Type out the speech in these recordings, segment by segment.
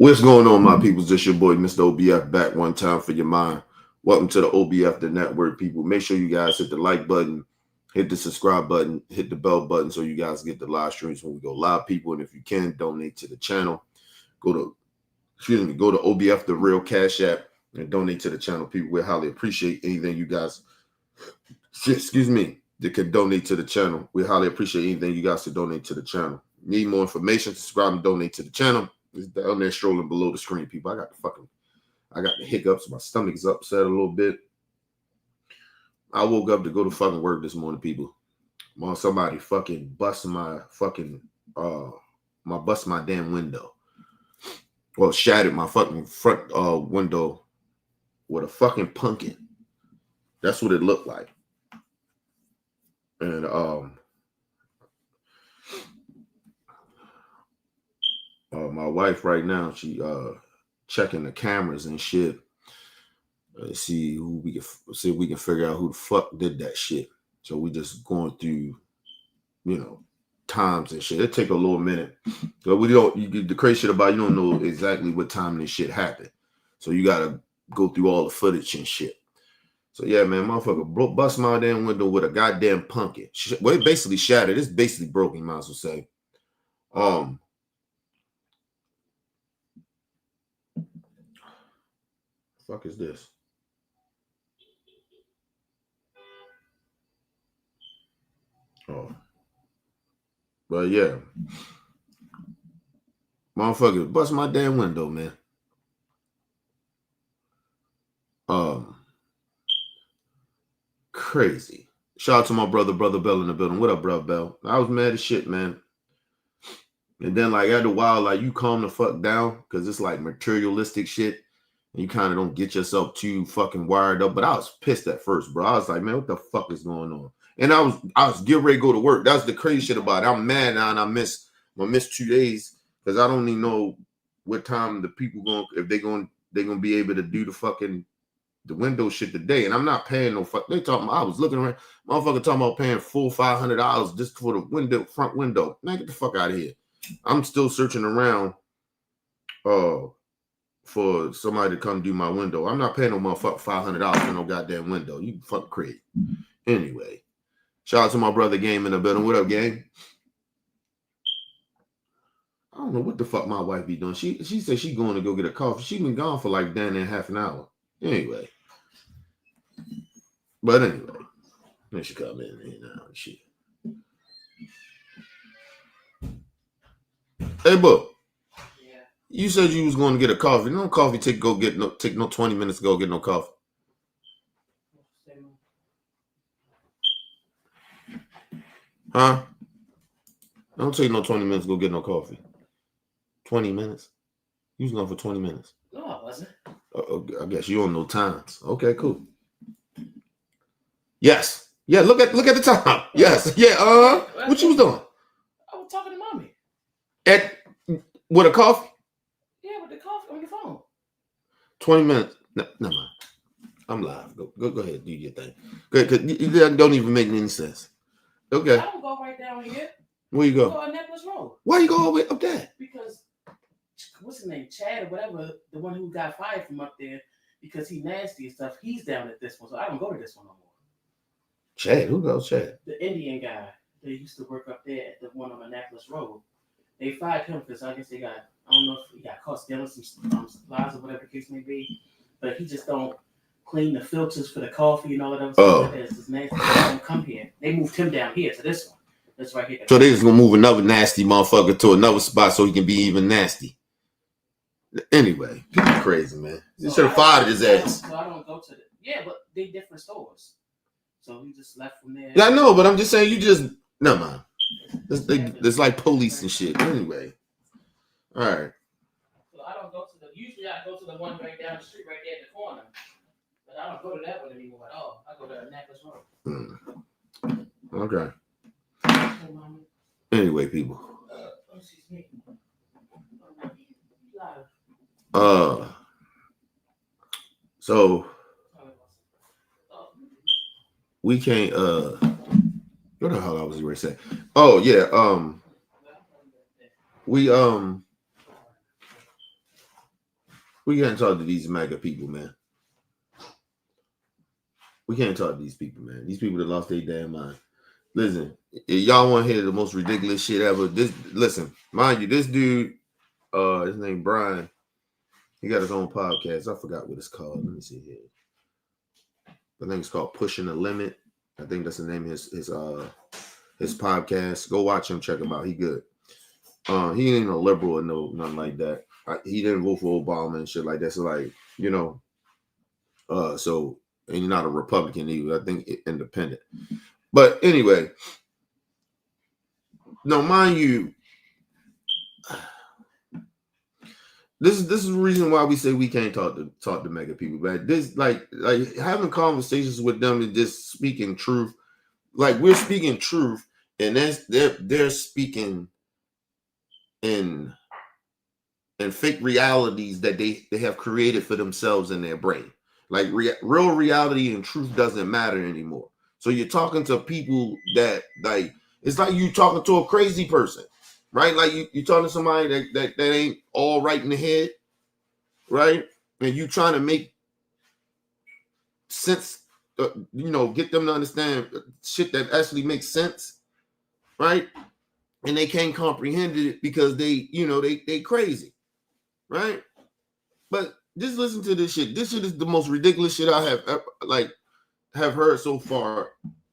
What's going on, my people? This your boy, Mr. OBF, back one time for your mind. Welcome to the OBF, the network, people. Make sure you guys hit the like button, hit the subscribe button, hit the bell button so you guys get the live streams when we go live, people. And if you can, donate to the channel. Go to OBF, the real Cash App, and donate to the channel, people. We highly appreciate anything you guys, that can donate to the channel. We highly appreciate anything you guys to donate to the channel. Need more information, subscribe and donate to the channel. It's down there strolling below the screen, people. I got the hiccups. My stomach is upset a little bit. I woke up to go to fucking work this morning, people. While somebody fucking bust my damn window. Well, shattered my fucking front window with a fucking pumpkin. That's what it looked like. And my wife right now, she checking the cameras and shit. See if we can figure out who the fuck did that shit. So we just going through, times and shit. It take a little minute. But the crazy shit about, you don't know exactly what time this shit happened. So you gotta go through all the footage and shit. So yeah, man, motherfucker bust my damn window with a goddamn pumpkin. Well, it basically shattered. It's basically broken, you might as well say. Fuck is this? Oh. But yeah. Motherfucker, bust my damn window, man. Crazy. Shout out to my brother Bell in the building. What up, brother Bell? I was mad as shit, man. And then, like, after a while, like, you calm the fuck down because it's like materialistic shit. And you kind of don't get yourself too fucking wired up. But I was pissed at first, bro. I was like, man, what the fuck is going on? And I was getting ready to go to work. That's the crazy shit about it. I'm mad now and I missed 2 days because I don't even know what time the people if they're gonna be able to do the window shit today. And I'm not paying no fuck. They talking. I was looking around, motherfucker talking about paying full $500 just for the front window. Man, get the fuck out of here. I'm still searching around for somebody to come do my window. I'm not paying no motherfucker $500 for no goddamn window. You fucking crazy. Anyway, shout out to my brother Game in the building. What up, Game? I don't know what the fuck my wife be doing. She said she going to go get a coffee. She been gone for like damn near half an hour. Anyway. But anyway. Then she come in here now and shit. Hey, Book. Yeah. You said you was going to get a coffee. No coffee take no 20 minutes to go get no coffee. Huh? Don't take no 20 minutes to go get no coffee. 20 minutes? You was going for 20 minutes. No, I wasn't. I guess you don't know times. Okay, cool. Yes. Yeah, look at the time. Yes. Yeah. What you was doing? I was talking to mommy. With a coffee? Yeah, with the coffee on your phone. 20 minutes. No, never mind. I'm live. Go ahead. Do your thing. Good, because you don't even make any sense. Okay. I don't go right down here. Where you go? Go on Necklace Road. Why you go all the way up there? Because what's his name? Chad or whatever, the one who got fired from up there because he nasty and stuff, he's down at this one. So I don't go to this one no more. Chad? Who goes Chad? The Indian guy. They used to work up there at the one on the Necklace Road. They fired him because I guess I don't know if he got caught stealing some supplies or whatever the case may be. But he just don't clean the filters for the coffee and all that other stuff. It's just nasty. They don't come here. They moved him down here to this one. That's right here. So they just gonna move another nasty motherfucker to another spot so he can be even nasty. Anyway, people crazy, man. You should have fired his ass. So I don't go to but they different stores. So we just left from there. Yeah, I know, but I'm just saying never mind. It's like police and shit. Anyway. All right. So I don't go to usually I go to the one right down the street right there in the corner. But I don't go to that one anymore at all. I go to Necklace Road. Okay. Anyway, people. Excuse me. So we can't what the hell I was going to say? Oh yeah, we We can't talk to these MAGA people, man. We can't talk to these people, man. These people that lost their damn mind. Listen, if y'all want to hear the most ridiculous shit ever, listen, mind you, this dude, his name Brian, he got his own podcast. I forgot what it's called. Let me see here. I think it's called Pushing the Limit. I think that's the name of his podcast. Go watch him, check him out. He good. He ain't a liberal or nothing like that. He didn't vote for Obama and shit like that. So like, you know, so and you're not a Republican either. I think independent. But anyway, no, mind you, this is the reason why we say we can't talk to MAGA people. But this like having conversations with them and just speaking truth. Like we're speaking truth, and they're speaking in fake realities that they have created for themselves in their brain. Like real reality and truth doesn't matter anymore. So you're talking to people that like it's like you talking to a crazy person, right? Like you talking to somebody that ain't all right in the head, right? And you trying to make sense, get them to understand shit that actually makes sense, right? And they can't comprehend it because they crazy, right? But just listen to this shit. This shit is the most ridiculous shit I have heard so far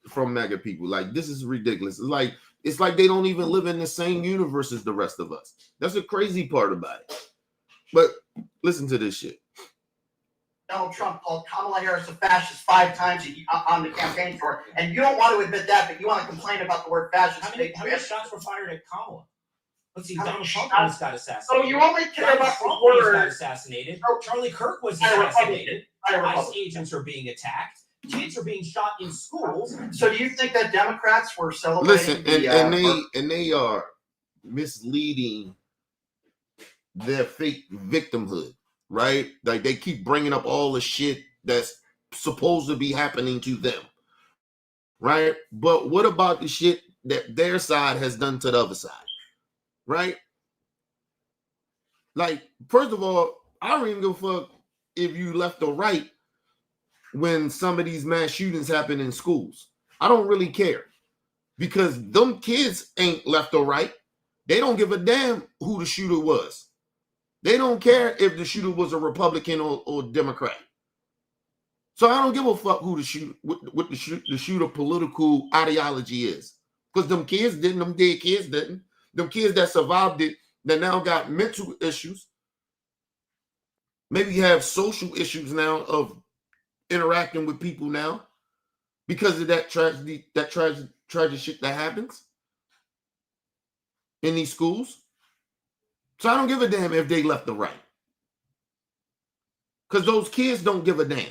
from MAGA people. Like, this is ridiculous. It's like they don't even live in the same universe as the rest of us. That's the crazy part about it. But listen to this shit. Donald Trump called Kamala Harris a fascist 5 times on the campaign tour, and you don't want to admit that, but you want to complain about the word fascist. How many shots were fired at Kamala? Let's see, Donald Trump almost got assassinated. So you only care about Trump the word. got assassinated. Charlie Kirk was assassinated. ICE agents are being attacked. Kids are being shot in schools. So do you think that Democrats were celebrating? Listen, and they are misleading their fake victimhood, right? Like they keep bringing up all the shit that's supposed to be happening to them, right? But what about the shit that their side has done to the other side, right? Like, first of all, I don't even give a fuck if you left or right when some of these mass shootings happen in schools. I don't really care because them kids ain't left or right. They don't give a damn who the shooter was. They don't care if the shooter was a Republican or Democrat. So I don't give a fuck who the shooter political ideology is. Because them kids didn't, them dead kids didn't. Them kids that survived it, that now got mental issues, maybe have social issues now of interacting with people now because of that tragedy, tragic shit that happens in these schools. So I don't give a damn if they left or right. Because those kids don't give a damn.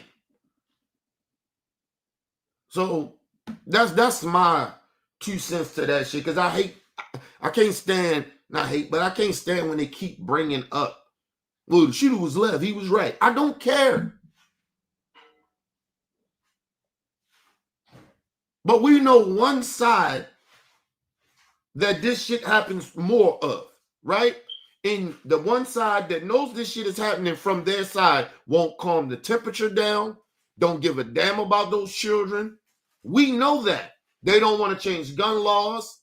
So that's my 2 cents to that shit. Because I can't stand when they keep bringing up, well, the shooter was left, he was right. I don't care. But we know one side that this shit happens more of, right? And the one side that knows this shit is happening from their side won't calm the temperature down, don't give a damn about those children. We know that. They don't want to change gun laws.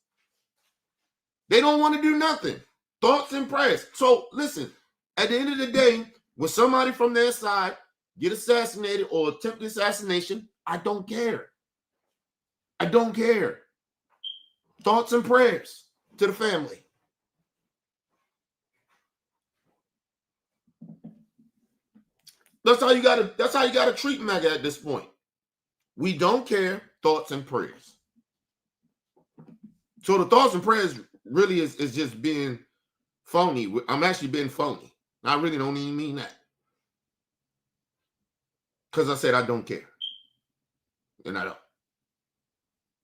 They don't want to do nothing. Thoughts and prayers. So listen, at the end of the day, when somebody from their side get assassinated or attempted assassination, I don't care. I don't care. Thoughts and prayers to the family. That's how you gotta treat MAGA at this point. We don't care. Thoughts and prayers. So the thoughts and prayers really is just being phony. I'm actually being phony. I really don't even mean that. Because I said I don't care. And I don't.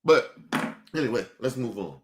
But anyway, let's move on.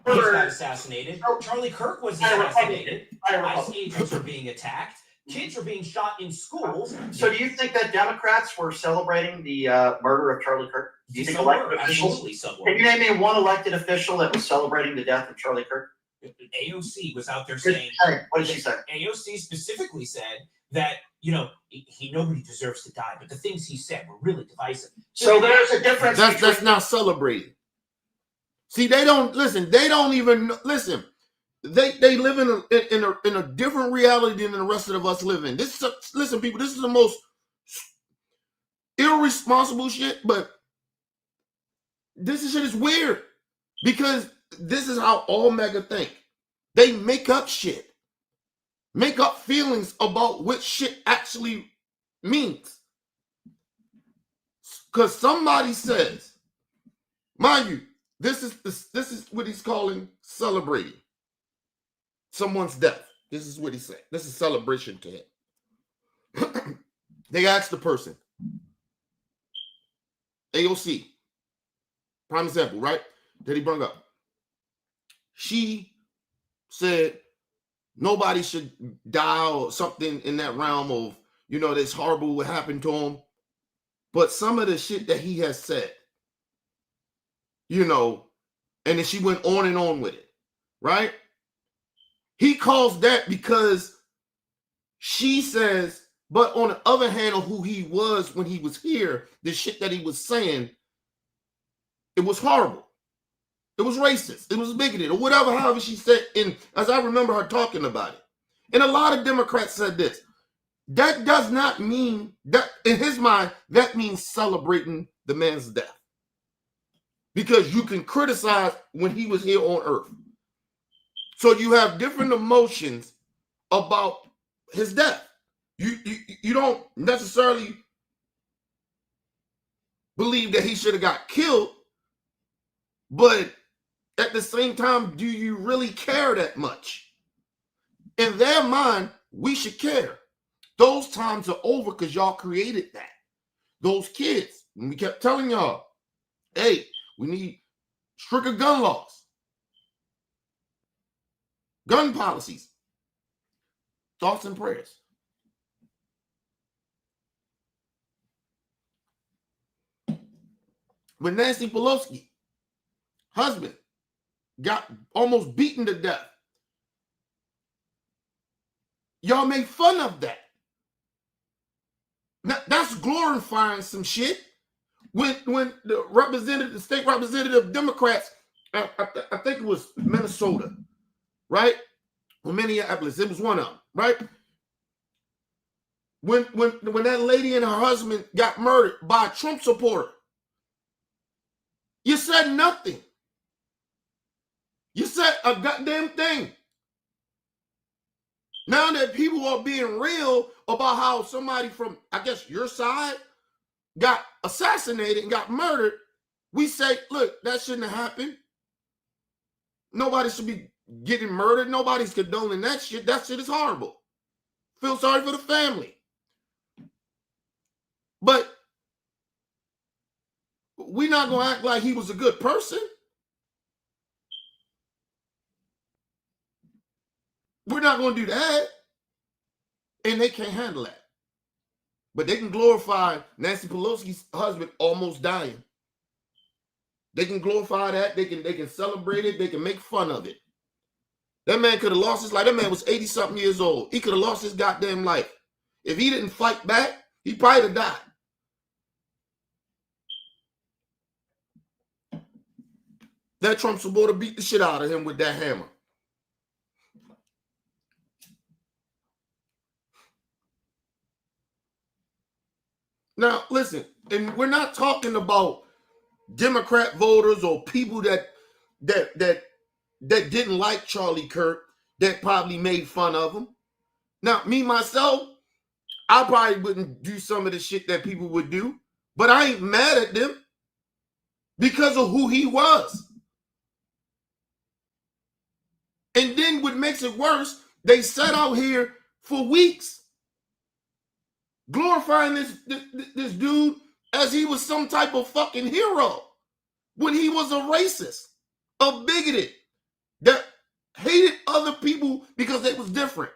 Kids got assassinated. Charlie Kirk was assassinated. ICE agents are being attacked. Kids are being shot in schools. So do you think that Democrats were celebrating the murder of Charlie Kirk? Do you think Some elected were, officials? absolutely some were. Can you name me one elected official that was celebrating the death of Charlie Kirk? AOC was out there saying, what did she say? AOC specifically said that, nobody deserves to die, but the things he said were really divisive. So there's a difference. That's not celebrating. See, they don't listen. They don't even listen. They live in a different reality than the rest of us live in. Listen, people. This is the most irresponsible shit. But this shit is weird because this is how all MAGA think. They make up shit, make up feelings about what shit actually means. Because somebody says, mind you, this is what he's calling celebrating someone's death. This is what he said. This is celebration to him. They asked the person, AOC, prime example, right? That he brought up. She said nobody should die or something in that realm of, that's horrible what happened to him. But some of the shit that he has said, and then she went on and on with it, right? He calls that because she says, but on the other hand of who he was when he was here, the shit that he was saying, it was horrible. It was racist. It was bigoted or whatever, however she said, as I remember her talking about it. And a lot of Democrats said this. That does not mean that, in his mind, that means celebrating the man's death. Because you can criticize when he was here on earth. So you have different emotions about his death. You don't necessarily believe that he should have got killed, but at the same time, do you really care that much? In their mind, we should care. Those times are over because y'all created that. Those kids, and we kept telling y'all, hey, we need stricter gun laws, gun policies, thoughts and prayers. When Nancy Pelosi, husband, got almost beaten to death, y'all made fun of that. Now, that's glorifying some shit. When the state representative Democrats, I think it was Minnesota, right? Or Minneapolis, it was one of them, right? When that lady and her husband got murdered by a Trump supporter, you said nothing. You said a goddamn thing. Now that people are being real about how somebody from, I guess, your side got assassinated and got murdered, we say, look, that shouldn't have happened. Nobody should be getting murdered. Nobody's condoning that shit. That shit is horrible. Feel sorry for the family. But we're not going to act like he was a good person. We're not going to do that. And they can't handle that. But they can glorify Nancy Pelosi's husband almost dying. They can glorify that. They can celebrate it. They can make fun of it. That man could have lost his life. That man was 80-something years old. He could have lost his goddamn life. If he didn't fight back, he probably would have died. That Trump supporter beat the shit out of him with that hammer. Now, listen, and we're not talking about Democrat voters or people that didn't like Charlie Kirk, that probably made fun of him. Now, me, myself, I probably wouldn't do some of the shit that people would do, but I ain't mad at them because of who he was. And then what makes it worse, they sat out here for weeks glorifying this dude as he was some type of fucking hero when he was a racist, a bigoted, that hated other people because they was different.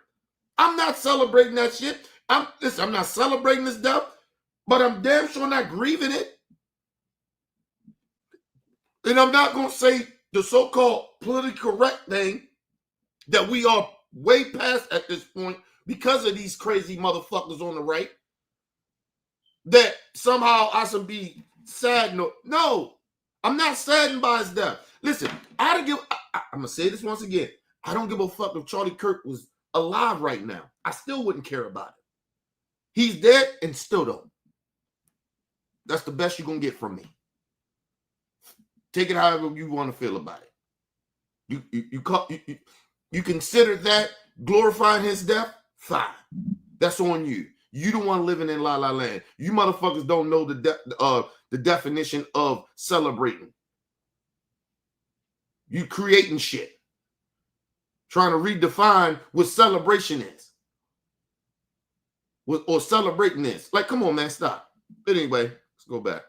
I'm not celebrating that shit. I'm not celebrating this death, but I'm damn sure not grieving it. And I'm not going to say the so-called politically correct thing that we are way past at this point because of these crazy motherfuckers on the right, that somehow I should be saddened. No, I'm not saddened by his death. Listen, I'm going to say this once again. I don't give a fuck if Charlie Kirk was alive right now. I still wouldn't care about it. He's dead and still don't. That's the best you're going to get from me. Take it however you want to feel about it. You consider that glorifying his death? Fine. That's on you. You the one living in La La Land. You motherfuckers don't know the definition of celebrating. You creating shit. Trying to redefine what celebration is. Or celebrating is. Like, come on, man, stop. But anyway, let's go back.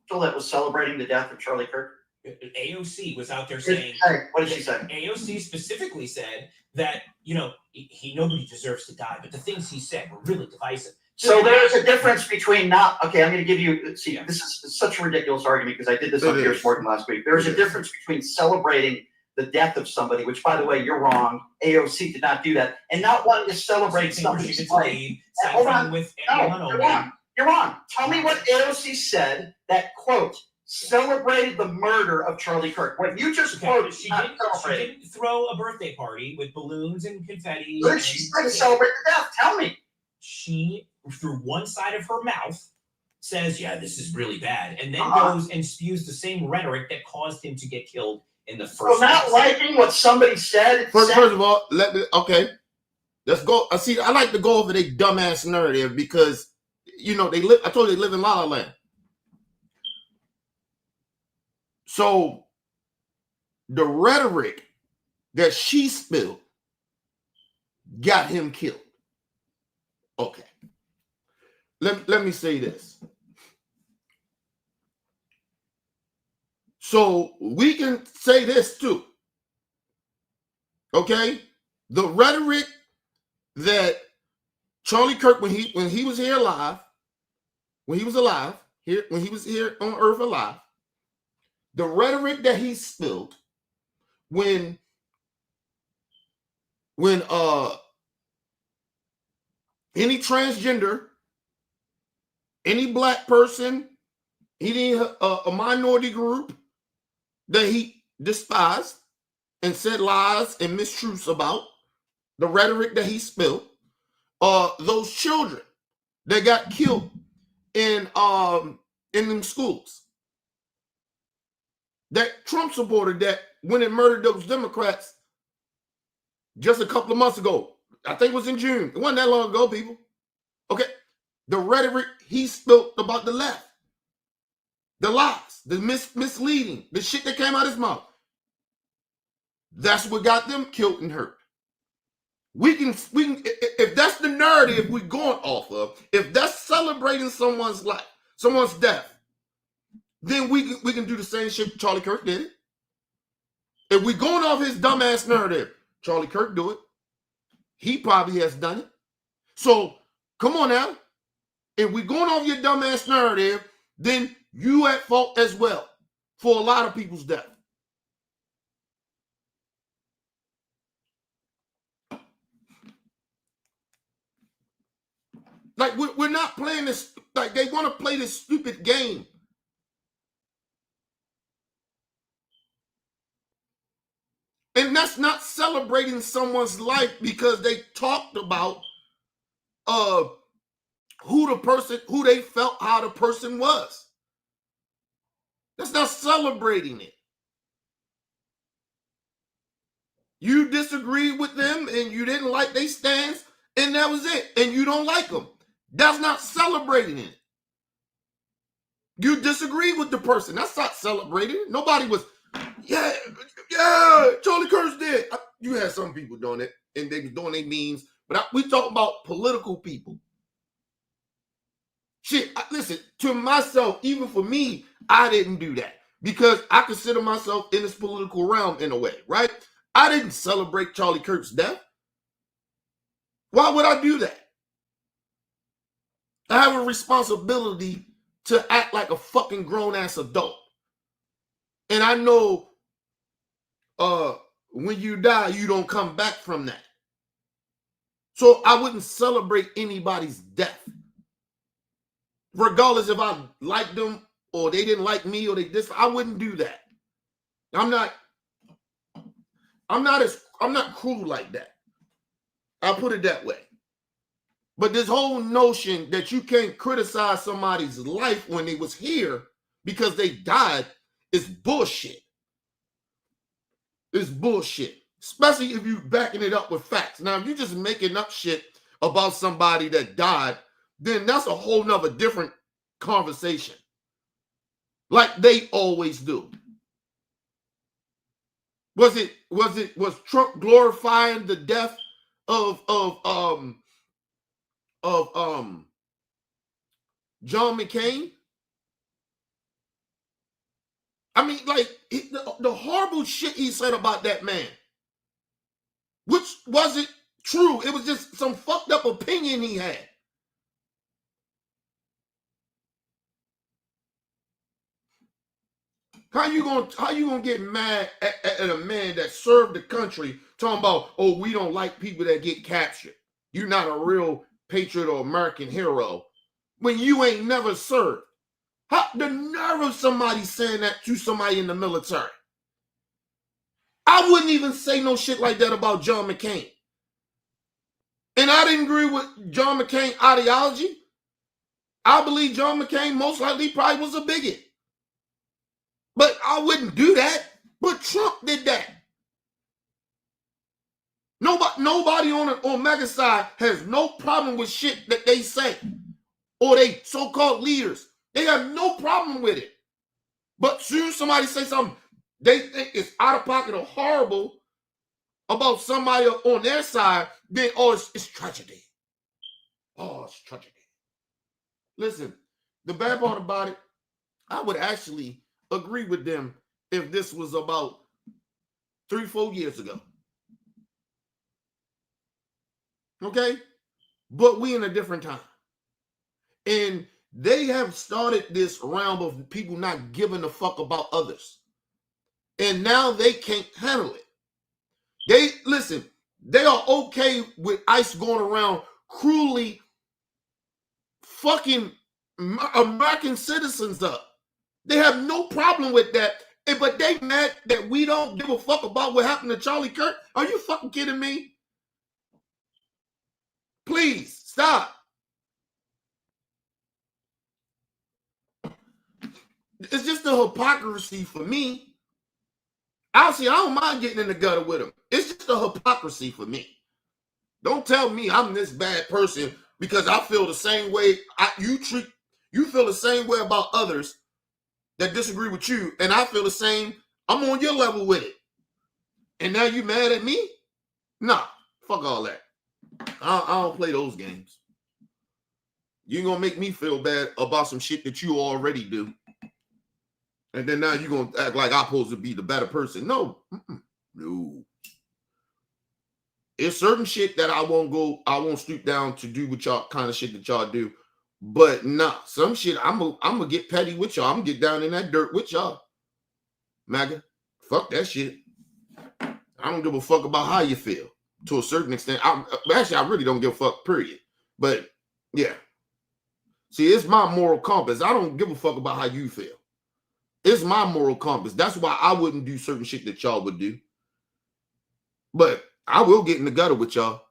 So that was celebrating the death of Charlie Kirk? AOC was out there saying... What did she say? AOC specifically said that, nobody deserves to die, but the things he said were really divisive. So there's a difference between not... Okay, I'm going to give you... See, this is such a ridiculous argument because I did this on Piers Morgan last week. There's a difference between celebrating the death of somebody, which, by the way, you're wrong. AOC did not do that. And not wanting to celebrate somebody's life. Hold on. You're wrong. Tell me what AOC said that, quote, celebrated the murder of Charlie Kirk. What you just quoted, she didn't throw a birthday party with balloons and confetti. What did she say to celebrate the death? Tell me. She, through one side of her mouth, says, yeah, this is really bad, and then goes and spews the same rhetoric that caused him to get killed in the first place. Not liking what somebody said. First of all, let's go. I like to go over their dumbass narrative because, they live. I told you they live in La La Land. So the rhetoric that she spilled got him killed. Okay. Let me say this. So we can say this too. Okay? The rhetoric that Charlie Kirk, when he was here alive, when he was here on Earth alive, the rhetoric that he spilled when any transgender, any black person, any a minority group that he despised and said lies and mistruths about, the rhetoric that he spilled, those children that got killed in them schools, that Trump supporter that went and murdered those Democrats just a couple of months ago. I think it was in June. It wasn't that long ago, people. Okay. The rhetoric he spilled about the left, the lies, the misleading, the shit that came out of his mouth. That's what got them killed and hurt. We can, if that's the narrative we're going off of, if that's celebrating someone's life, someone's death, then we can do the same shit Charlie Kirk did it. If we're going off his dumbass narrative, Charlie Kirk do it. He probably has done it. So come on now. If we're going off your dumbass narrative, then you at fault as well for a lot of people's death. Like we're not playing this, like they want to play this stupid game. And that's not celebrating someone's life because they talked about who they felt how the person was. That's not celebrating it. You disagreed with them and you didn't like their stance, and that was it. And you don't like them. That's not celebrating it. You disagree with the person. That's not celebrating. Nobody was, yeah, Charlie Kirk's dead. You had some people doing it, and they was doing their memes. But we talking about political people. Shit, listen, to myself, even for me, I didn't do that. Because I consider myself in this political realm in a way, right? I didn't celebrate Charlie Kirk's death. Why would I do that? I have a responsibility to act like a fucking grown-ass adult. And I know when you die, you don't come back from that. So I wouldn't celebrate anybody's death. Regardless if I liked them or they didn't like me or they I wouldn't do that. I'm not cruel like that. I'll put it that way. But this whole notion that you can't criticize somebody's life when they was here because they died is bullshit. It's bullshit. Especially if you're backing it up with facts. Now, if you're just making up shit about somebody that died, then that's a whole nother different conversation. Like they always do. Was Trump glorifying the death of John McCain? I mean, like the horrible shit he said about that man, which wasn't true. It was just some fucked up opinion he had. How you gonna get mad at a man that served the country talking about, oh, we don't like people that get captured. You're not a real patriot or American hero when you ain't never served. How the nerve of somebody saying that to somebody in the military? I wouldn't even say no shit like that about John McCain. And I didn't agree with John McCain's ideology. I believe John McCain most likely probably was a bigot. But I wouldn't do that. But Trump did that. Nobody on Maga side has no problem with shit that they say. Or they so-called leaders. They have no problem with it. But soon as somebody say something they think is out of pocket or horrible about somebody on their side, then, oh, it's tragedy. Oh, it's tragedy. Listen, the bad part about it, I would actually agree with them if this was about 3-4 years ago. Okay? But we in a different time. And they have started this realm of people not giving a fuck about others. And now they can't handle it. They are okay with ICE going around cruelly fucking American citizens up. They have no problem with that. But they mad that we don't give a fuck about what happened to Charlie Kirk. Are you fucking kidding me? Please, stop. It's just the hypocrisy for me. Honestly, I don't mind getting in the gutter with him. It's just the hypocrisy for me. Don't tell me I'm this bad person because I feel the same way. You feel the same way about others that disagree with you, and I feel the same. I'm on your level with it. And now you mad at me? Nah, fuck all that. I don't play those games. You're going to make me feel bad about some shit that you already do. And then now you're going to act like I'm supposed to be the better person. No. No. It's certain shit that I won't stoop down to do with y'all kind of shit that y'all do. But nah, some shit I'm gonna get petty with y'all. I'm gonna get down in that dirt with y'all. Maga, fuck that shit. I don't give a fuck about how you feel to a certain extent. I really don't give a fuck, period. But yeah. See, it's my moral compass. I don't give a fuck about how you feel. It's my moral compass. That's why I wouldn't do certain shit that y'all would do. But I will get in the gutter with y'all.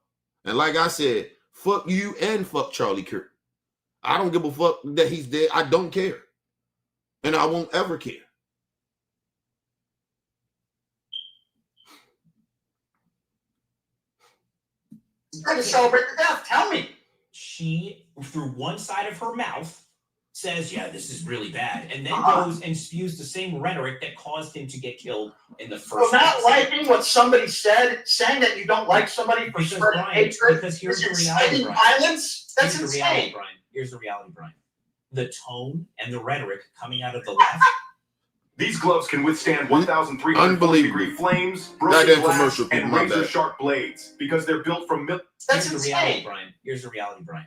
And like I said, fuck you and fuck Charlie Kirk. I don't give a fuck that he's dead. I don't care. And I won't ever care. You got to celebrate the death. Tell me. She, through one side of her mouth, says, yeah, this is really bad, and then goes and spews the same rhetoric that caused him to get killed in the first place. Not liking what somebody said, saying that you don't like somebody for spreading hatred, because here's the reality, Brian. Violence? That's here's insane. The reality, Brian. Here's the reality, Brian. The tone and the rhetoric coming out of the left. These gloves can withstand 1,340-degree flames, broken glass, and razor-sharp blades because they're built from milk. That's Here's insane. The reality, Brian. Here's the reality, Brian.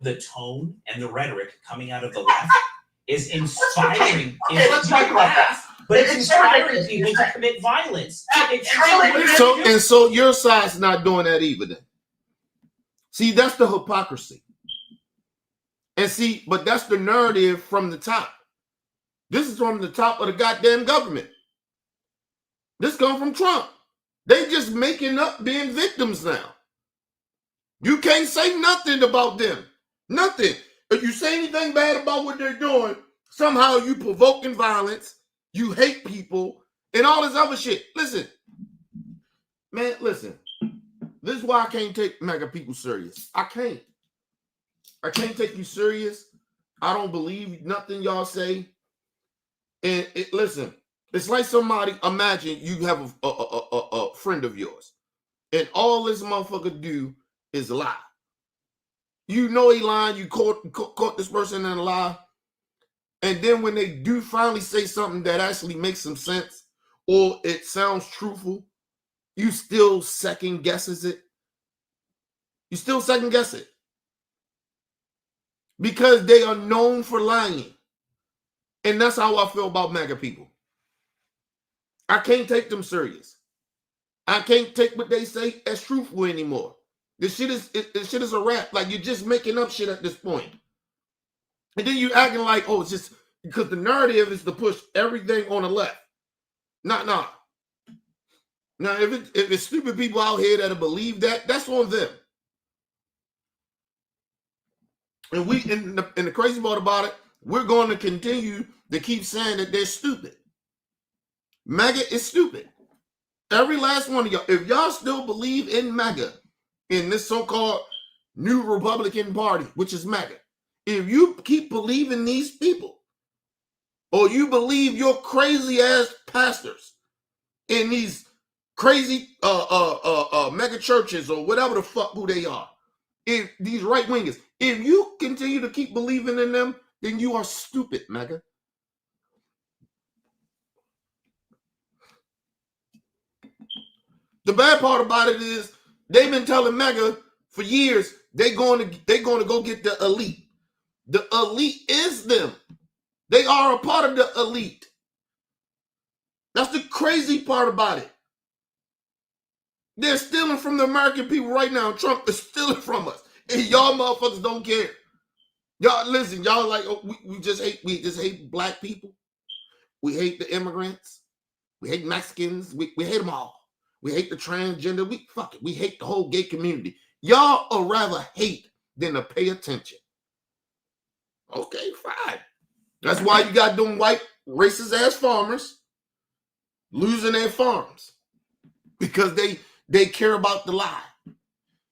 The tone and the rhetoric coming out of the left is inspiring. Okay, let's talk about that. but it's inspiring people to commit violence. So your side's not doing that either then. See, that's the hypocrisy. And see, but that's the narrative from the top. This is from the top of the goddamn government. This comes from Trump. They just making up being victims now. You can't say nothing about them. Nothing. If you say anything bad about what they're doing, somehow you provoking violence, you hate people, and all this other shit. Listen, man, listen. This is why I can't take MAGA people serious. I can't take you serious. I don't believe nothing y'all say. And listen, it's like somebody, imagine you have a friend of yours, and all this motherfucker do is lie. You know he lying, you caught this person in a lie, and then when they do finally say something that actually makes some sense, or it sounds truthful, you still second guesses it. You still second guess it. Because they are known for lying. And that's how I feel about MAGA people. I can't take them serious. I can't take what they say as truthful anymore. This shit is a rap. Like, you're just making up shit at this point. And then you acting like, oh, it's just because the narrative is to push everything on the left. Nah. Now, if it's stupid people out here that believe that, that's on them. And the crazy part about it, we're going to continue to keep saying that they're stupid. MAGA is stupid. Every last one of y'all. If y'all still believe in MAGA, in this so-called new Republican Party, which is MAGA, if you keep believing these people, or you believe your crazy ass pastors in these crazy mega churches or whatever the fuck who they are, if these right wingers, if you continue to keep believing in them, then you are stupid, MAGA. The bad part about it is they've been telling MAGA for years they're going to go get the elite. The elite is them. They are a part of the elite. That's the crazy part about it. They're stealing from the American people right now. Trump is stealing from us. And y'all motherfuckers don't care. Y'all listen, y'all like, oh, we just hate black people. We hate the immigrants. We hate Mexicans. We hate them all. We hate the transgender. We hate the whole gay community. Y'all are rather hate than to pay attention. Okay, fine. That's why you got them white racist ass farmers losing their farms. Because they care about the lie.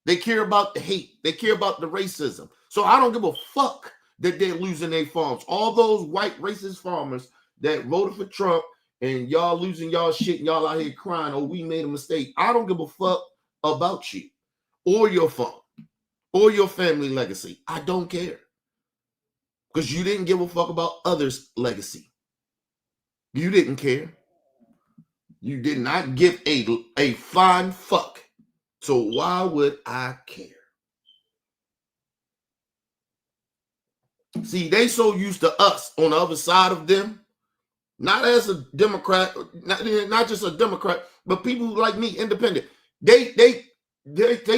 They care about the hate. They care about the racism. So I don't give a fuck that they're losing their farms. All those white racist farmers that voted for Trump and y'all losing y'all shit and y'all out here crying, oh, we made a mistake. I don't give a fuck about you or your farm or your family legacy. I don't care. Because you didn't give a fuck about others' legacy. You didn't care. You did not give a flying fuck. So why would I care? See, they so used to us on the other side of them, not as a Democrat, not just a Democrat, but people like me, independent. They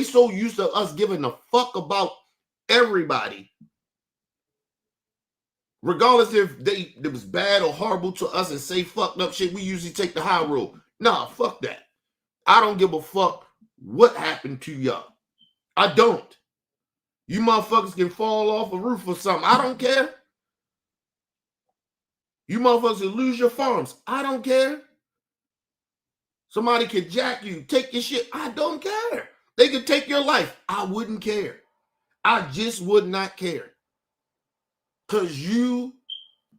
so used to us giving a fuck about everybody, regardless if it was bad or horrible to us and say fucked up shit. We usually take the high road. Nah, fuck that. I don't give a fuck what happened to y'all. I don't. You motherfuckers can fall off a roof or something. I don't care. You motherfuckers can lose your farms. I don't care. Somebody can jack you, take your shit. I don't care. They could take your life. I wouldn't care. I just would not care. Because you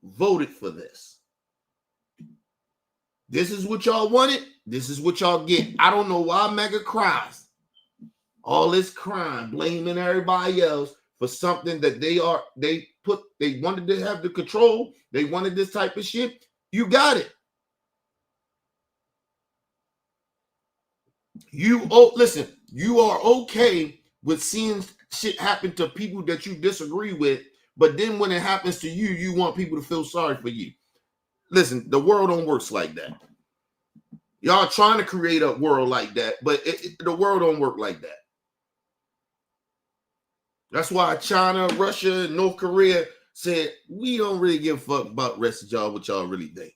voted for this. This is what y'all wanted. This is what y'all get. I don't know why MAGA cries. All this crime, blaming everybody else for something that they wanted to have the control. They wanted this type of shit. You got it. Listen, you are okay with seeing shit happen to people that you disagree with, but then when it happens to you, you want people to feel sorry for you. listen, the world don't work like that. Y'all trying to create a world like that, but the world don't work like that. That's why China, Russia, and North Korea said, we don't really give a fuck about the rest of y'all, what y'all really think.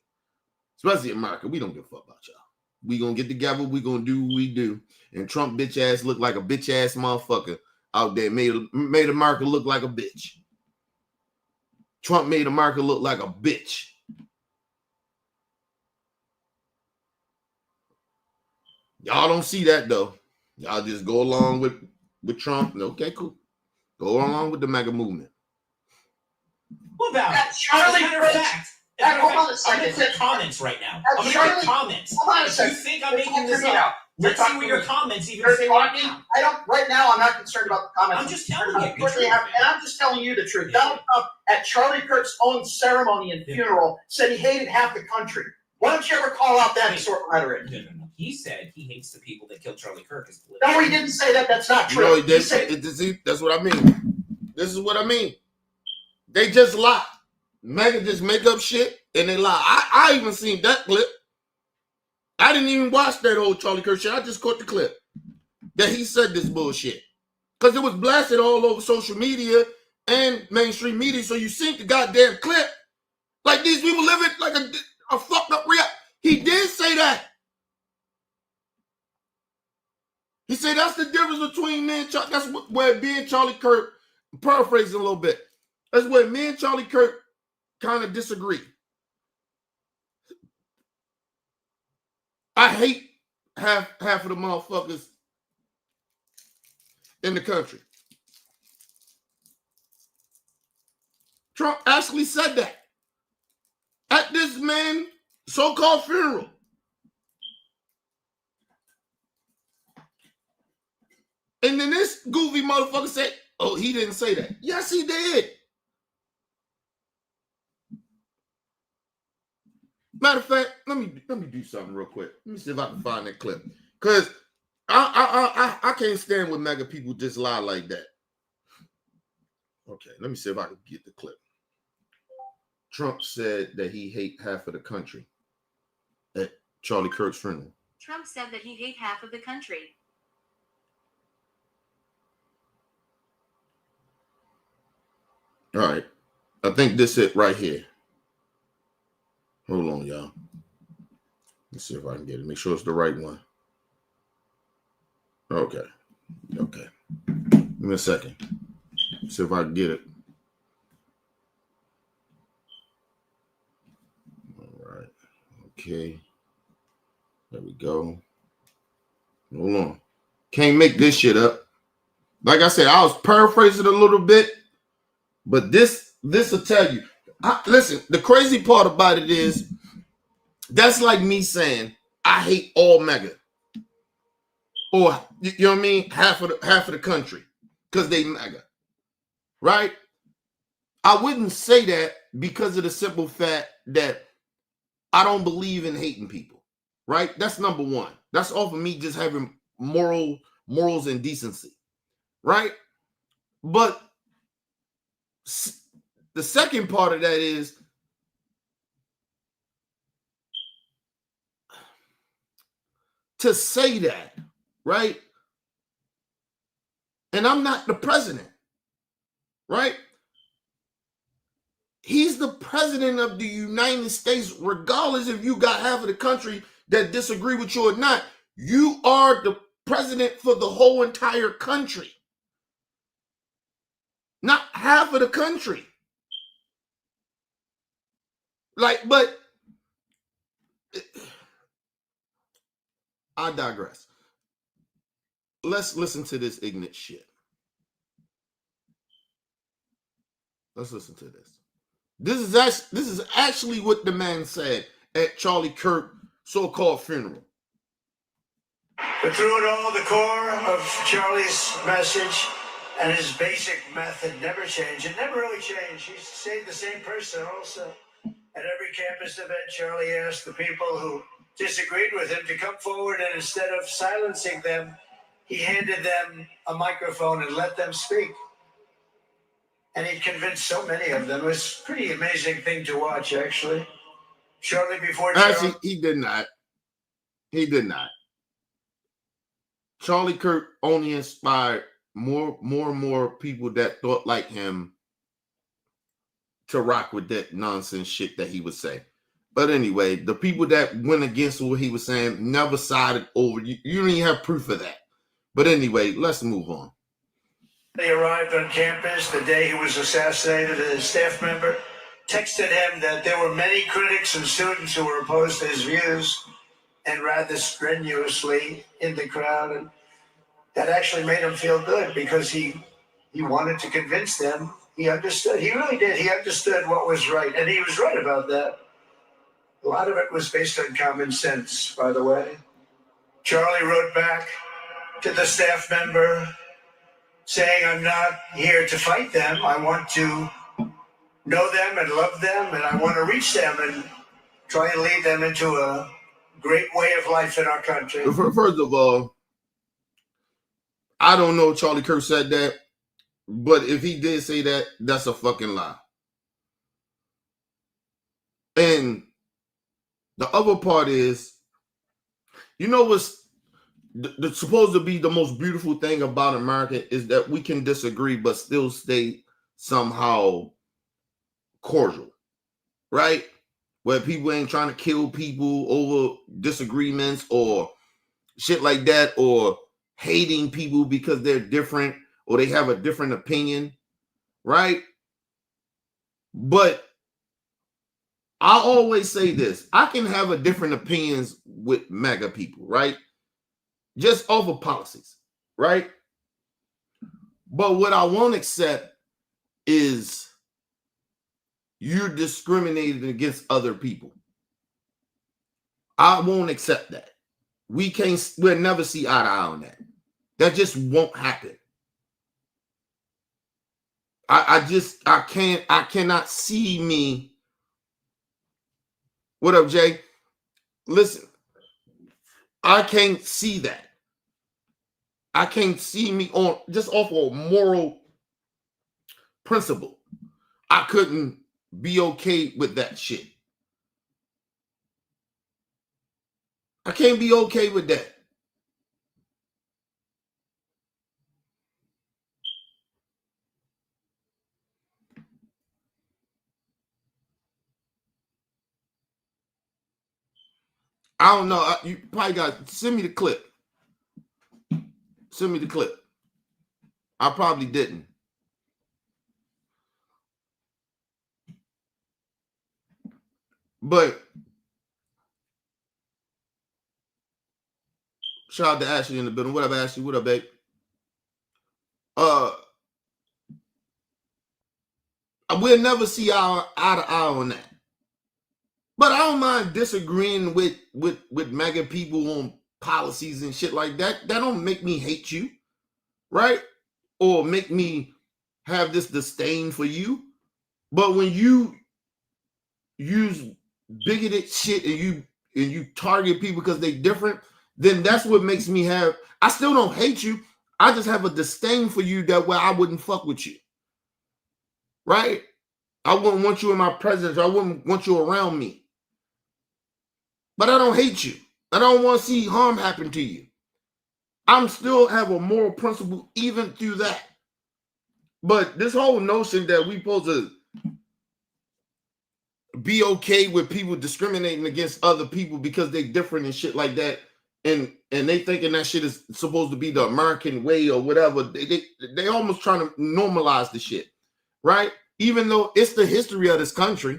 Especially America, we don't give a fuck about y'all. We gonna get together, we gonna do what we do. And Trump bitch ass look like a bitch ass motherfucker out there, made America look like a bitch. Trump made America look like a bitch. Y'all don't see that though. Y'all just go along with Trump. Okay, cool. Go along with the MAGA movement. What about it? Charlie, As a matter of fact, hold on a I'm second. going to click comments right now. I'm going to Charlie, click comments. hold on a If second. you think I'm making this up, let's see what your comments even say right now. I don't. Right now, I'm not concerned about the comments. I'm just telling you the truth, and I'm just telling you the truth. Yeah. Donald Trump at Charlie Kirk's own ceremony and funeral said he hated half the country. Why don't you ever call out that sort of rhetoric? No. He said he hates the people that killed Charlie Kirk. No, he didn't say that. That's not true. No, he didn't. That's what I mean. This is what I mean. They just lie. MAGA just make up shit and they lie. I even seen that clip. I didn't even watch that old Charlie Kirk shit. I just caught the clip that he said this bullshit. Because it was blasted all over social media and mainstream media. So you seen the goddamn clip. Like these people living like a fucked up reality. He did say that. He said that's the difference between me and Charlie. That's where me and Charlie Kirk, paraphrasing a little bit, that's where me and Charlie Kirk kind of disagree. I hate half of the motherfuckers in the country. Trump actually said that at this man so-called funeral. And then this goofy motherfucker said, oh, he didn't say that. Yes, he did. Matter of fact, let me do something real quick. Let me see if I can find that clip. Because I can't stand when MAGA people just lie like that. Okay, let me see if I can get the clip. Trump said that he hate half of the country at Charlie Kirk's funeral. Trump said that he hate half of the country. All right. I think this it right here. Hold on, y'all. Let's see if I can get it. Make sure it's the right one. Okay. Give me a second. See if I can get it. All right. Okay. There we go. Hold on. Can't make this shit up. Like I said, I was paraphrasing a little bit. But this will tell you. Listen, the crazy part about it is that's like me saying I hate all MAGA, or you know what I mean, half of the country because they MAGA, right? I wouldn't say that because of the simple fact that I don't believe in hating people, right? That's number one. That's off of me just having morals and decency, right? But the second part of that is to say that, right? And I'm not the president, right? He's the president of the United States, regardless if you got half of the country that disagree with you or not. You are the president for the whole entire country, not half of the country. Like, but I digress. Let's listen to this ignorant shit. Let's listen to this. This is actually what the man said at Charlie Kirk so-called funeral. But through it all, the core of Charlie's message and his basic method never changed. It never really changed. He stayed the same person also. At every campus event, Charlie asked the people who disagreed with him to come forward, and instead of silencing them, he handed them a microphone and let them speak. And he convinced so many of them. It was a pretty amazing thing to watch, actually. shortly before Actually, he did not. He did not. Charlie Kirk only inspired more and more people that thought like him to rock with that nonsense shit that he would say. But anyway, the people that went against what he was saying never sided over. You don't even have proof of that. But anyway, let's move on. He arrived on campus the day he was assassinated. A staff member texted him that there were many critics and students who were opposed to his views and rather strenuously in the crowd. And that actually made him feel good because he wanted to convince them. He understood. He really did. He understood what was right. And he was right about that. A lot of it was based on common sense, by the way. Charlie wrote back to the staff member saying, I'm not here to fight them. I want to know them and love them, and I want to reach them and try and lead them into a great way of life in our country. First of all, I don't know if Charlie Kirk said that, but if he did say that, that's a fucking lie. And the other part is, you know what's supposed to be the most beautiful thing about America is that we can disagree but still stay somehow cordial, right? Where people ain't trying to kill people over disagreements or shit like that, or hating people because they're different or they have a different opinion, right? But I always say this, I can have a different opinions with MAGA people, right? Just over policies, right? But what I won't accept is you're discriminating against other people. I won't accept that. We'll never see eye to eye on that. That just won't happen. I cannot see me. What up, Jay? Listen, I can't see that. I can't see me on just off of a moral principle. I couldn't be okay with that shit. I can't be okay with that. I don't know. You probably got send me the clip. Send me the clip. I probably didn't. But shout out to Ashley in the building. What up, Ashley? What up, babe? We'll never see eye to eye on that. But I don't mind disagreeing with MAGA people on policies and shit like that. That don't make me hate you, right? Or make me have this disdain for you. But when you use bigoted shit and you target people because they different, then that's what makes me have. I still don't hate you. I just have a disdain for you that way I wouldn't fuck with you, right? I wouldn't want you in my presence. I wouldn't want you around me. But I don't hate you. I don't want to see harm happen to you. I'm still have a moral principle even through that. But this whole notion that we supposed to be okay with people discriminating against other people because they different and shit like that, and they thinking that shit is supposed to be the American way or whatever, they almost trying to normalize the shit, right? Even though it's the history of this country,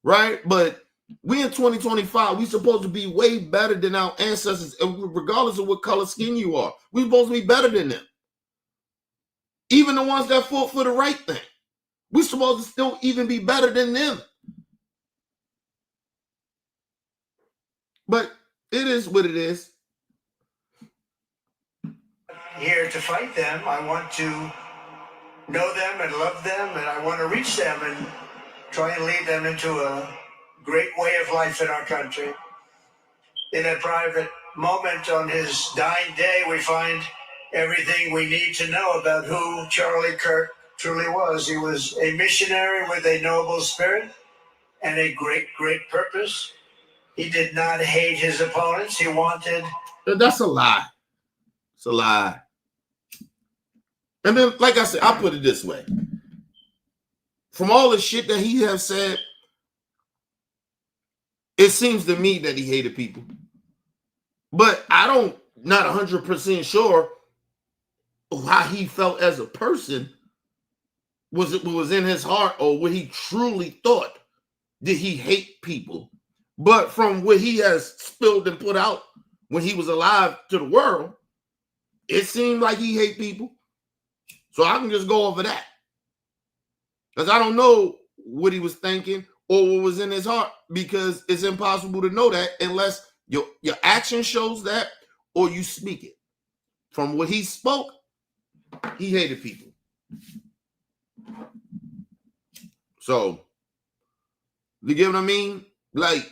right? But we in 2025, we supposed to be way better than our ancestors, regardless of what color skin you are. We supposed to be better than them. Even the ones that fought for the right thing. We supposed to still even be better than them. But it is what it is. Here to fight them. I want to know them and love them, and I want to reach them and try and lead them into a great way of life in our country. In a private moment on his dying day, we find everything we need to know about who Charlie Kirk truly was. He was a missionary with a noble spirit and a great, great purpose. He did not hate his opponents. He wanted. That's a lie. It's a lie. And then, like I said, I'll put it this way. From all the shit that he has said, it seems to me that he hated people. But I don't, not 100% sure how he felt as a person. Was it what was in his heart, or what he truly thought? Did he hate people? But from what he has spilled and put out when he was alive to the world, it seemed like he hate people. So I can just go over that. Because I don't know what he was thinking or what was in his heart, because it's impossible to know that unless your action shows that or you speak it. From what he spoke, he hated people. So, you get what I mean? Like,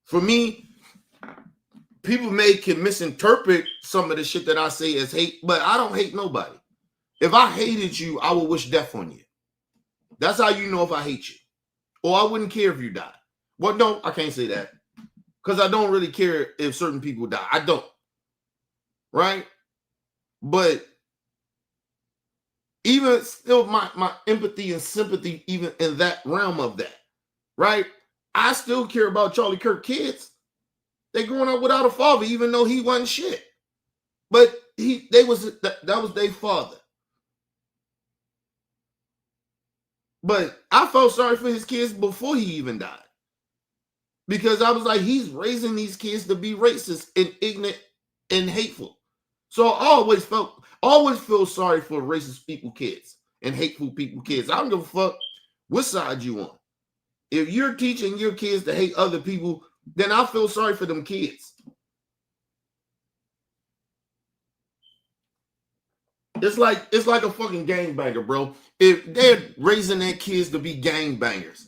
for me, people can misinterpret some of the shit that I say as hate, but I don't hate nobody. If I hated you, I would wish death on you. That's how you know if I hate you. Or I wouldn't care if you died. Well, no, I can't say that. Because I don't really care if certain people die. I don't. Right? But even still, my empathy and sympathy, even in that realm of that, right? I still care about Charlie Kirk kids. They growing up without a father, even though he wasn't shit. But that was their father. But I felt sorry for his kids before he even died. Because I was like, he's raising these kids to be racist and ignorant and hateful. So I always feel sorry for racist people kids and hateful people kids. I don't give a fuck what side you on. If you're teaching your kids to hate other people, then I feel sorry for them kids. It's like a fucking gangbanger, bro. If they're raising their kids to be gangbangers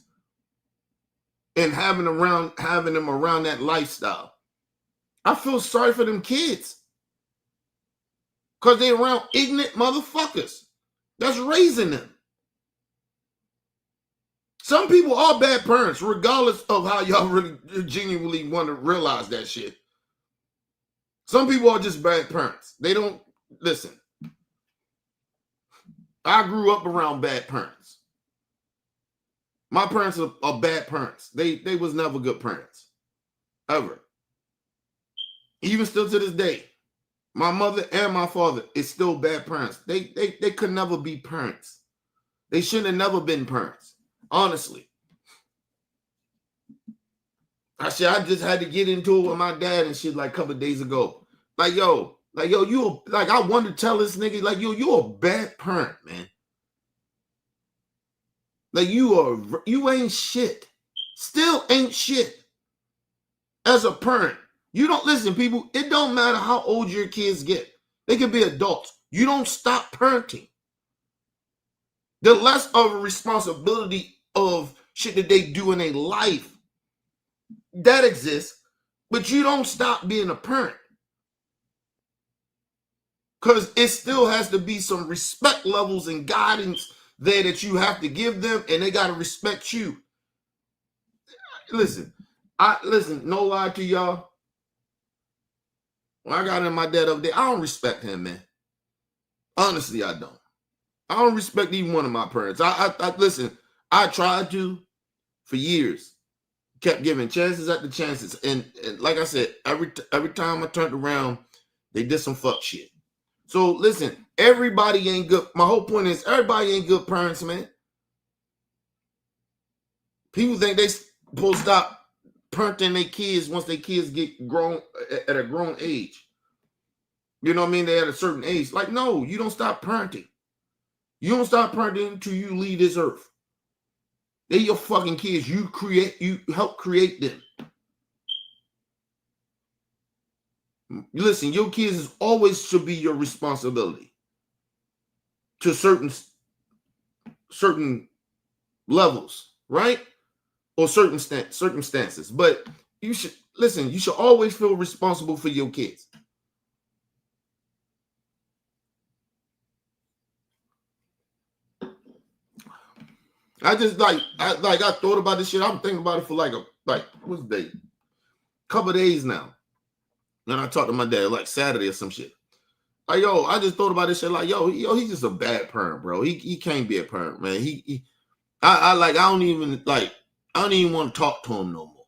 and having them around that lifestyle, I feel sorry for them kids. Because they're around ignorant motherfuckers that's raising them. Some people are bad parents, regardless of how y'all really genuinely want to realize that shit. Some people are just bad parents. They don't listen. I grew up around bad parents. My parents are bad parents. They was never good parents. Ever. Even still to this day. My mother and my father is still bad parents. They could never be parents. They should have never been parents. Honestly. I just had to get into it with my dad and shit like a couple of days ago. Like, yo, I wanted to tell this nigga, like, yo, you're a bad parent, man. Like, you ain't shit. Still ain't shit. As a parent. You don't listen, people. It don't matter how old your kids get. They can be adults. You don't stop parenting. The less of a responsibility of shit that they do in their life that exists, but you don't stop being a parent. Because it still has to be some respect levels and guidance there that you have to give them, and they got to respect you. Listen, no lie to y'all. When I got in my dad up there, I don't respect him, man. Honestly, I don't. I don't respect even one of my parents. I listen, I tried to for years. Kept giving chances after chances. And like I said, every time I turned around, they did some fuck shit. So listen, everybody ain't good. My whole point is everybody ain't good parents, man. People think they supposed to stop parenting their kids once their kids get grown at a grown age. You know what I mean? They're at a certain age. Like, no, you don't stop parenting. You don't stop parenting until you leave this earth. They're your fucking kids. You help create them. Listen, your kids always should be your responsibility to certain levels, right? Or certain circumstances. But you should always feel responsible for your kids. I just I thought about this shit. I'm thinking about it for what's the date? Couple days now. And I talked to my dad like Saturday or some shit. Like, yo, I just thought about this shit. Like, yo, he's just a bad parent, bro. He can't be a parent, man. I don't even want to talk to him no more.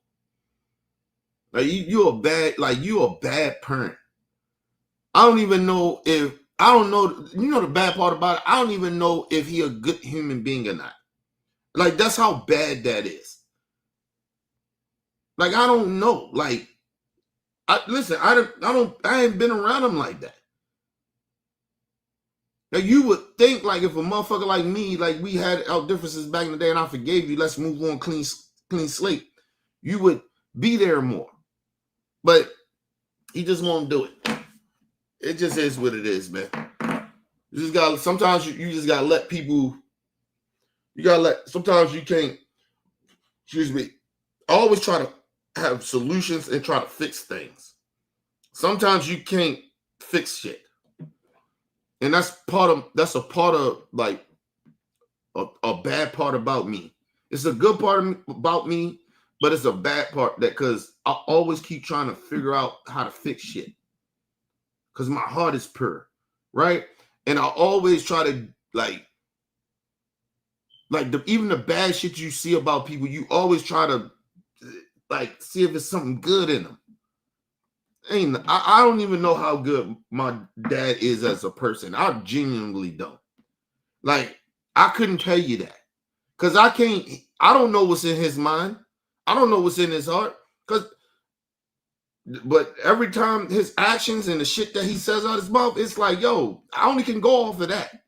Like you're a bad parent. I don't even know if the bad part about it. I don't even know if he a good human being or not. Like that's how bad that is. Like I don't know. Like I ain't been around him like that. Now you would think like if a motherfucker like me, like we had our differences back in the day and I forgave you, let's move on clean slate, you would be there more. But he just won't do it. It just is what it is, man. You just gotta sometimes you just gotta let people, sometimes you can't, excuse me, I always try to have solutions and try to fix things. Sometimes you can't fix shit. And that's a part of like a bad part about me. It's a good part about me, but it's a bad part because I always keep trying to figure out how to fix shit. Because my heart is pure, right? And I always try to even the bad shit you see about people, you always try to see if there's something good in them. I don't even know how good my dad is as a person. I genuinely don't. Like, I couldn't tell you that. Because I don't know what's in his mind. I don't know what's in his heart. But every time his actions and the shit that he says out his mouth, it's like, yo, I only can go off of that.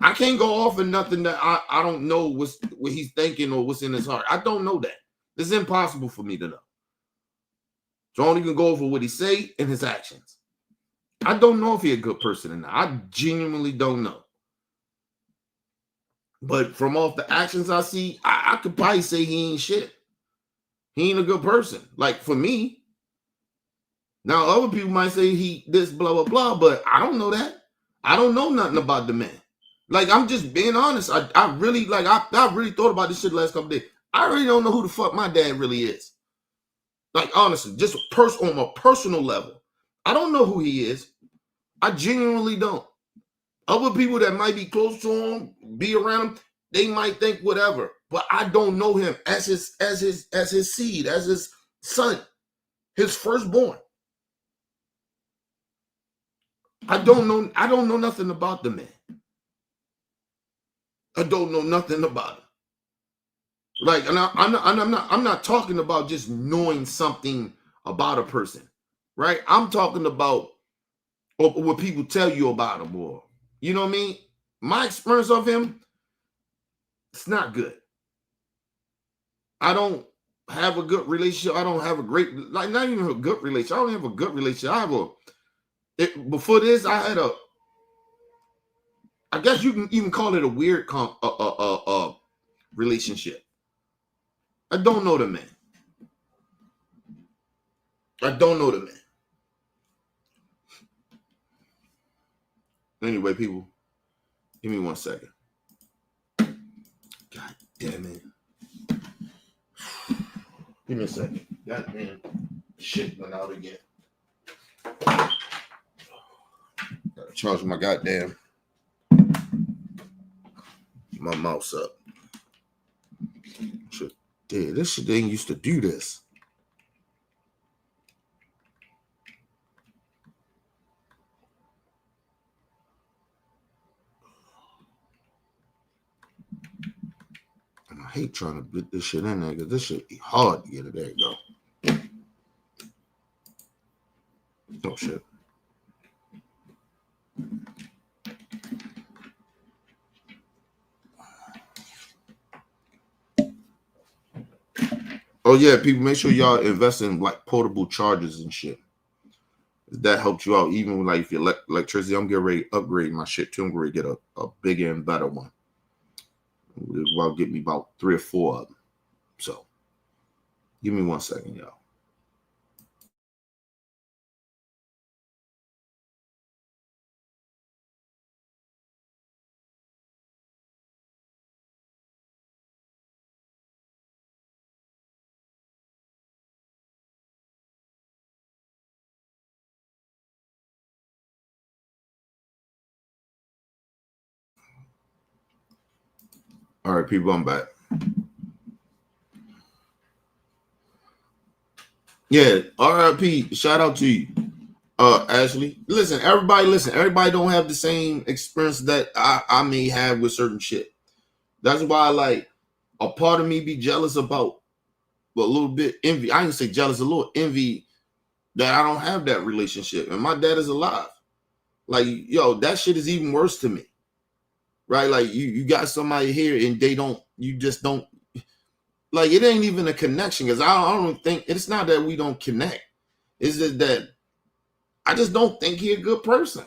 I can't go off of nothing that I don't know what he's thinking or what's in his heart. I don't know that. It's impossible for me to know. So I only can go over what he say and his actions. I don't know if he's a good person or not. I genuinely don't know. But from off the actions I see, I could probably say he ain't shit. He ain't a good person. Like for me. Now other people might say he this blah blah blah, but I don't know that. I don't know nothing about the man. Like I'm just being honest. I really I really thought about this shit the last couple days. I really don't know who the fuck my dad really is. Like honestly, just on a personal level. I don't know who he is. I genuinely don't. Other people that might be close to him, be around him, they might think whatever. But I don't know him as his seed, as his son, his firstborn. I don't know nothing about the man. I don't know nothing about him. Like, and I'm not talking about just knowing something about a person, right? I'm talking about what people tell you about him, or you know what I mean? My experience of him, it's not good. I don't have a good relationship. I don't have a great, not even a good relationship. I don't have a good relationship. Before this, I had I guess you can even call it a weird relationship. I don't know the man. I don't know the man. Anyway, people, give me 1 second. God damn it. Give me a second. God damn. Shit went out again. Gotta charge my goddamn my mouse up. Shit. Dude, this shit didn't used to do this. I hate trying to get this shit in there because this shit be hard to get it. There you go. Oh shit. Oh yeah, people, make sure y'all invest in like portable chargers and shit. That helps you out. Even like if you electricity, I'm getting ready to upgrade my shit too. I'm going to get a bigger and better one. It'll get me about 3 or 4 of them. So give me 1 second, y'all. All right, people, I'm back. Yeah, RIP. Shout out to you, Ashley. Listen, everybody don't have the same experience that I may have with certain shit. That's why, like, a part of me be jealous about a little bit envy. I didn't say jealous, a little envy that I don't have that relationship. And my dad is alive. Like, yo, that shit is even worse to me. Right? Like, you got somebody here and you just don't, like, it ain't even a connection, because I don't think, it's not that we don't connect. It's just that I just don't think he's a good person.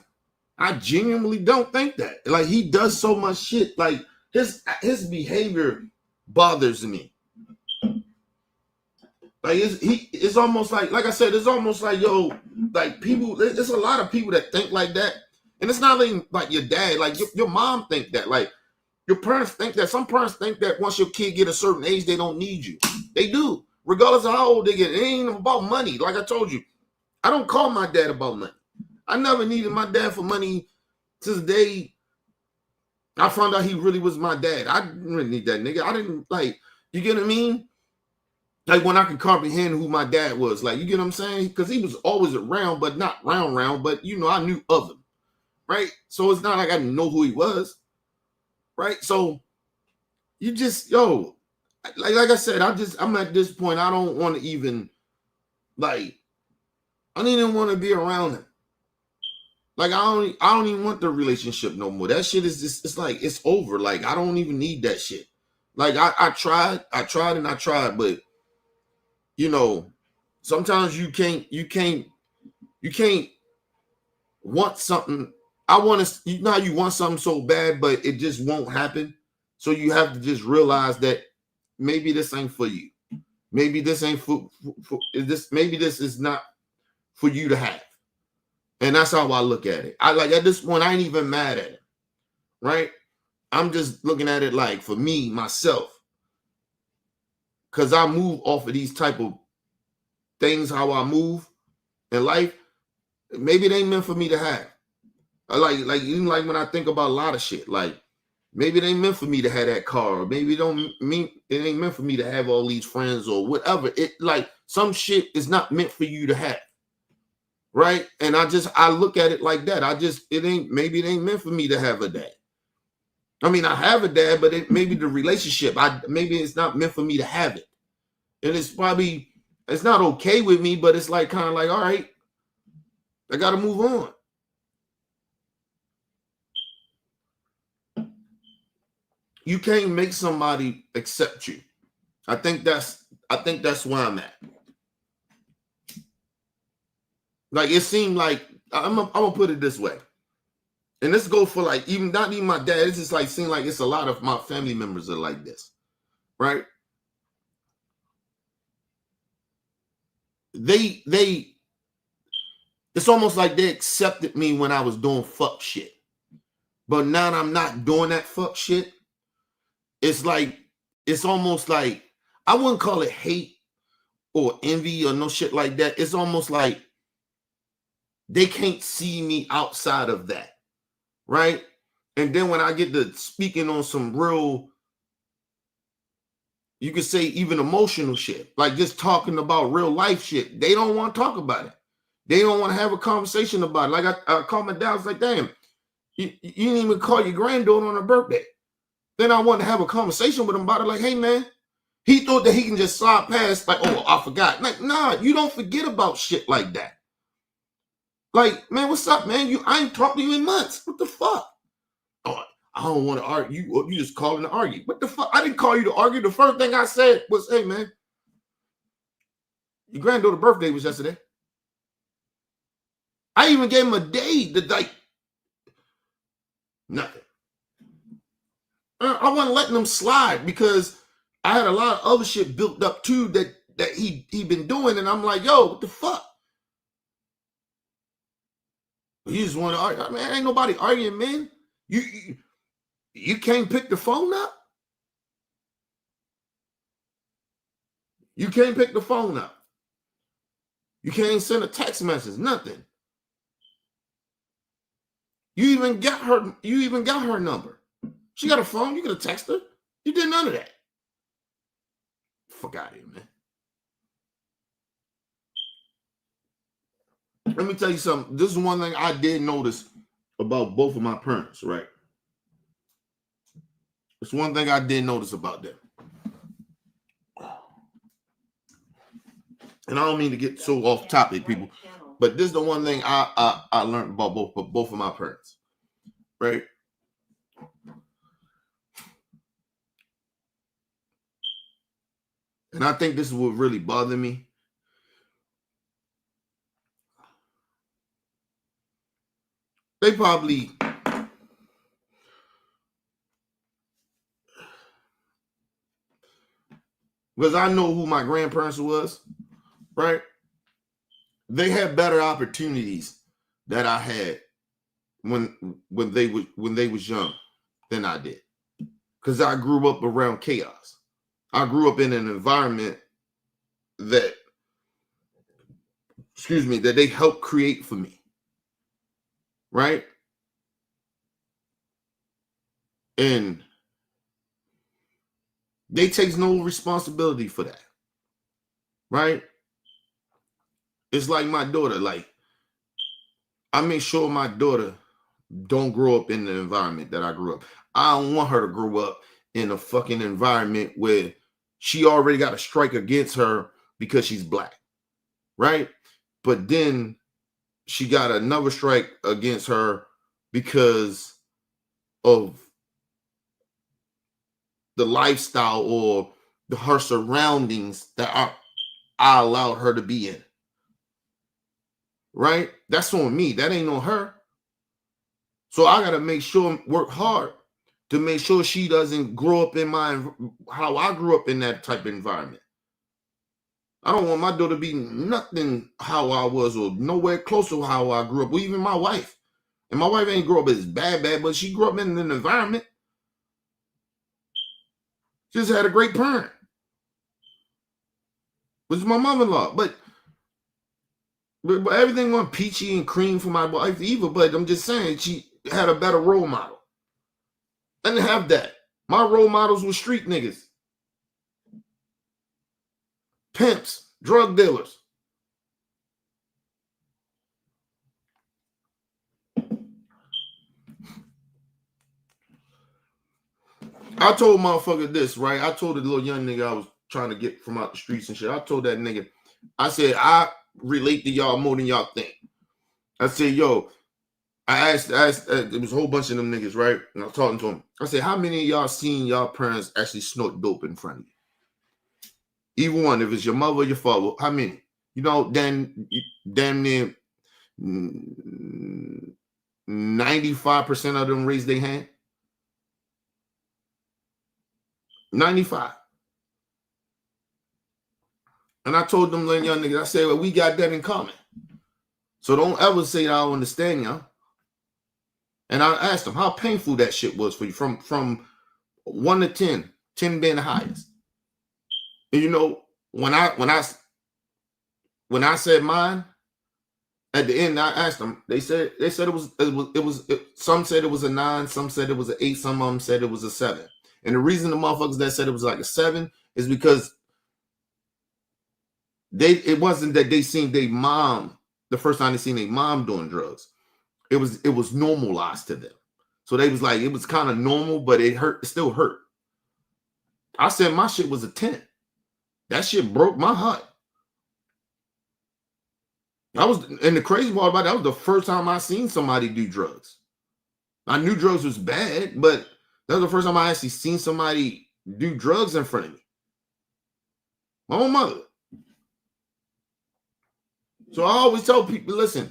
I genuinely don't think that. Like, he does so much shit. Like, his behavior bothers me. Like, it's almost like I said, it's almost like, yo, like, people, there's a lot of people that think like that. And it's not even like your dad, like your mom think that. Like, your parents think that. Some parents think that once your kid get a certain age, they don't need you. They do, regardless of how old they get. It ain't about money. Like I told you, I don't call my dad about money. I never needed my dad for money since the day I found out he really was my dad. I didn't really need that nigga. I didn't, like, you get what I mean? Like, when I could comprehend who my dad was, like, you get what I'm saying? Because he was always around, but not round, but, you know, I knew of him, right? So it's not like I didn't know who he was, right? So you just, yo, like I said, I'm at this point, I don't want to even, like, I don't even want to be around him. Like, I don't even want the relationship no more. That shit is just, it's like, it's over. Like, I don't even need that shit. Like, I tried, but, you know, sometimes you can't want something. You know how you want something so bad, but it just won't happen. So you have to just realize that maybe this ain't for you. Maybe this ain't maybe this is not for you to have. And that's how I look at it. At this point, I ain't even mad at it. Right? I'm just looking at it like, for me, myself. Because I move off of these type of things, how I move in life. Maybe it ain't meant for me to have. Even like when I think about a lot of shit, like, maybe it ain't meant for me to have that car. Or maybe it ain't meant for me to have all these friends or whatever. It, like, some shit is not meant for you to have. Right? And I look at it like that. Maybe it ain't meant for me to have a dad. I mean, I have a dad, but maybe the relationship, maybe it's not meant for me to have it. And it's not okay with me, but it's like, kind of like, all right, I got to move on. You can't make somebody accept you. I think that's where I'm at. Like, it seemed like, I'm gonna put it this way, and this goes for, like, not even my dad. It's just like, seemed like it's a lot of my family members are like this, right? It's almost like they accepted me when I was doing fuck shit, but now I'm not doing that fuck shit. It's almost like, I wouldn't call it hate or envy or no shit like that. It's almost like they can't see me outside of that, right? And then when I get to speaking on some real, you could say even emotional shit, like just talking about real life shit, they don't want to talk about it. They don't want to have a conversation about it. Like, I called my dad, I was like, damn, you didn't even call your granddaughter on her birthday. Then I wanted to have a conversation with him about it, like, hey, man, he thought that he can just slide past, like, oh, I forgot. Like, nah, you don't forget about shit like that. Like, man, what's up, man? I ain't talked to you in months. What the fuck? Oh, I don't want to argue. You just calling to argue. What the fuck? I didn't call you to argue. The first thing I said was, hey, man, your granddaughter's birthday was yesterday. I even gave him a day to, like, nothing. I wasn't letting him slide because I had a lot of other shit built up too that he been doing, and I'm like, yo, what the fuck? You just want to argue. Man, ain't nobody arguing, man. You can't pick the phone up. You can't pick the phone up. You can't send a text message, nothing. You even got her number. She got a phone, you could have texted her. You did none of that. Fuck out of here, man. Let me tell you something. This is one thing I did notice about both of my parents, right? It's one thing I did notice about them. And I don't mean to get so off topic, people, but this is the one thing I learned about both of my parents, right? And I think this is what really bothered me. They probably because I know who my grandparents was, right? They had better opportunities that I had when they was young than I did. Because I grew up around chaos. I grew up in an environment that, that they helped create for me. Right? And they take no responsibility for that. Right? It's like my daughter. Like, I make sure my daughter don't grow up in the environment that I grew up. I don't want her to grow up in a fucking environment where she already got a strike against her because she's black. Right? But then she got another strike against her because of the lifestyle or her surroundings that I allowed her to be in. Right? That's on me. That ain't on her. So I got to make sure, work hard to make sure she doesn't grow up in how I grew up in that type of environment. I don't want my daughter to be nothing how I was or nowhere close to how I grew up. Or even my wife. And my wife ain't grow up as bad, but she grew up in an environment. She just had a great parent. Which is my mother-in-law. But everything went peachy and cream for my wife either. But I'm just saying she had a better role model. I didn't have that. My role models were street niggas. Pimps, drug dealers. I told motherfucker this, right? I told the little young nigga I was trying to get from out the streets and shit. I told that nigga, I said, I relate to y'all more than y'all think. I said, yo, I asked, there was a whole bunch of them niggas, right? And I was talking to them. I said, how many of y'all seen y'all parents actually snort dope in front of you? Either one, if it's your mother or your father, how many? You know, damn near 95% of them raised their hand. 95. And I told them little young niggas, I said, well, we got that in common. So don't ever say I don't understand y'all. And I asked them how painful that shit was for you from 1 to 10, 10 being the highest. And you know, when I said mine, at the end I asked them, they said it was some said it was a 9, some said it was an 8, some of them said it was a 7. And the reason the motherfuckers that said it was like a 7 is because it wasn't that they seen their mom the first time they seen their mom doing drugs. It was normalized to them. So they was like, it was kind of normal, but it still hurt. I said my shit was a 10. That shit broke my heart. And the crazy part about that was the first time I seen somebody do drugs. I knew drugs was bad, but that was the first time I actually seen somebody do drugs in front of me. My own mother. So I always tell people, listen,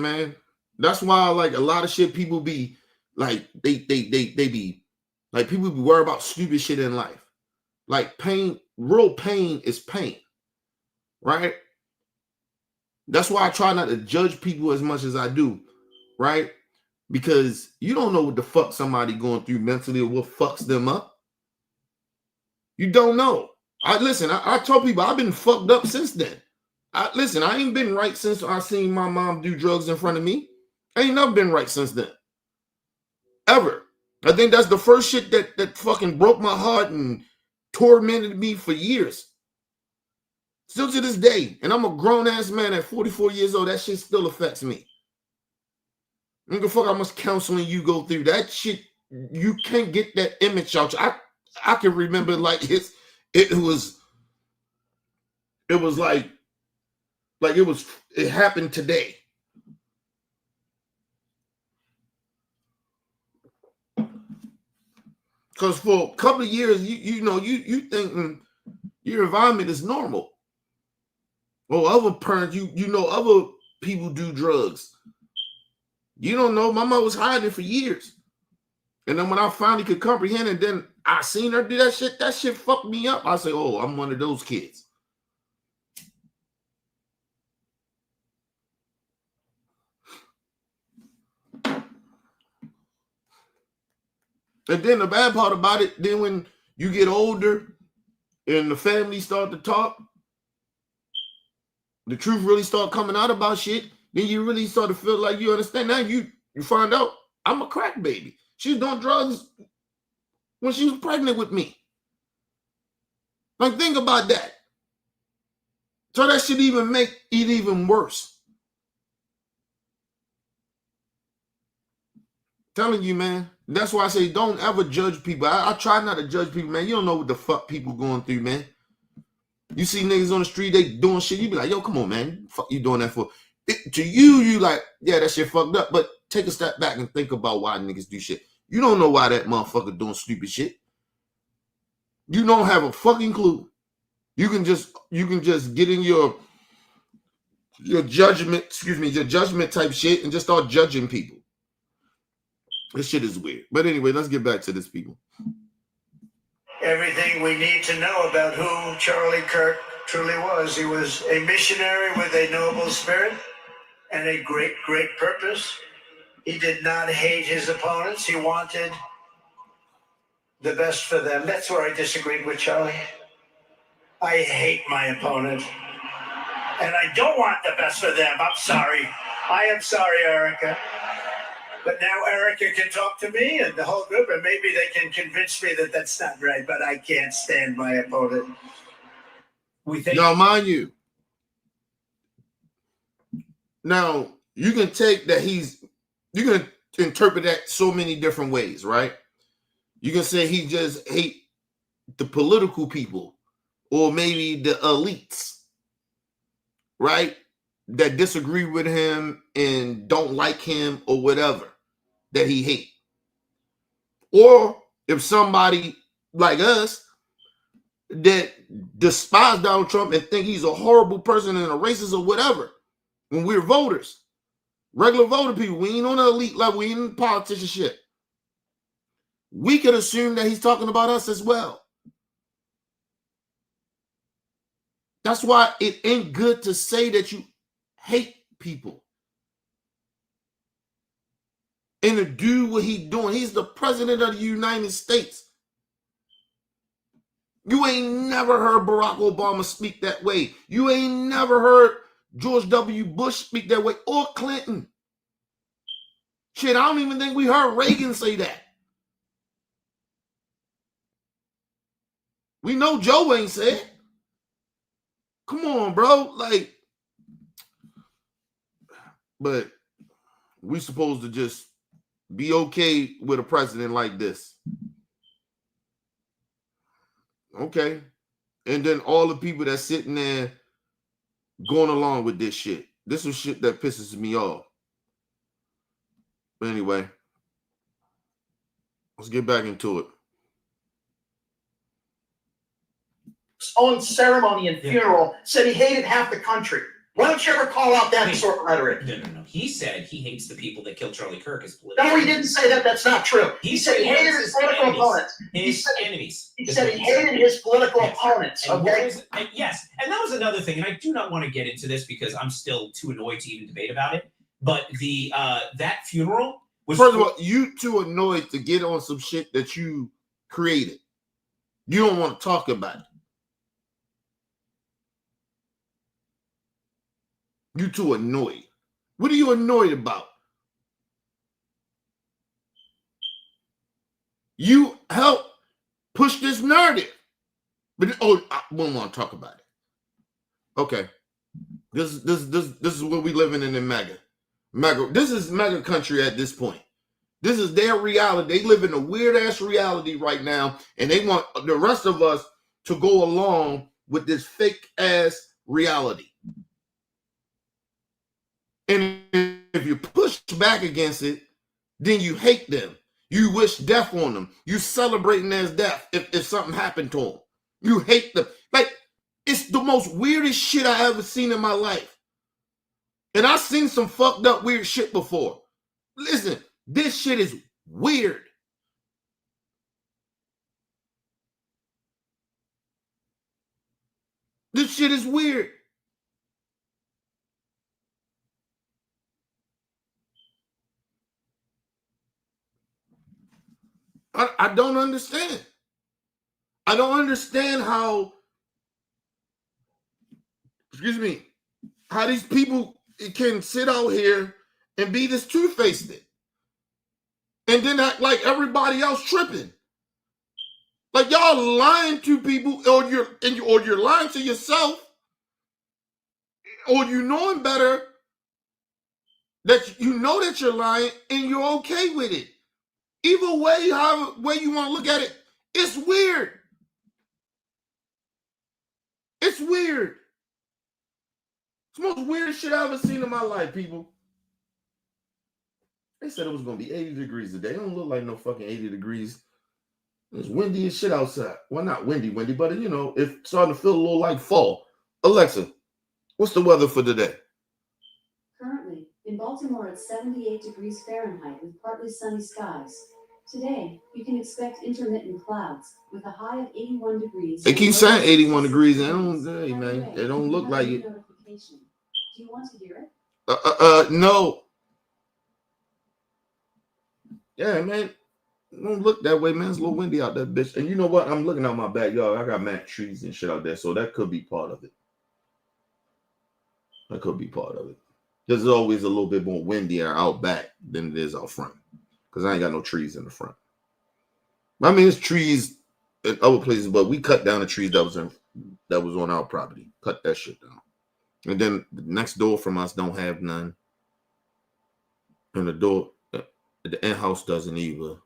man. That's why like a lot of shit people be like they be like people be worried about stupid shit in life. Like pain, real pain is pain. Right? That's why I try not to judge people as much as I do, right? Because you don't know what the fuck somebody going through mentally or what fucks them up. You don't know. I told people I've been fucked up since then. I ain't been right since I seen my mom do drugs in front of me. I ain't never been right since then. Ever. I think that's the first shit that fucking broke my heart and tormented me for years. Still to this day. And I'm a grown-ass man at 44 years old. That shit still affects me. I don't give a fuck how much counseling you go through. That shit, you can't get that image out. I can remember like it happened today. Because for a couple of years, you thinking your environment is normal. Or other parents, you know other people do drugs. You don't know. My mother was hiding for years. And then when I finally could comprehend it, then I seen her do that shit fucked me up. I say, oh, I'm one of those kids. And then the bad part about it, then when you get older and the family start to talk, the truth really start coming out about shit, then you really start to feel like you understand. Now you find out I'm a crack baby. She was doing drugs when she was pregnant with me. Like, think about that. So that should even make it even worse. Telling you, man. That's why I say don't ever judge people. I try not to judge people, man. You don't know what the fuck people going through, man. You see niggas on the street, they doing shit. You be like, yo, come on, man. Fuck you doing that for? To you like, yeah, that shit fucked up. But take a step back and think about why niggas do shit. You don't know why that motherfucker doing stupid shit. You don't have a fucking clue. You can just get in your judgment, your judgment type shit and just start judging people. This shit is weird. But anyway, let's get back to this, people. Everything we need to know about who Charlie Kirk truly was. He was a missionary with a noble spirit and a great, great purpose. He did not hate his opponents. He wanted the best for them. That's where I disagreed with Charlie. I hate my opponent. And I don't want the best for them. I'm sorry. I am sorry, Erica. But now Erica can talk to me and the whole group, and maybe they can convince me that that's not right, but I can't stand my opponent. Now, mind you, now you can take that you can interpret that so many different ways, right? You can say he just hate the political people or maybe the elites, right? That disagree with him and don't like him or whatever that he hate. Or if somebody like us that despise Donald Trump and think he's a horrible person and a racist or whatever, when we're voters, regular voter people, we ain't on the elite level, we ain't in politician shit. We could assume that he's talking about us as well. That's why it ain't good to say that you hate people. And to do what he's doing. He's the president of the United States. You ain't never heard Barack Obama speak that way. You ain't never heard George W. Bush speak that way, or Clinton. Shit, I don't even think we heard Reagan say that. We know Joe ain't said. Come on, bro. Like, but we supposed to just be okay with a president like this. Okay. And then all the people that's sitting there going along with this shit. This is shit that pisses me off. But anyway, let's get back into it. Own ceremony and funeral said he hated half the country. Why don't you ever call out that sort of rhetoric? No. He said he hates the people that killed Charlie Kirk as political. No, he didn't say that. That's not true. He said he hated his political opponents. His enemies. He said he hated his political opponents. Okay. Yes, and that was another thing. And I do not want to get into this because I'm still too annoyed to even debate about it. But the that funeral was. First of all, you too annoyed to get on some shit that you created. You don't want to talk about it. You too annoyed. What are you annoyed about? You help push this narrative. But I won't want to talk about it. Okay. This is what we living in Maga. This is Maga country at this point. This is their reality. They live in a weird ass reality right now, and they want the rest of us to go along with this fake ass reality. And if you push back against it, then you hate them. You wish death on them. You celebrating their death if something happened to them. You hate them. Like, it's the most weirdest shit I ever seen in my life. And I've seen some fucked up weird shit before. Listen, this shit is weird. This shit is weird. I don't understand. I don't understand how, excuse me, how these people can sit out here and be this two-faced and then act like everybody else tripping. Like y'all lying to people, or you're lying to yourself, or you knowing better that you know that you're lying and you're okay with it. Either way, however way you want to look at it, it's weird. It's weird. It's the most weirdest shit I've ever seen in my life, people. They said it was going to be 80 degrees today. It don't look like no fucking 80 degrees. It's windy as shit outside. Well, not windy, but it's starting to feel a little like fall. Alexa, what's the weather for today? Currently, in Baltimore, it's 78 degrees Fahrenheit with partly sunny skies. Today, you can expect intermittent clouds with a high of 81 degrees. They keep saying 81 degrees. They don't look like it. Do you want to hear it? No. Yeah, man. Don't look that way, man. It's a little windy out there, bitch. And you know what? I'm looking out my backyard. I got mad trees and shit out there, so that could be part of it. That could be part of it. There's always a little bit more windier out back than it is out front, because I ain't got no trees in the front. I mean, there's trees in other places, but we cut down the trees that was on our property. Cut that shit down. And then the next door from us don't have none. And the end house doesn't either.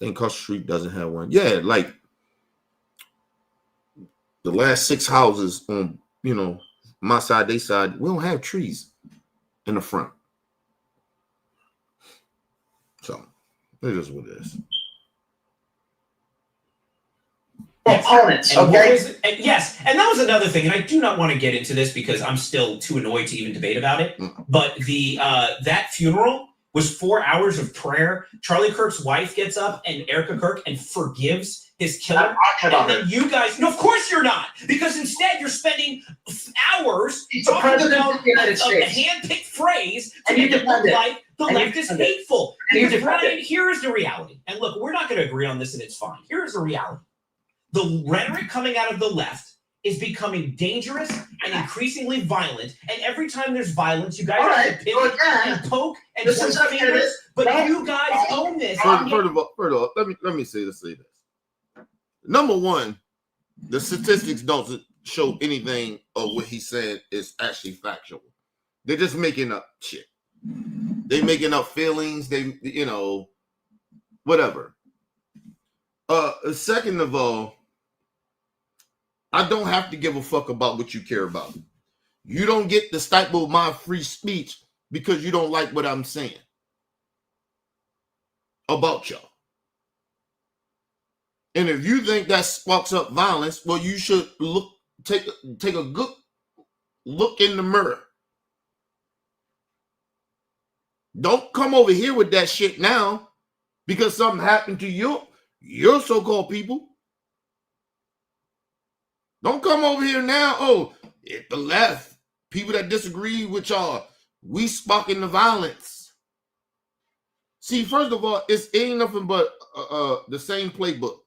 I think Custer Street doesn't have one. Yeah, like the last 6 houses on, my side, they side, we don't have trees in the front. So it is what it is. Opponents, okay? Yes, and that was another thing, and I do not want to get into this because I'm still too annoyed to even debate about it. But that funeral was 4 hours of prayer. Charlie Kirk's wife gets up, and Erica Kirk, and forgives his killer. And then you guys, no, of course you're not, because instead you're spending hours talking about a hand-picked phrase to make it look like the left is hateful. Because Brian, here is the reality. And look, we're not going to agree on this, and it's fine. Here is the reality. The rhetoric coming out of the left is becoming dangerous and increasingly violent. And every time there's violence, you guys have to pivot and poke and point fingers. But you guys own this. First of all, let me say this. Number one, the statistics don't show anything of what he said is actually factual. They're just making up shit. They're making up feelings. Whatever. Second of all, I don't have to give a fuck about what you care about. You don't get to stifle my free speech because you don't like what I'm saying about y'all. And if you think that sparks up violence, well, you should take a good look in the mirror. Don't come over here with that shit now because something happened to your so-called people. Don't come over here now. Oh, the left, people that disagree with y'all, we sparking the violence. See, first of all, it ain't nothing but the same playbook.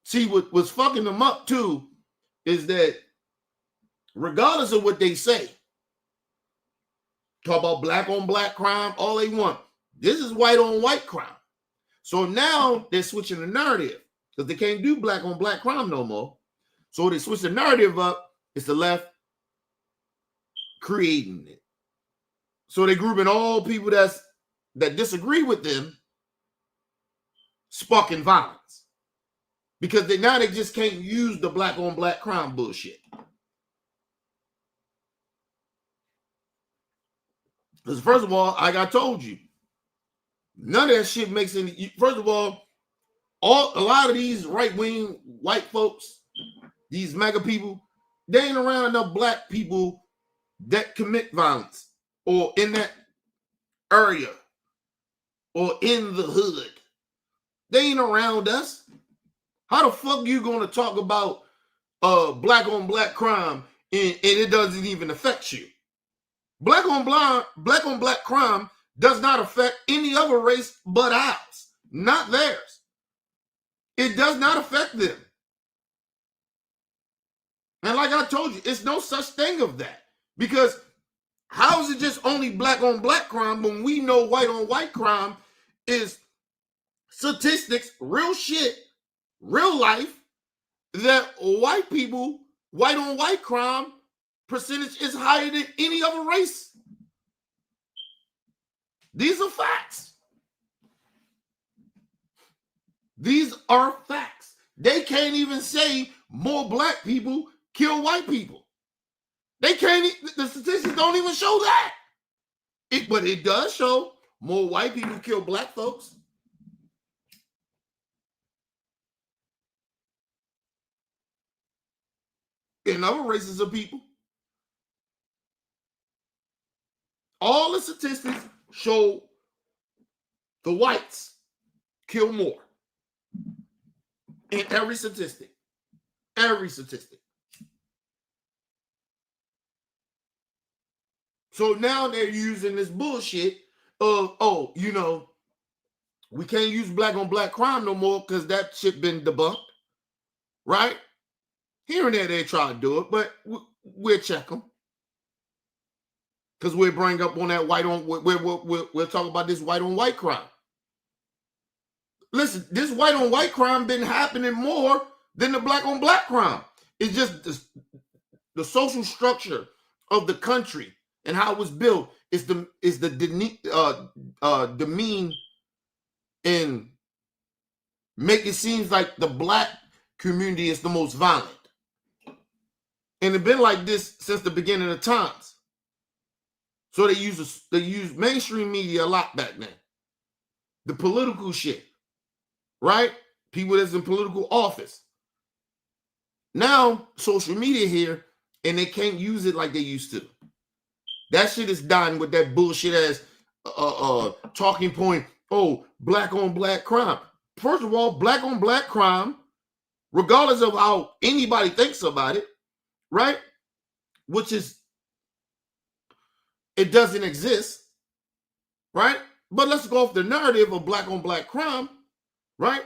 See, what's fucking them up too is that regardless of what they say, talk about black on black crime, all they want. This is white on white crime. So now they're switching the narrative because they can't do black on black crime no more. So they switch the narrative up. It's the left creating it. So they grouping all people that disagree with them, sparking violence. Because they just can't use the black on black crime bullshit. Because first of all, like I told you, none of that shit makes any. First of all, a lot of these right-wing white folks, these MAGA people, they ain't around enough black people that commit violence or in that area or in the hood. They ain't around us. How the fuck you gonna talk about black on black crime and it doesn't even affect you? Black on black crime does not affect any other race but ours, not theirs. It does not affect them. And like I told you, it's no such thing of that. Because how is it just only black on black crime when we know white on white crime is statistics, real shit, real life, that white people, white on white crime percentage is higher than any other race. These are facts. These are facts. They can't even say more black people kill white people. They can't, the statistics don't even show that. But it does show more white people kill black folks. And other races of people. All the statistics show the whites kill more. In every statistic. Every statistic. So now they're using this bullshit of, we can't use black on black crime no more because that shit been debunked. Right? Here and there they try to do it, but we'll check them. Because we'll bring up on that we'll talk about this white on white crime. Listen, this white on white crime been happening more than the black on black crime. It's just the social structure of the country and how it was built is the demean and make it seem like the black community is the most violent. And it's been like this since the beginning of times. So they use mainstream media a lot back then. The political shit, right? People that's in political office. Now, social media here, and they can't use it like they used to. That shit is dying with that bullshit ass talking point. Oh, black on black crime. First of all, black on black crime, regardless of how anybody thinks about it, right? Which is, it doesn't exist, right? But let's go off the narrative of black on black crime, right?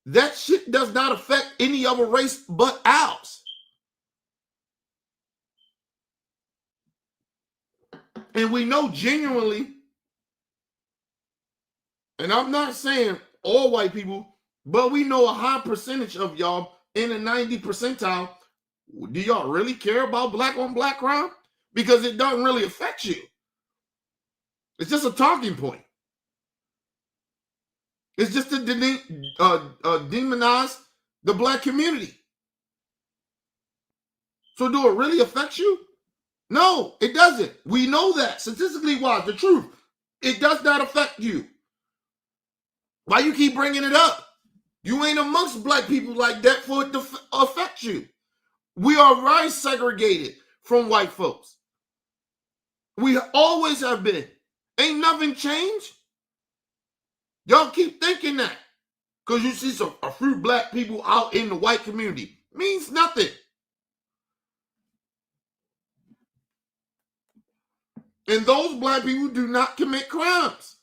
That shit does not affect any other race but ours. And we know genuinely, and I'm not saying all white people, but we know a high percentage of y'all in the 90 percentile. Do y'all really care about black on black crime? Because it doesn't really affect you. It's just a talking point. It's just to demonize the black community. So do it really affect you? No, it doesn't. We know that. Statistically wise, the truth. It does not affect you. Why you keep bringing it up? You ain't amongst black people like that for it to affect you. We are very segregated from white folks. We always have been. Ain't nothing changed. Y'all keep thinking that. Because you see a few black people out in the white community. Means nothing. And those black people do not commit crimes.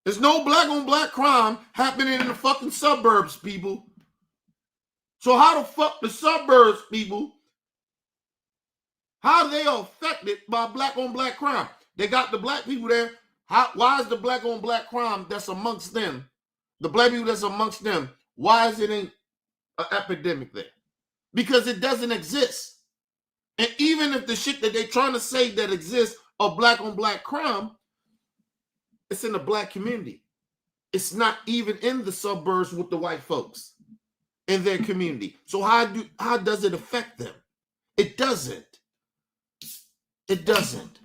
There's no black on black crime happening in the fucking suburbs, people. So how the fuck the suburbs people, how are they affected by black on black crime? They got the black people there Why is the black on black crime that's amongst them, the black people that's amongst them, why is it ain't an epidemic there? Because it doesn't exist. And even if the shit that they're trying to say that exists of black on black crime, it's in the black community. It's not even in the suburbs with the white folks in their community. So how does it affect them? It doesn't. It doesn't.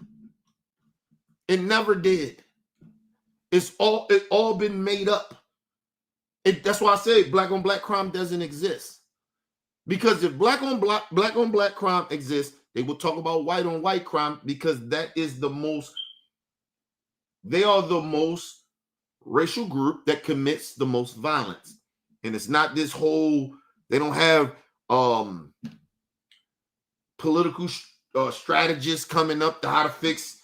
It never did. It all been made up. That's why I say black on black crime doesn't exist. Because if black on black crime exists, they will talk about white on white crime because that is they are the most racial group that commits the most violence. And it's not this whole, they don't have political strategists coming up to how to fix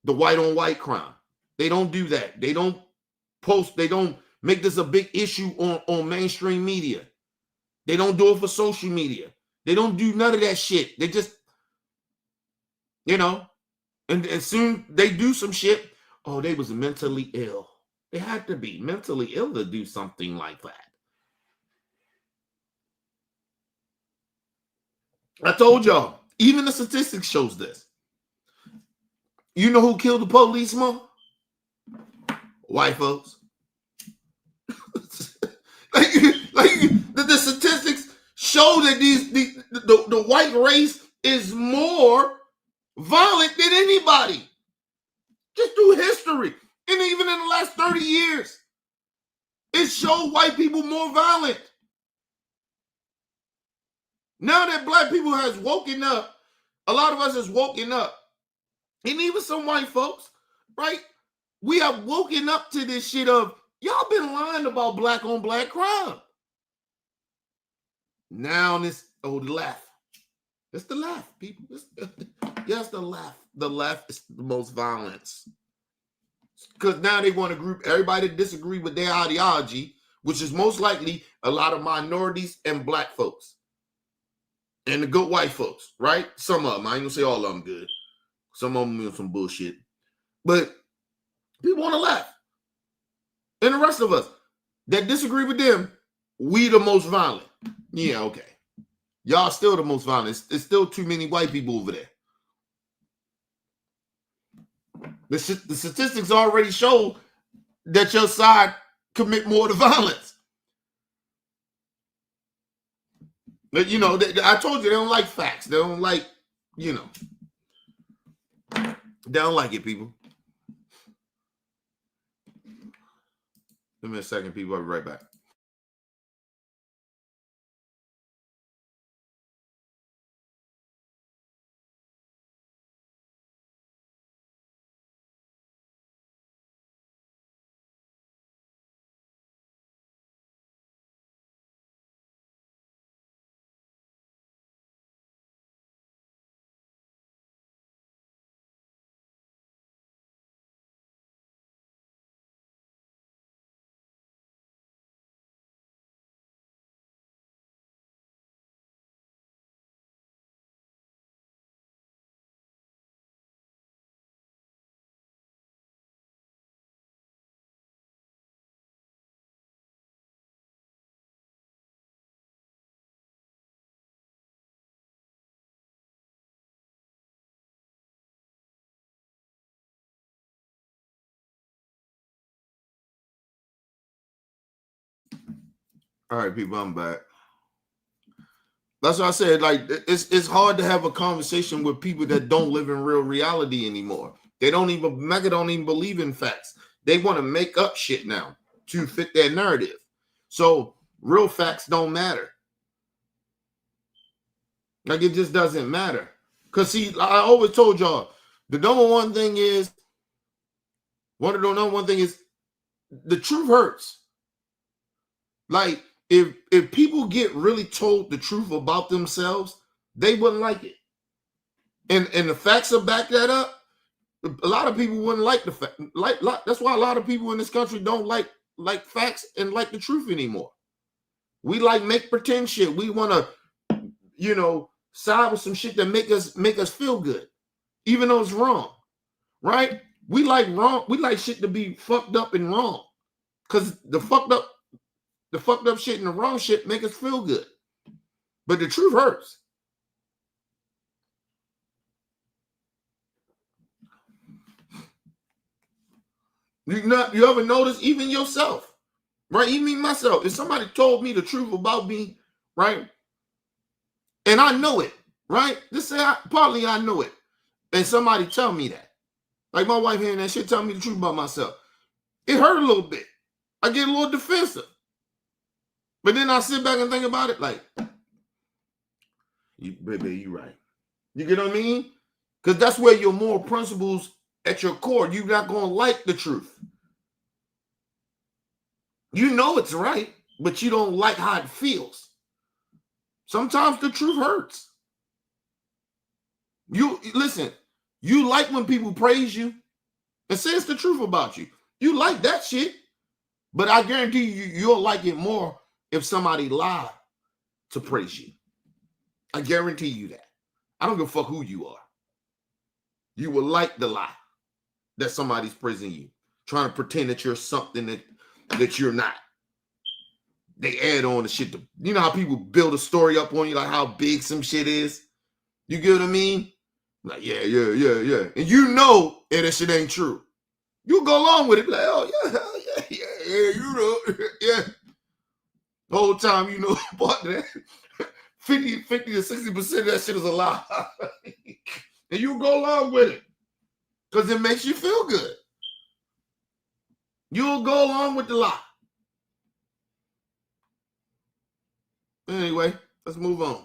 the white on white crime. They don't do that. They don't make this a big issue on mainstream media. They don't do it for social media. They don't do none of that shit. They just, and soon they do some shit. Oh, they was mentally ill. They had to be mentally ill to do something like that. I told y'all, even the statistics shows this. You know who killed the police, Mo? White folks. The statistics show that the white race is more violent than anybody. Just through history. And even in the last 30 years, it showed white people more violent. Now that black people has woken up, a lot of us has woken up, and even some white folks, right? We have woken up to this shit of, y'all been lying about black on black crime. Now this, the left. It's the left, people. Yes, the left. The left is the most violence. Because now they want to group everybody that disagree with their ideology, which is most likely a lot of minorities and black folks. And the good white folks, right? Some of them. I ain't gonna say all of them good. Some of them are some bullshit. But people on the left and the rest of us that disagree with them, we the most violent. Yeah, okay. Y'all still the most violent. It's still too many white people over there. The statistics already show that your side commit more to violence. But, I told you, they don't like facts. They don't like, they don't like it, people. Give me a second, people. I'll be right back. All right, people, I'm back. That's what I said. Like, it's hard to have a conversation with people that don't live in real reality anymore. Maga don't even believe in facts. They want to make up shit now to fit their narrative. So real facts don't matter. Like, it just doesn't matter. Because, see, I always told y'all, the number one thing is the truth hurts. Like, if people get really told the truth about themselves, they wouldn't like it. And the facts will back that up. A lot of people wouldn't like the fact. That's why a lot of people in this country don't like facts and like the truth anymore. We like make pretend shit. We want to, side with some shit that make us feel good, even though it's wrong, right? We like wrong. We like shit to be fucked up and wrong. Because the fucked up shit and the wrong shit make us feel good. But the truth hurts. You ever notice, even yourself, right? Even myself, if somebody told me the truth about me, right? And I know it, right? Just say, partly I know it. And somebody tell me that. Like my wife hearing that shit, tell me the truth about myself. It hurt a little bit. I get a little defensive. But then I sit back and think about it like, baby, you right. You get what I mean? Because that's where your moral principles at your core, you're not going to like the truth. You know it's right, but you don't like how it feels. Sometimes the truth hurts. You listen, you like when people praise you and says the truth about you. You like that shit. But I guarantee you, you'll like it more if somebody lied to praise you. I guarantee you that. I don't give a fuck who you are. You will like the lie that somebody's praising you, trying to pretend that you're something that you're not. They add on the shit. You know how people build a story up on you, like how big some shit is? You get what I mean? Like, yeah. And you know that shit ain't true. You go along with it, like, oh, yeah, you know, yeah. The whole time, you know, part of that, 50 to 60% of that shit is a lie. And you go along with it because it makes you feel good. You'll go along with the lie. Anyway, let's move on.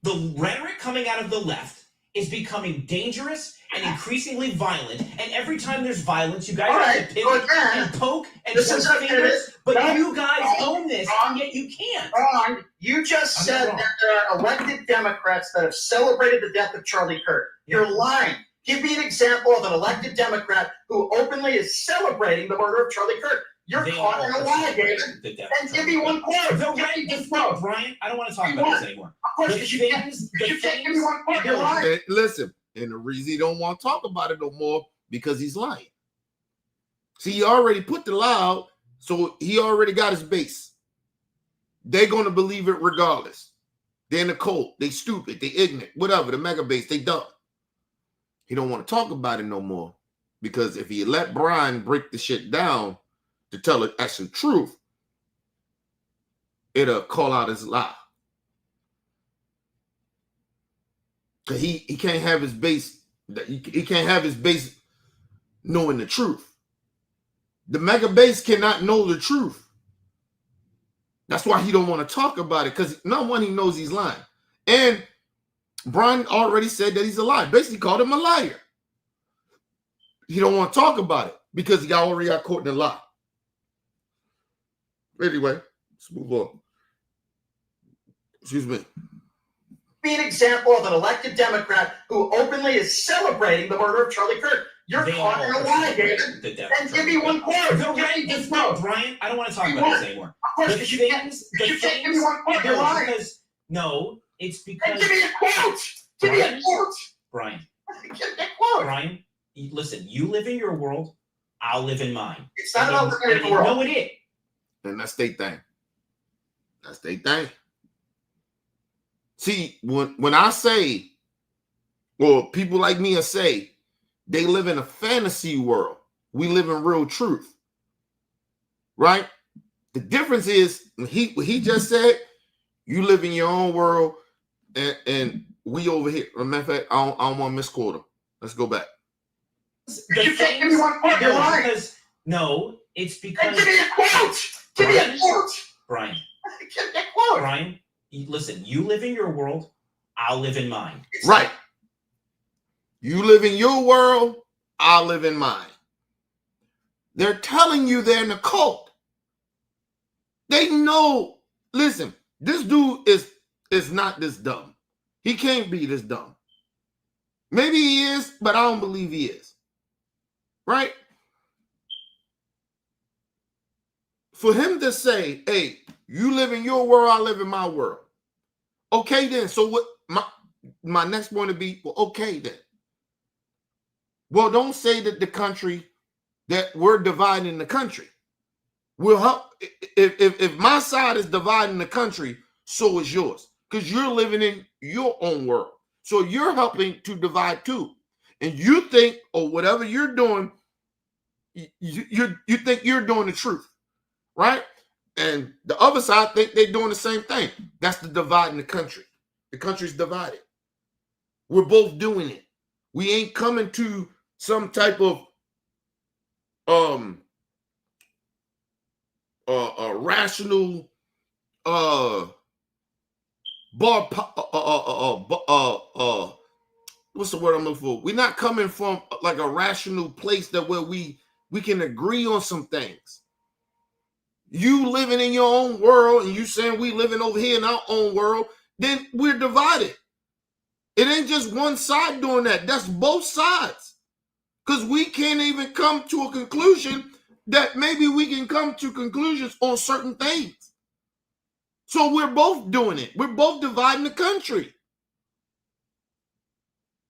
The rhetoric coming out of the left is becoming dangerous and increasingly violent. And every time there's violence, you guys have to pivot and poke and point fingers. But you guys own this, and yet you can't. Ron, you just said that there are elected Democrats that have celebrated the death of Charlie Kirk. You're lying. Give me an example of an elected Democrat who openly is celebrating the murder of Charlie Kirk. You're caught in a lie, David. And give me one quote. Brian, I don't want to talk about this anymore. Of course, you can't give me one quote. You're lying. Listen, and the reason he don't want to talk about it no more because he's lying. See, he already put the lie out, so he already got his base. They're going to believe it regardless. They're in the cult. They stupid. They ignorant. Whatever. The mega base. They dumb. He don't want to talk about it no more because if he let Brian break the shit down to tell the actual truth, it'll call out his lie. Cause he can't have his base. He can't have his base knowing the truth. The mega base cannot know the truth. That's why he don't want to talk about it. Because number one, he knows he's lying. And Brian already said that he's a liar. Basically called him a liar. He don't want to talk about it because he already got caught in a lie. Anyway, let's move on. Excuse me. Be an example of an elected Democrat who openly is celebrating the murder of Charlie Kirk. You're caught in a lie, David. And give me one quote. Brian, I don't want to talk about this anymore. Of course, you can't give me one quote. You're lying. No, it's because. And give me a quote. Give me a quote. Brian. Give me a quote. Brian, listen, you live in your world, I'll live in mine. It's not about living in the world. No, it is. And that's their thing. That's their thing. See, when I say, or people like me say, they live in a fantasy world. We live in real truth. Right? The difference is, what he just said, you live in your own world, and we over here. As a matter of fact, I don't want to misquote him. Let's go back. You can't give me one quote. You're lying. No, it's because. And give me a quote. Give me a quote. Brian. Give me a quote. Brian, listen, you live in your world, I'll live in mine. Right. You live in your world, I'll live in mine. They're telling you they're in a cult. They know. Listen, this dude is not this dumb. He can't be this dumb. Maybe he is, but I don't believe he is. Right? For him to say, hey, you live in your world, I live in my world. Okay, then. So what my next point would be, well, okay, then. Well, don't say that the country, that we're dividing the country. We'll help. If my side is dividing the country, so is yours, because you're living in your own world. So you're helping to divide too. And you think, or whatever you're doing, you think you're doing the truth, right? And the other side think they're doing the same thing. That's the dividing the country. The country's divided. We're both doing it. We ain't coming to some type of a rational what's the word I'm looking for? We're not coming from like a rational place that where we can agree on some things. You living in your own world and you saying we living over here in our own world, then we're divided. It ain't just one side doing that. That's both sides. Because we can't even come to a conclusion that maybe we can come to conclusions on certain things. So we're both doing it. We're both dividing the country.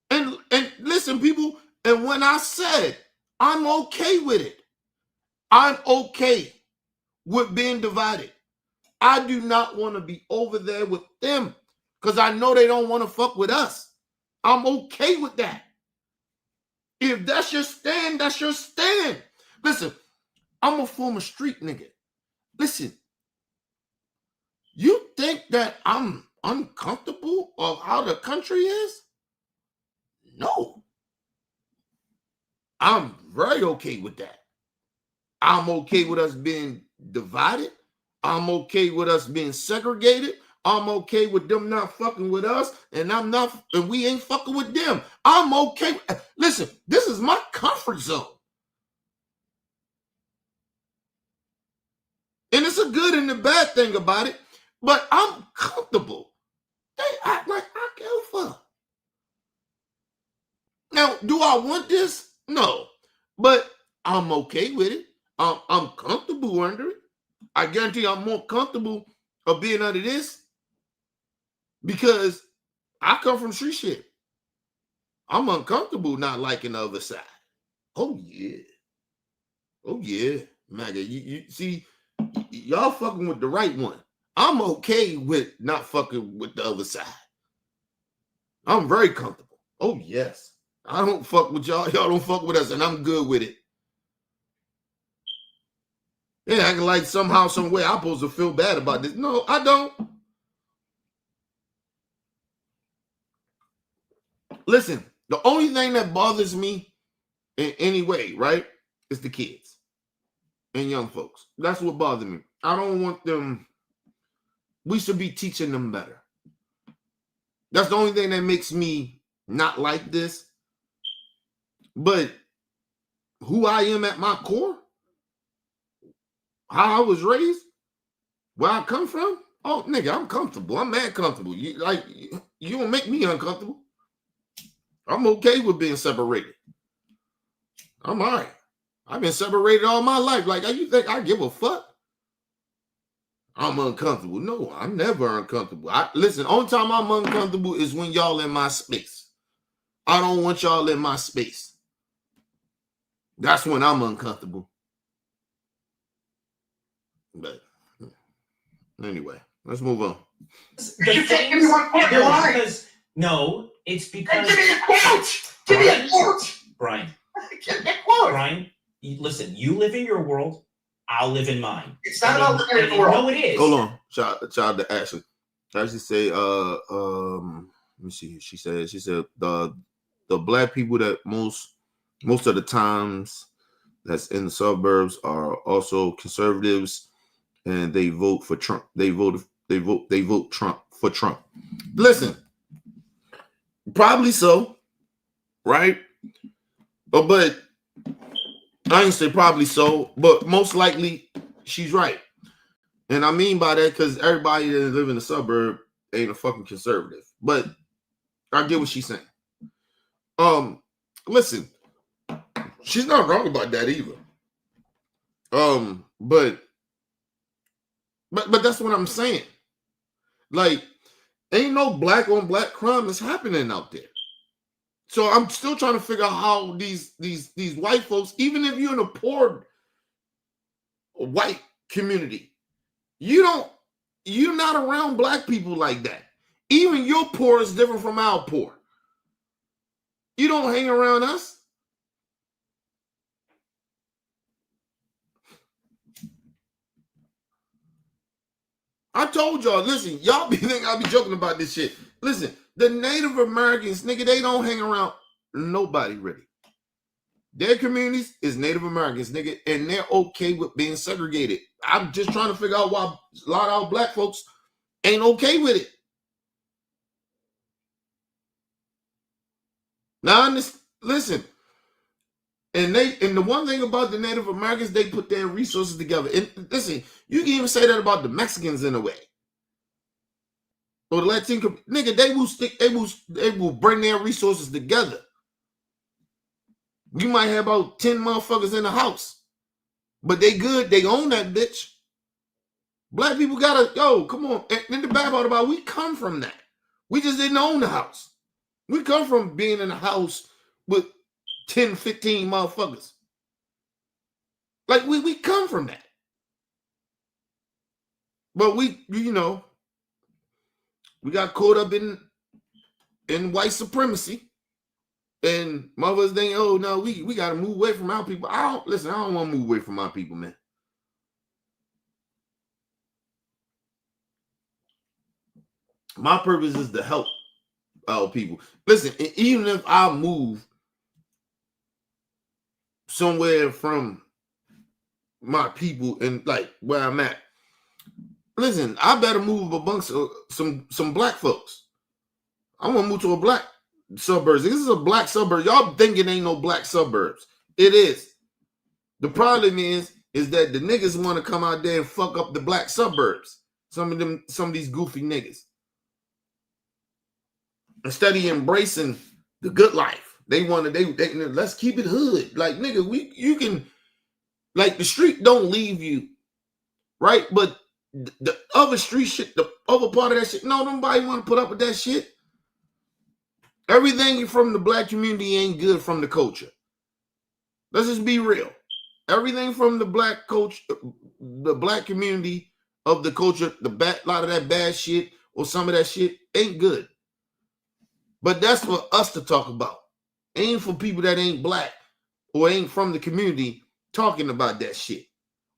And listen, people, and when I said I'm okay with it, I'm okay with being divided. I do not want to be over there with them because I know they don't want to fuck with us. I'm okay with that. If that's your stand, that's your stand. Listen, I'm a former street nigga. Listen, you think that I'm uncomfortable of how the country is? No. I'm very okay with that. I'm okay with us being divided. I'm okay with us being segregated. I'm okay with them not fucking with us, and we ain't fucking with them. I'm okay. Listen, this is my comfort zone. And it's a good and a bad thing about it, but I'm comfortable. They act like I give a fuck. Now, do I want this? No, but I'm okay with it. I'm comfortable under it. I guarantee I'm more comfortable of being under this because I come from street shit. I'm uncomfortable not liking the other side. Oh yeah. Oh yeah. Maga, you see, y'all fucking with the right one. I'm okay with not fucking with the other side. I'm very comfortable. Oh yes. I don't fuck with y'all. Y'all don't fuck with us, and I'm good with it. Yeah, acting like somehow, some way I'm supposed to feel bad about this. No, I don't. Listen, the only thing that bothers me in any way, right, is the kids and young folks. That's what bothers me. I don't want them. We should be teaching them better. That's the only thing that makes me not like this. But who I am at my core, how I was raised, where I come from, oh, nigga, I'm comfortable. I'm mad comfortable. You don't make me uncomfortable. I'm okay with being separated. I'm all right. I've been separated all my life. Like, you think I give a fuck? I'm uncomfortable. No, I'm never uncomfortable. Listen, only time I'm uncomfortable is when y'all in my space. I don't want y'all in my space. That's when I'm uncomfortable. But anyway, let's move on. No, it's because. Give me a quote. Give me a quote. Brian. Give me a quote. Brian, listen, you live in your world. I'll live in mine. It's not about living in the world. No, it is. Hold on. Child to Ashley. Ashley say, let me see. She said the black people that most of the times that's in the suburbs are also conservatives, and they vote for Trump. They vote Trump for Trump. Listen, probably so, right? But I ain't say probably so, but most likely she's right. And I mean by that because everybody that live in the suburb ain't a fucking conservative. But I get what she's saying. Listen, she's not wrong about that either. But that's what I'm saying. Like, ain't no black on black crime that's happening out there. So I'm still trying to figure out how these white folks, even if you're in a poor white community, you're not around black people like that. Even your poor is different from our poor. You don't hang around us. I told y'all, listen, y'all be thinking I be joking about this shit. Listen, the Native Americans, nigga, they don't hang around nobody really. Their communities is Native Americans, nigga, and they're okay with being segregated. I'm just trying to figure out why a lot of our black folks ain't okay with it. Now, listen, and the one thing about the Native Americans, they put their resources together. And listen, you can even say that about the Mexicans in a way. Or the Latin, nigga, they will bring their resources together. You might have about 10 motherfuckers in the house, but they good, they own that bitch. Black people gotta, come on. And the bad part about we come from that. We just didn't own the house. We come from being in a house with 10, 15 motherfuckers. Like we come from that. But we got caught up in white supremacy. And mothers think, oh no, we gotta move away from our people. I don't want to move away from my people, man. My purpose is to help our people. Listen, even if I move somewhere from my people and like where I'm at, listen, I better move amongst some black folks. I want to move to a black suburbs. This is a black suburb. Y'all think it ain't no black suburbs. It is. The problem is that the niggas want to come out there and fuck up the black suburbs. Some of these goofy niggas. Instead of embracing the good life, they let's keep it hood. Like, nigga, you can, like, the street don't leave you, right? But the other street shit, the other part of that shit, no, nobody want to put up with that shit. Everything from the black community ain't good from the culture. Let's just be real. Everything from the black culture, the black community of the culture, lot of that bad shit or some of that shit ain't good. But that's for us to talk about. Ain't for people that ain't black or ain't from the community talking about that shit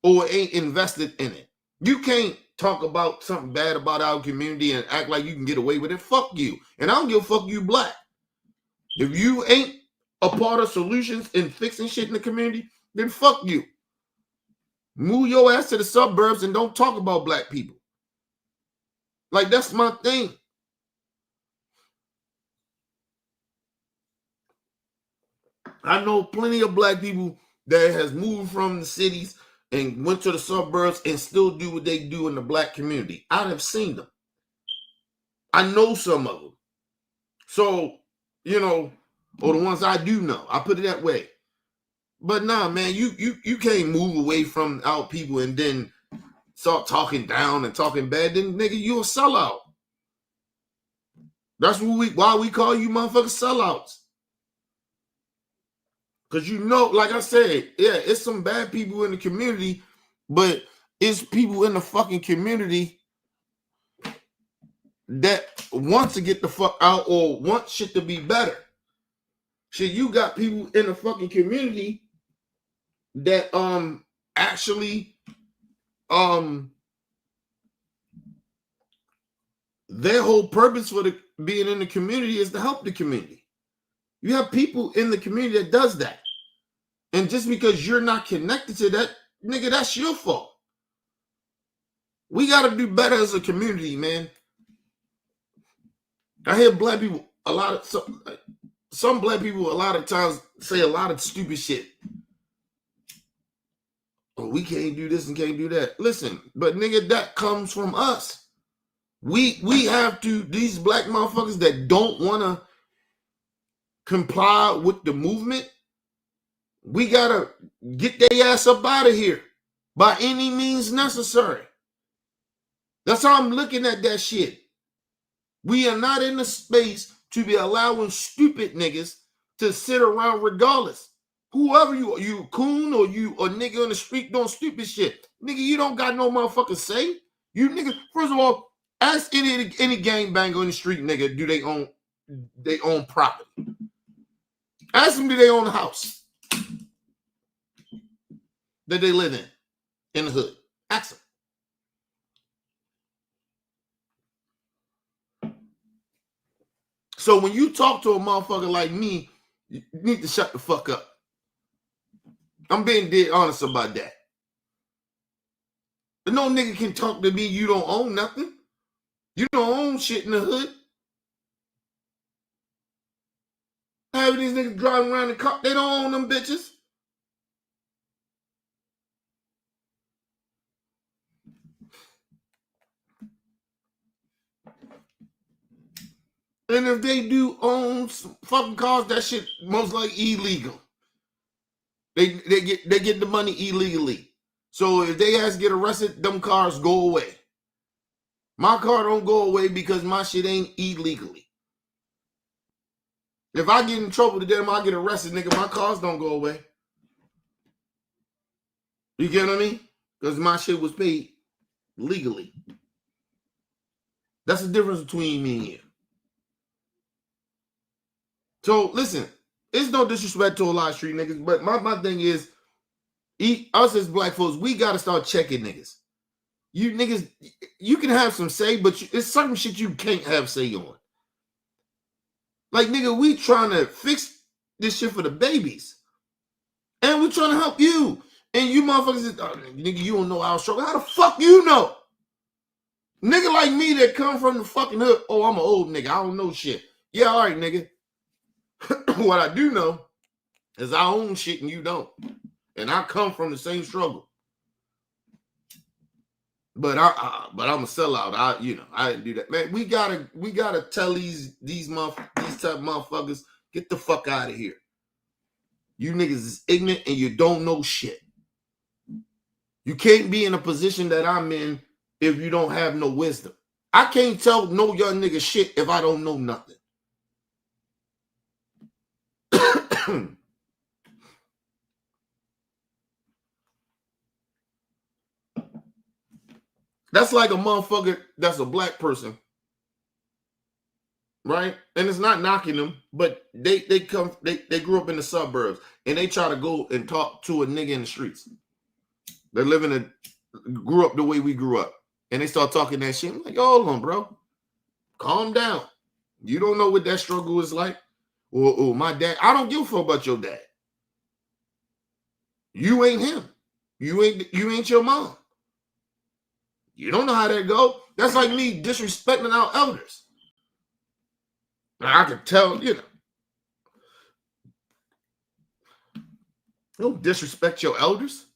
or ain't invested in it. You can't talk about something bad about our community and act like you can get away with it. Fuck you. And I don't give a fuck you black. If you ain't a part of solutions and fixing shit in the community, then fuck you. Move your ass to the suburbs and don't talk about black people. Like, that's my thing. I know plenty of black people that has moved from the cities and went to the suburbs and still do what they do in the black community. I have seen them. I know some of them. So, or the ones I do know. I put it that way. But nah, man, you can't move away from our people and then start talking down and talking bad. Then, nigga, you a sellout. That's why we call you motherfuckers sellouts. Because like I said, yeah, it's some bad people in the community, but it's people in the fucking community that want to get the fuck out or want shit to be better. Shit, you got people in the fucking community that actually their whole purpose for being in the community is to help the community. You have people in the community that does that. And just because you're not connected to that, nigga, that's your fault. We got to do better as a community, man. I hear black people some black people a lot of times say a lot of stupid shit. Oh, we can't do this and can't do that. Listen, but nigga, that comes from us. We have to, these black motherfuckers that don't want to comply with the movement, we gotta get their ass up out of here by any means necessary. That's how I'm looking at that shit. We are not in a space to be allowing stupid niggas to sit around regardless. Whoever you a coon or you a nigga on the street doing stupid shit. Nigga, you don't got no motherfucking say. You niggas, first of all, ask any gangbanger in the street, nigga, do they own property? Ask them, do they own a house that they live in the hood? Ask them. So when you talk to a motherfucker like me, you need to shut the fuck up. I'm being dead honest about that. But no nigga can talk to me, you don't own nothing. You don't own shit in the hood. Having these niggas driving around the car, they don't own them bitches. And if they do own some fucking cars, that shit most likely illegal. They get the money illegally. So if they ask to get arrested, them cars go away. My car don't go away because my shit ain't illegally. If I get in trouble today, I get arrested, nigga, my cars don't go away. You get what I mean? Because my shit was paid legally. That's the difference between me and you. So listen, it's no disrespect to a lot of street niggas, but my thing is, us as black folks, we gotta start checking niggas. You niggas, you can have some say, but it's certain shit you can't have say on. Like, nigga, we trying to fix this shit for the babies. And we trying to help you. And you motherfuckers, nigga, you don't know our struggle. How the fuck you know? Nigga like me that come from the fucking hood, oh, I'm an old nigga, I don't know shit. Yeah, all right, nigga. What I do know is I own shit and you don't. And I come from the same struggle. But I'm a sellout. I didn't do that. Man, we gotta tell these type of motherfuckers, get the fuck out of here. You niggas is ignorant and you don't know shit. You can't be in a position that I'm in if you don't have no wisdom. I can't tell no young nigga shit if I don't know nothing. That's like a motherfucker that's a black person, right? And it's not knocking them, but they grew up in the suburbs and they try to go and talk to a nigga in the streets. They're grew up the way we grew up, and they start talking that shit. I'm like, hold on, bro, calm down. You don't know what that struggle is like. Or my dad, I don't give a fuck about your dad. You ain't him. You ain't your mom. You don't know how that go. That's like me disrespecting our elders. I can tell, don't disrespect your elders.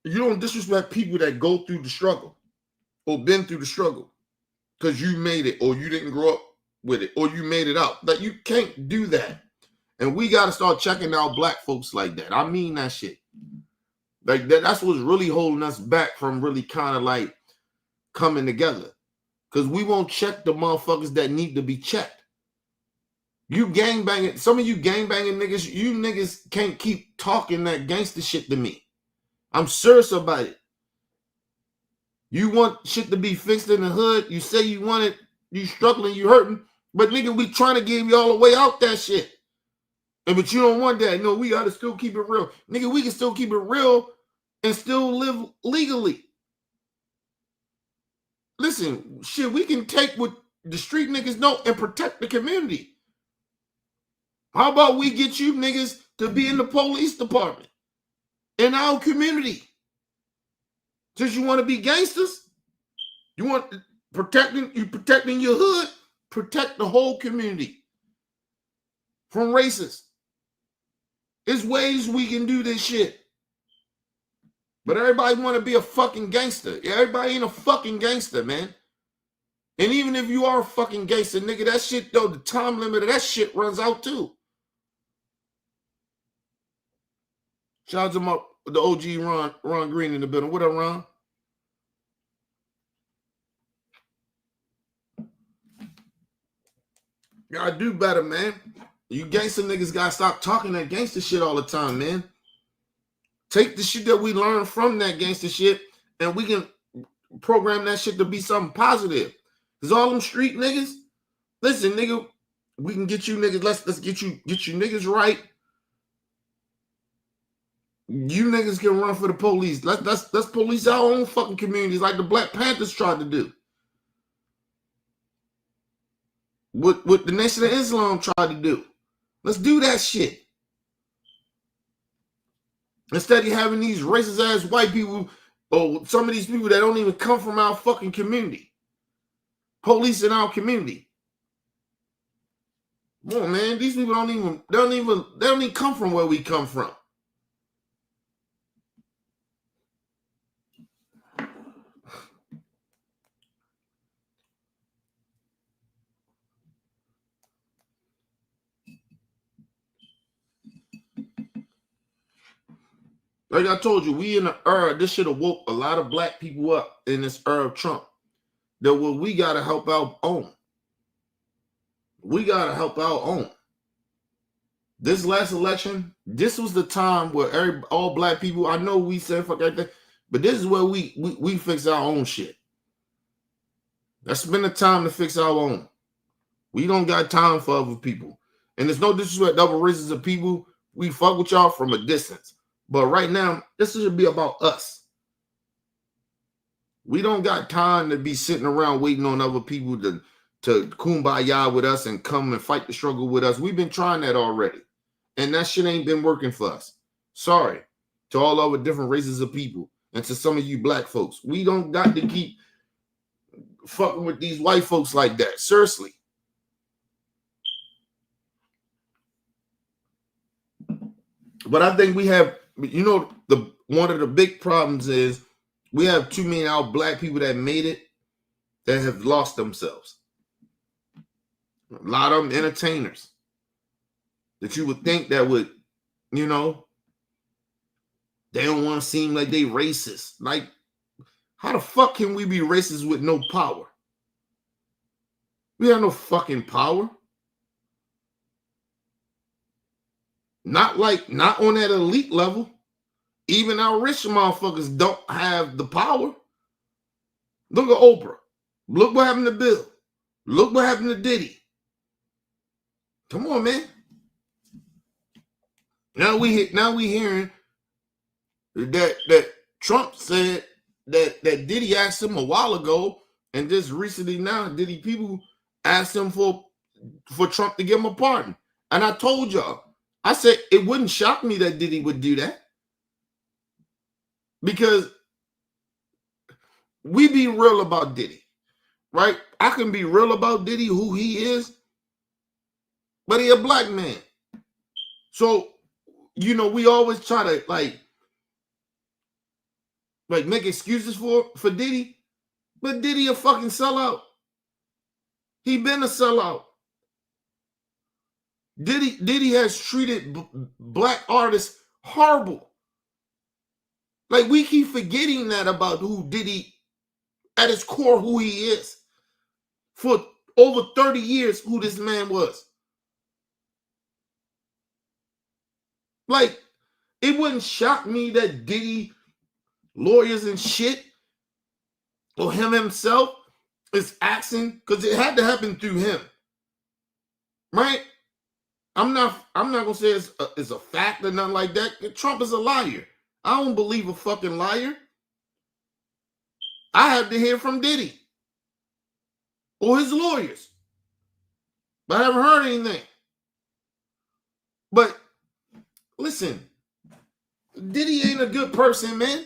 You don't disrespect people that go through the struggle or been through the struggle because you made it or you didn't grow up with it or you made it out. Like, you can't do that. And we got to start checking out black folks like that. I mean that shit. Like, that's what's really holding us back from really kind of like coming together. Because we won't check the motherfuckers that need to be checked. You gangbanging, some of you gangbanging niggas, you niggas can't keep talking that gangster shit to me. I'm serious about it. You want shit to be fixed in the hood. You say you want it. You struggling, you hurting. But nigga, we trying to give y'all a way out that shit. But you don't want that. No, we got to still keep it real. Nigga, we can still keep it real and still live legally. Listen, shit, we can take what the street niggas know and protect the community. How about we get you niggas to be in the police department in our community? Since you want to be gangsters, you want protecting your hood, protect the whole community from racists. There's ways we can do this shit. But everybody want to be a fucking gangster. Everybody ain't a fucking gangster, man. And even if you are a fucking gangster, nigga, that shit, though, the time limit of that shit runs out too. Shout out to the OG Ron Green in the building. What up, Ron? Gotta do better, man. You gangster niggas gotta stop talking that gangster shit all the time, man. Take the shit that we learned from that gangster shit, and we can program that shit to be something positive. Cause all them street niggas, listen, nigga, we can get you niggas. Let's get you niggas right. You niggas can run for the police. Let's police our own fucking communities like the Black Panthers tried to do. What the Nation of Islam tried to do. Let's do that shit. Instead of having these racist ass white people or some of these people that don't even come from our fucking community. Police in our community. Come on, man. These people they don't even come from where we come from. Like I told you, we in the era, this should have woke a lot of black people up in this era of Trump. That what we got to help our own. We got to help our own. This last election, this was the time where all black people, I know we said fuck everything, but this is where we fix our own shit. Let's spend the time to fix our own. We don't got time for other people. And there's no disrespect to other races of people. We fuck with y'all from a distance. But right now, this should be about us. We don't got time to be sitting around waiting on other people to kumbaya with us and come and fight the struggle with us. We've been trying that already. And that shit ain't been working for us. Sorry to all other different races of people and to some of you black folks. We don't got to keep fucking with these white folks like that. Seriously. But I think we have, you know, one of the big problems is we have too many of our black people that made it that have lost themselves. A lot of them entertainers that you would think that would, you know, they don't want to seem like they racist. Like, how the fuck can we be racist with no power? We have no fucking power. Not on that elite level. Even our rich motherfuckers don't have the power. Look at Oprah. Look what happened to Bill. Look what happened to Diddy. Come on, man. Now we hearing that Trump said that Diddy asked him a while ago, and just recently now Diddy people asked him for Trump to give him a pardon. And I told y'all, I said it wouldn't shock me that Diddy would do that. Because we be real about Diddy, right? I can be real about Diddy, who he is, but he a black man. So, you know, we always try to like make excuses for Diddy, but Diddy a fucking sellout. He been a sellout. Diddy has treated black artists horrible. Like, we keep forgetting that about who Diddy, at his core, who he is. For over 30 years, who this man was. Like, it wouldn't shock me that Diddy, lawyers and shit, or him himself, is asking, because it had to happen through him. Right? I'm not gonna say it's a fact or nothing like that. Trump is a liar. I don't believe a fucking liar. I have to hear from Diddy or his lawyers, but I haven't heard anything. But listen, Diddy ain't a good person, man.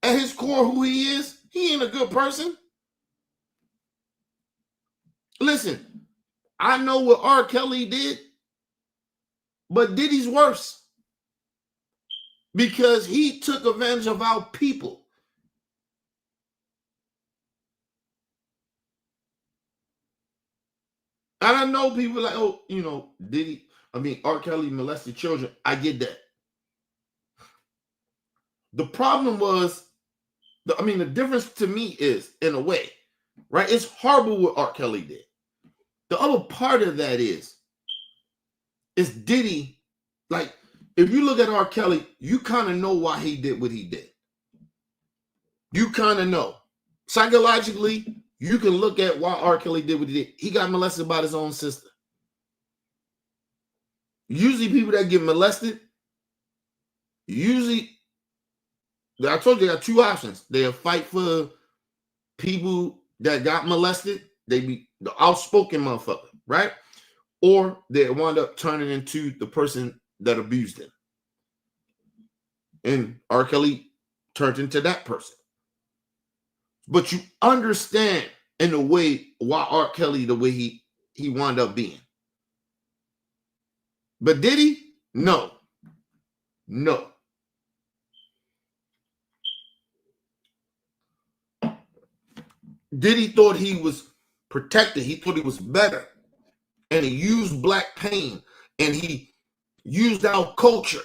At his core, who he is, he ain't a good person. Listen, I know what R. Kelly did, but Diddy's worse. Because he took advantage of our people. And I know people like, oh, you know, R. Kelly molested children. I get that. The problem was, the difference to me is, in a way, right? It's horrible what R. Kelly did. the other part of that is Diddy, like, if you look at R. Kelly, you kind of know why he did what he did. You kind of know. Psychologically, you can look at why R. Kelly did what he did. He got molested by his own sister. Usually people that get molested, I told you they got two options. They'll fight for people that got molested. They be the outspoken motherfucker, right? Or they wind up turning into the person that abused them. And R. Kelly turned into that person. But you understand in a way why R. Kelly the way he wound up being. But did he? No. No. Diddy thought he was protected. He thought he was better. And he used black pain. And he used our culture.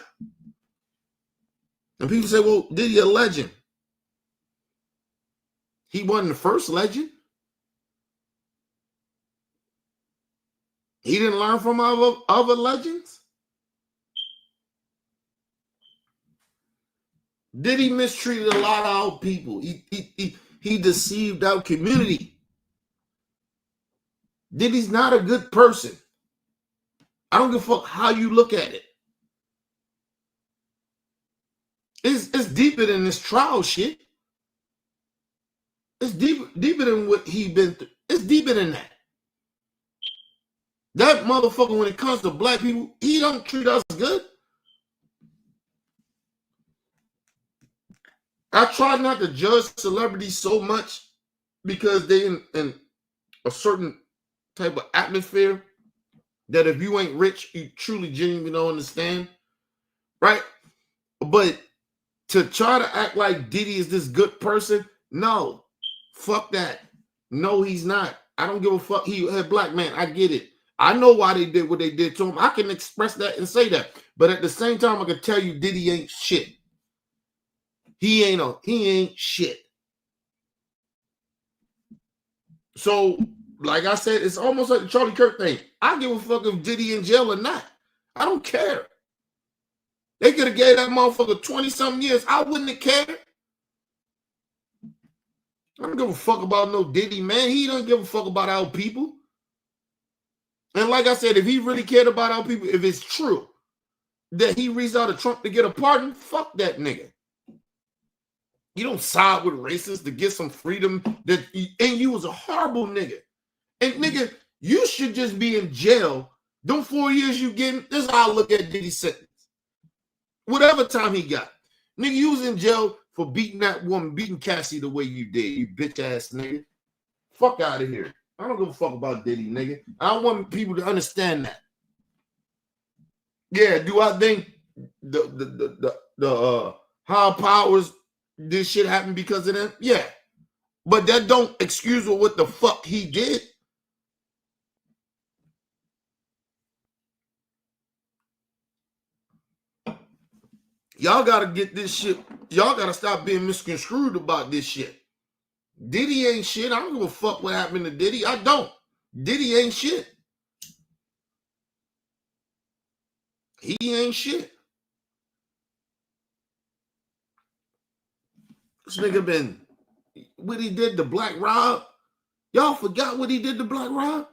And people say, well, Diddy a legend. He wasn't the first legend. He didn't learn from other legends. Diddy mistreated a lot of our people. He deceived our community. Diddy's not a good person. I don't give a fuck how you look at it. It's deeper than this trial shit. It's deeper than what he been through. It's deeper than that. That motherfucker, when it comes to black people, he don't treat us good. I try not to judge celebrities so much because they in a certain type of atmosphere that if you ain't rich, you truly genuinely don't understand, right? But to try to act like Diddy is this good person, no, fuck that. No, he's not. I don't give a fuck. He a black man. I get it. I know why they did what they did to him. I can express that and say that. But at the same time, I can tell you Diddy ain't shit. He ain't shit. So, like I said, it's almost like the Charlie Kirk thing. I give a fuck if Diddy in jail or not. I don't care. They could have gave that motherfucker 20-something years. I wouldn't have cared. I don't give a fuck about no Diddy, man. He don't give a fuck about our people. And like I said, if he really cared about our people, if it's true that he reached out to Trump to get a pardon, fuck that nigga. You don't side with racists to get some freedom. And you was a horrible nigga. And nigga, you should just be in jail. Them 4 years you getting, this is how I look at Diddy's sentence. Whatever time he got. Nigga, you was in jail for beating that woman, beating Cassie the way you did, you bitch ass nigga. Fuck out of here. I don't give a fuck about Diddy, nigga. I don't want people to understand that. Yeah, do I think the higher powers, this shit happened because of them? Yeah. But that don't excuse what the fuck he did. Y'all gotta get this shit. Y'all gotta stop being misconstrued about this shit. Diddy ain't shit. I don't give a fuck what happened to Diddy. I don't. Diddy ain't shit. He ain't shit. This nigga been what he did to Black Rob. Y'all forgot what he did to Black Rob?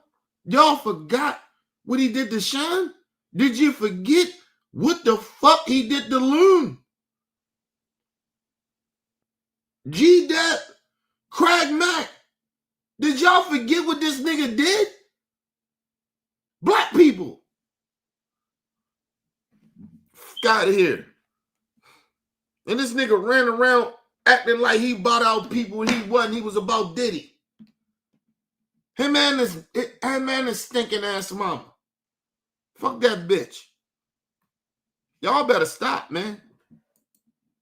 Y'all forgot what he did to Sean? Did you forget what the fuck he did to Loon? G-Dep, Craig Mack. Did y'all forget what this nigga did? Black people. Fuck out of here. And this nigga ran around acting like he bought out people when he wasn't. He was about Diddy. Him and his stinking ass mama. Fuck that bitch. Y'all better stop, man.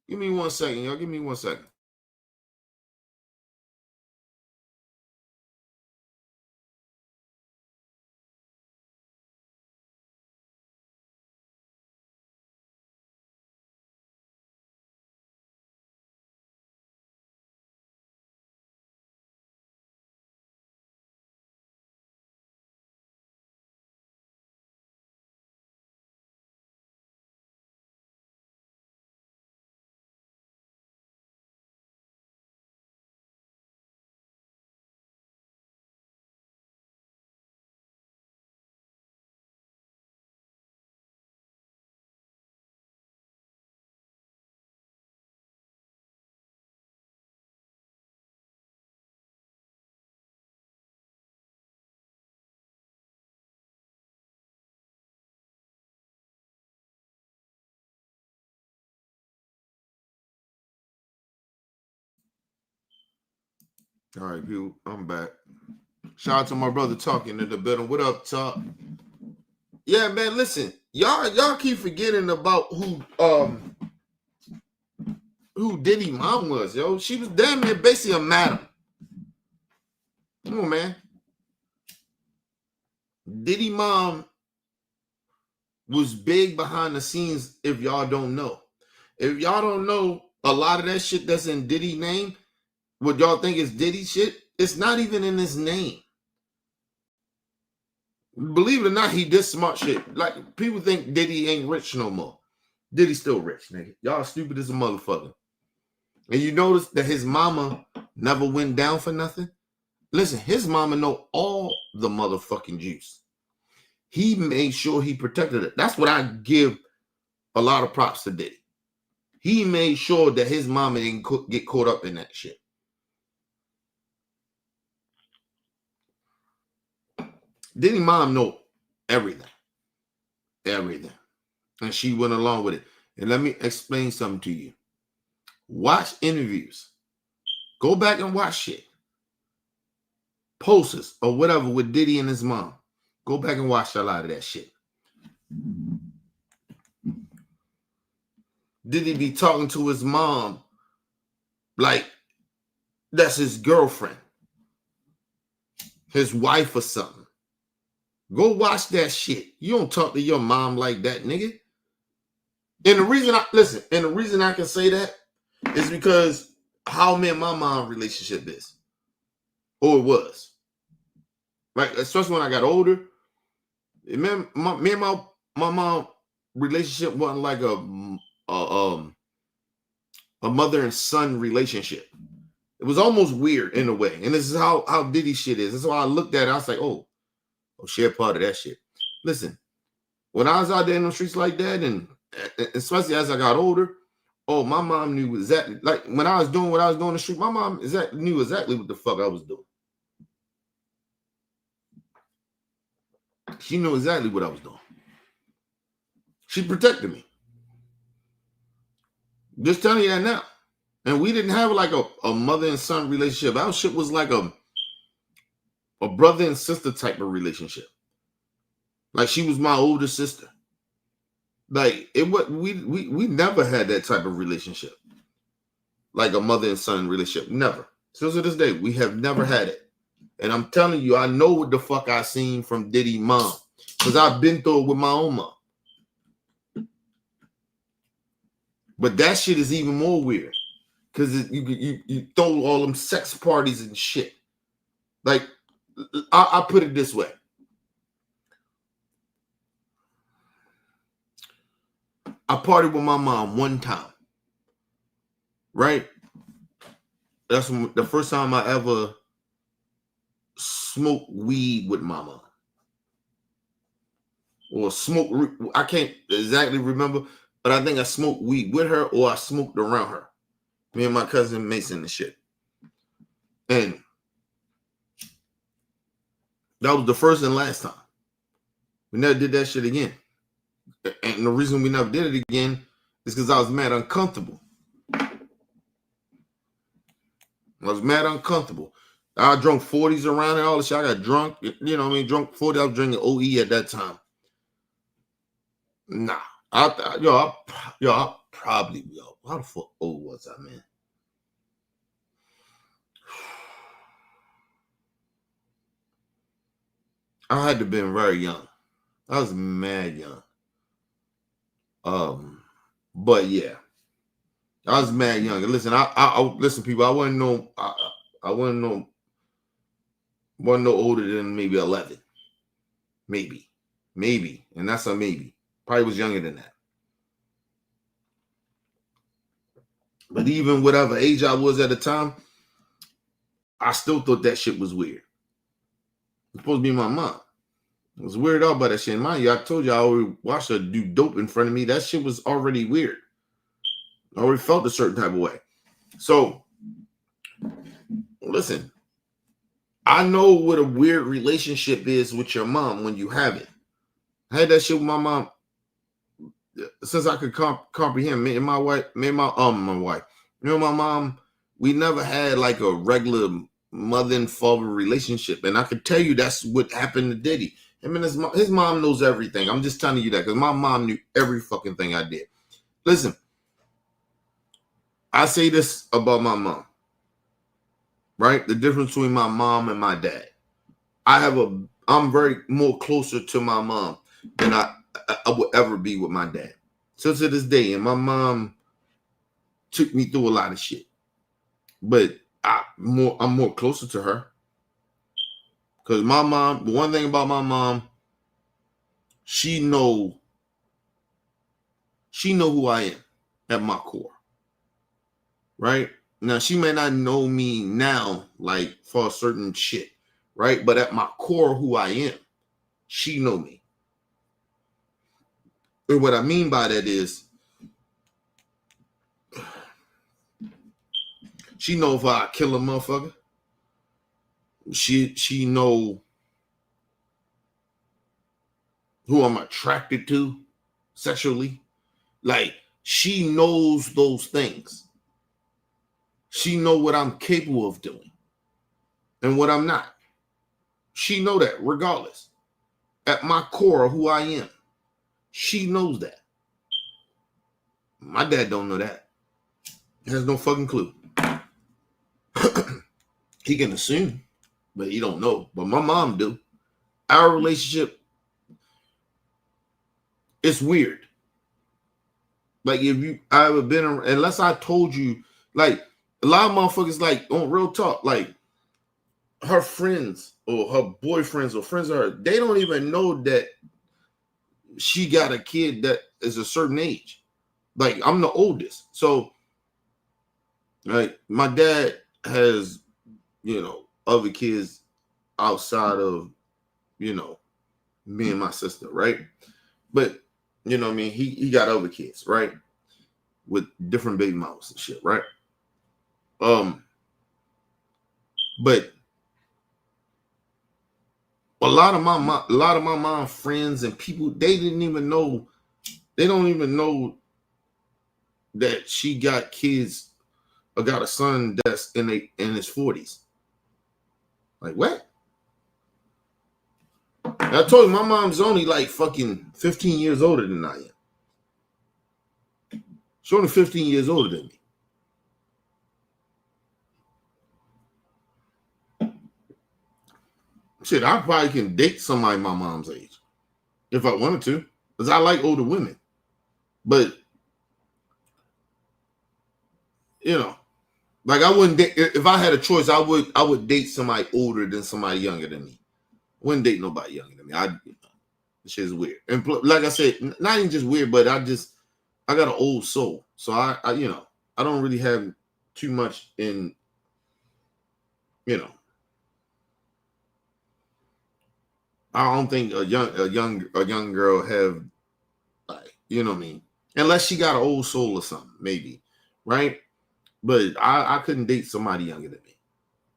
Give me 1 second, y'all. Give me 1 second. All right, people, I'm back. Shout out to my brother talking in the building. What up, Talk? Yeah, man, listen. Y'all keep forgetting about who Diddy mom was, yo. She was damn near basically a madam. Come on, man. Diddy mom was big behind the scenes, if y'all don't know. If y'all don't know, a lot of that shit that's in Diddy name, what y'all think is Diddy shit, it's not even in his name. Believe it or not, he did smart shit. Like, people think Diddy ain't rich no more. Diddy's still rich, nigga. Y'all stupid as a motherfucker. And you notice that his mama never went down for nothing? Listen, his mama know all the motherfucking juice. He made sure he protected it. That's what I give a lot of props to Diddy. He made sure that his mama didn't get caught up in that shit. Diddy mom know everything. Everything. And she went along with it. And let me explain something to you. Watch interviews. Go back and watch shit. Posters or whatever with Diddy and his mom. Go back and watch a lot of that shit. Diddy be talking to his mom like that's his girlfriend, his wife or something. Go watch that shit. You don't talk to your mom like that, nigga. And the reason I can say that is because how me and my mom relationship is. Or it was. Like, especially when I got older. Me and my mom relationship wasn't like a mother and son relationship. It was almost weird in a way. And this is how Diddy shit is. That's why I looked at it. I was like, oh, share part of that shit. Listen, when I was out there in the streets like that, and especially as I got older, oh, my mom knew exactly. Like, when I was doing what I was doing in the street, my mom knew exactly what the fuck I was doing. She knew exactly what I was doing. She protected me. Just telling you that now. And we didn't have like a mother and son relationship. Our shit was like a brother and sister type of relationship. Like, she was my older sister. Like, we never had that type of relationship. Like a mother and son relationship. Never. Still to this day, we have never had it. And I'm telling you, I know what the fuck I seen from Diddy mom. Because I've been through it with my own mom. But that shit is even more weird. Because you throw all them sex parties and shit. Like, I put it this way. I partied with my mom one time. Right? That's the first time I ever smoked weed with my mom. Or smoked, I can't exactly remember, but I think I smoked weed with her or I smoked around her. Me and my cousin Mason and shit. And that was the first and last time. We never did that shit again. And the reason we never did it again is because I was mad uncomfortable. I was mad uncomfortable. I drunk 40s around and all this shit. I got drunk. You know what I mean? Drunk 40. I was drinking OE at that time. Nah. I probably, how the fuck old was I, man? I had to have been very young. I was mad young. But yeah. I was mad young. Listen, I listen, people, I wasn't no older than maybe 11. Maybe. And that's a maybe. Probably was younger than that. But even whatever age I was at the time, I still thought that shit was weird. It's supposed to be my mom. I was weirded out by that shit. Mind you, I told you I already watched her do dope in front of me. That shit was already weird. I already felt a certain type of way. So, listen, I know what a weird relationship is with your mom when you have it. I had that shit with my mom since I could comprehend. Me and my mom, we never had like a regular mother and father relationship. And I can tell you that's what happened to Diddy. Him and his mom knows everything. I'm just telling you that because my mom knew every fucking thing I did. Listen, I say this about my mom, right? The difference between my mom and my dad. I'm very more closer to my mom than I would ever be with my dad. So to this day, and my mom took me through a lot of shit. But I'm more closer to her. Because my mom, one thing about my mom, she know who I am at my core. Right? Now, she may not know me now, like for a certain shit, right? But at my core, who I am, she know me. And what I mean by that is, she know if I kill a motherfucker. She know who I'm attracted to sexually. Like, she knows those things. She know what I'm capable of doing and what I'm not. She know that regardless. At my core, who I am, she knows that. My dad don't know that. He has no fucking clue. He can assume, but he don't know. But my mom do. Our relationship, it's weird. Like, if I ever been around, unless I told you, like, a lot of motherfuckers, like, on real talk, like, her friends or her boyfriends or friends of her, they don't even know that she got a kid that is a certain age. Like, I'm the oldest. So, like, my dad has, other kids outside of, me and my sister, right? But, you know what I mean? He got other kids, right? With different baby mamas and shit, right? But a lot of my mom friends and people, they don't even know that she got kids or got a son that's in his 40s. Like, what? And I told you my mom's only like fucking 15 years older than I am. She's only 15 years older than me. Shit, I probably can date somebody my mom's age if I wanted to, because I like older women. But, like, I wouldn't date, if I had a choice, I would date somebody older than somebody younger than me. I wouldn't date nobody younger than me. This shit is weird. And like I said, not even just weird, but I got an old soul. So I don't really have too much in, I don't think a young girl have, like, you know what I mean? Unless she got an old soul or something, maybe, right? But I couldn't date somebody younger than me.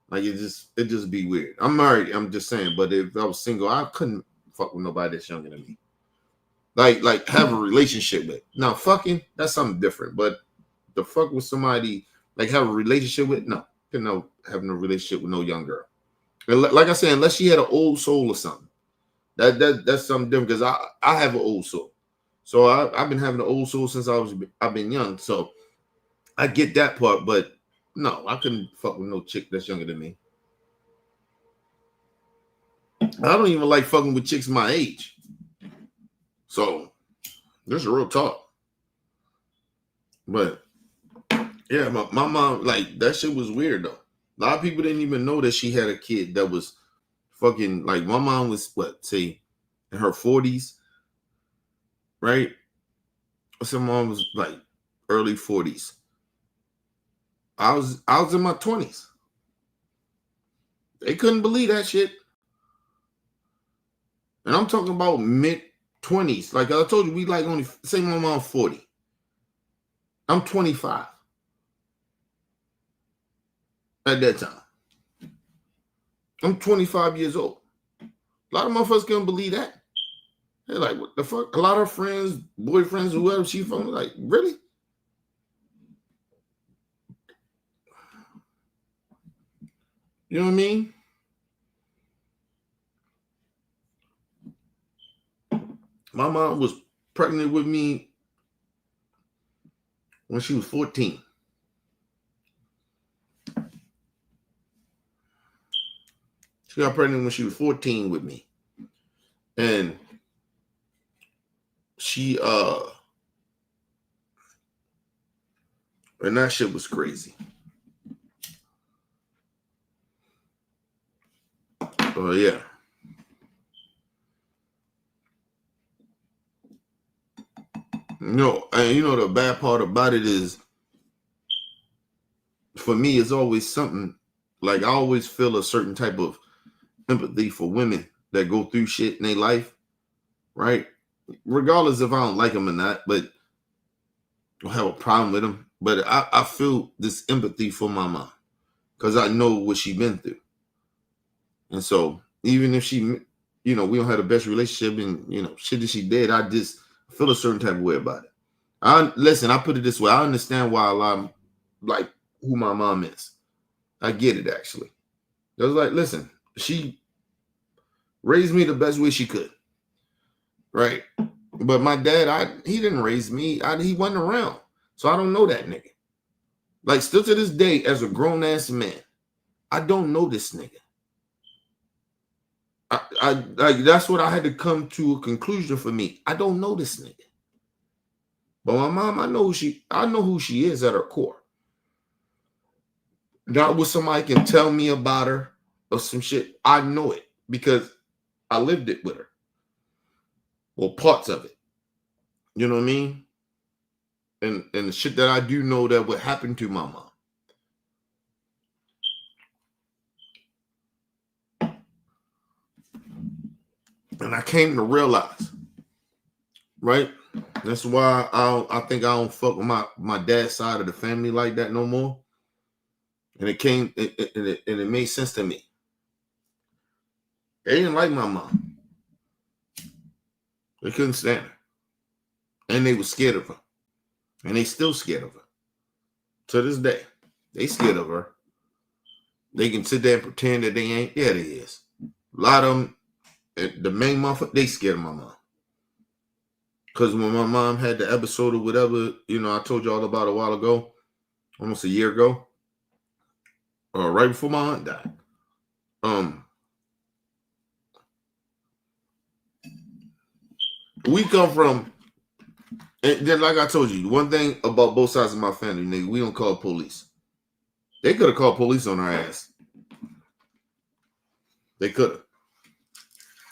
Like, it just be weird. I'm married, I'm just saying, but if I was single, I couldn't fuck with nobody that's younger than me. Like have a relationship with. Now, fucking, that's something different. But the fuck with somebody, like, have a relationship with, no. No, having a relationship with no young girl. And like I said, unless she had an old soul or something. That's something different, because I have an old soul. So I've been having an old soul since I've been young. So I get that part, but no, I couldn't fuck with no chick that's younger than me. I don't even like fucking with chicks my age. So this is real talk. But yeah, my mom, like, that shit was weird though. A lot of people didn't even know that she had a kid that was fucking, like, my mom was, in her 40s, right? So mom was like early 40s. I was in my 20s. They couldn't believe that shit. And I'm talking about mid 20s. Like I told you, we like only, say my mom 40. I'm 25 at that time. I'm 25 years old. A lot of motherfuckers couldn't believe that. They're like, what the fuck? A lot of friends, boyfriends, whoever she from, like, really? You know what I mean? My mom was pregnant with me when she was 14. She got pregnant when she was 14 with me. And she and that shit was crazy. Oh yeah. No, and you know the bad part about it is, for me, it's always something like I always feel a certain type of empathy for women that go through shit in their life, right? Regardless if I don't like them or not, but I have a problem with them. But I feel this empathy for my mom because I know what she's been through. And so even if she, we don't have the best relationship and, shit that she did, I just feel a certain type of way about it. I put it this way. I understand why a lot of, like, who my mom is. I get it, actually. I was like, listen, she raised me the best way she could, right? But my dad, he didn't raise me. He wasn't around. So I don't know that nigga. Like, still to this day, as a grown-ass man, I don't know this nigga. That's what I had to come to a conclusion for me. I don't know this nigga. But my mom, I know who she is at her core. Not what somebody can tell me about her or some shit. I know it because I lived it with her. Well, parts of it. You know what I mean? And the shit that I do know that would happen to my mom. And I came to realize, right? That's why I think I don't fuck with my dad's side of the family like that no more. And it made sense to me. They didn't like my mom. They couldn't stand her. And they were scared of her. And they still scared of her. To this day, they scared of her. They can sit there and pretend that they ain't. Yeah, they is. A lot of them, the main motherfucker, they scared of my mom. Because when my mom had the episode or whatever, I told you all about a while ago, almost a year ago, right before my aunt died. We come from, and then like I told you, one thing about both sides of my family, nigga, we don't call police. They could have called police on our ass. They could have.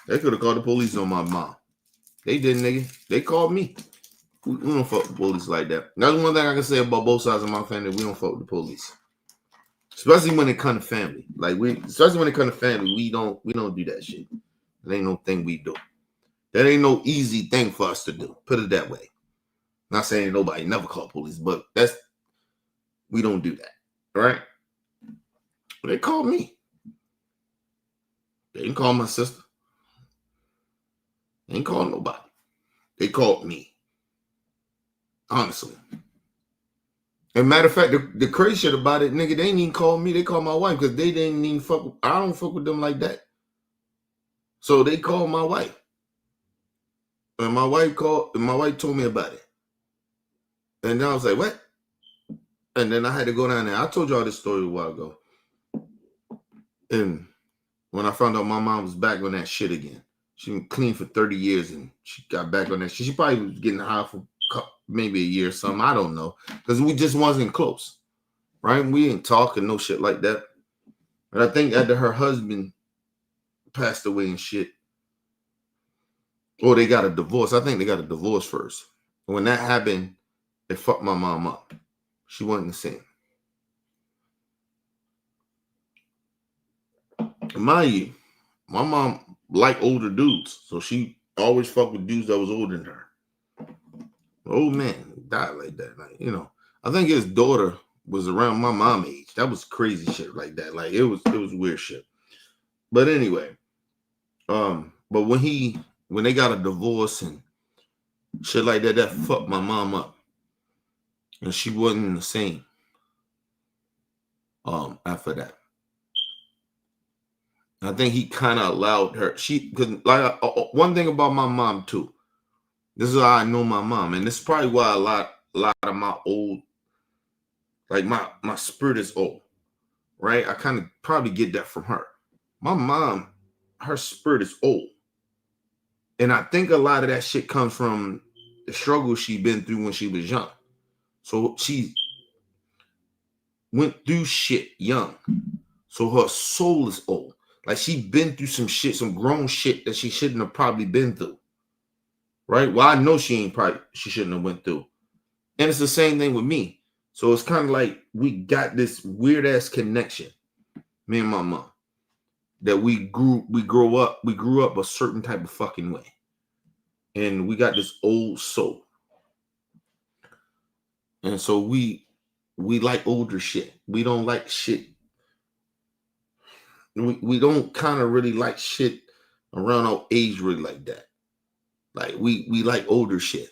They could have called the police on my mom. They didn't, nigga. They called me. We don't fuck with the police like that. That's one thing I can say about both sides of my family. We don't fuck with the police. Especially when it comes to family. Especially when it comes to family, we don't do that shit. It ain't no thing we do. That ain't no easy thing for us to do. Put it that way. Not saying nobody never called police, but we don't do that. Right? But they called me. They didn't call my sister. They ain't called nobody. They called me. Honestly. And matter of fact, the crazy shit about it, nigga, they didn't even call me. They called my wife because they didn't even fuck. I don't fuck with them like that. So they called my wife. And my wife told me about it. And then I was like, what? And then I had to go down there. I told y'all this story a while ago. And when I found out my mom was back on that shit again. She been clean for 30 years and she got back on that shit. She probably was getting high for maybe a year or something. I don't know. Because we just wasn't close. Right? We didn't talk and no shit like that. And I think after her husband passed away and shit, or they got a divorce. I think they got a divorce first. And when that happened, it fucked my mom up. She wasn't the same. Mind you, my mom liked older dudes, so she always fucked with dudes that was older than her. Old man died like that. I think his daughter was around my mom age. That was crazy shit like that. Like it was weird shit. But anyway, but when they got a divorce and shit like that, that fucked my mom up. And she wasn't the same after that. I think he kind of allowed her. Because like one thing about my mom too. This is how I know my mom, and this is probably why a lot of my old, like my spirit is old, right? I kind of probably get that from her. My mom, her spirit is old, and I think a lot of that shit comes from the struggle she been through when she was young. So she went through shit young, so her soul is old. Like she been through some shit, some grown shit that she shouldn't have probably been through. Right? Well, I know she shouldn't have went through. And it's the same thing with me. So it's kind of like we got this weird ass connection, me and my mom, that we grew up a certain type of fucking way. And we got this old soul. And so we like older shit. We don't like shit. We don't kind of really like shit around our age really like that. Like we like older shit.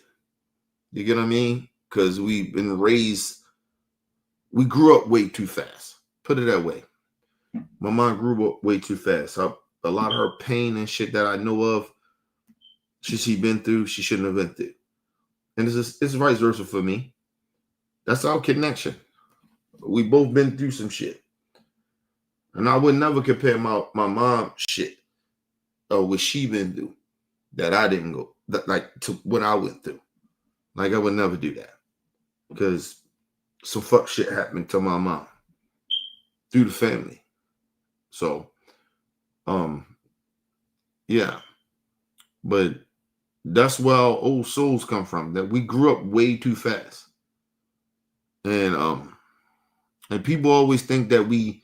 You get what I mean? Because we've been raised, we grew up way too fast. Put it that way. My mom grew up way too fast. A lot of her pain and shit that I know of, she been through, she shouldn't have been through. And it's vice versa for me. That's our connection. We both been through some shit. And I would never compare my mom shit or what she been through that I didn't go, like to what I went through. Like I would never do that. Because some fuck shit happened to my mom through the family. So, yeah. But that's where our old souls come from. That we grew up way too fast. And people always think that we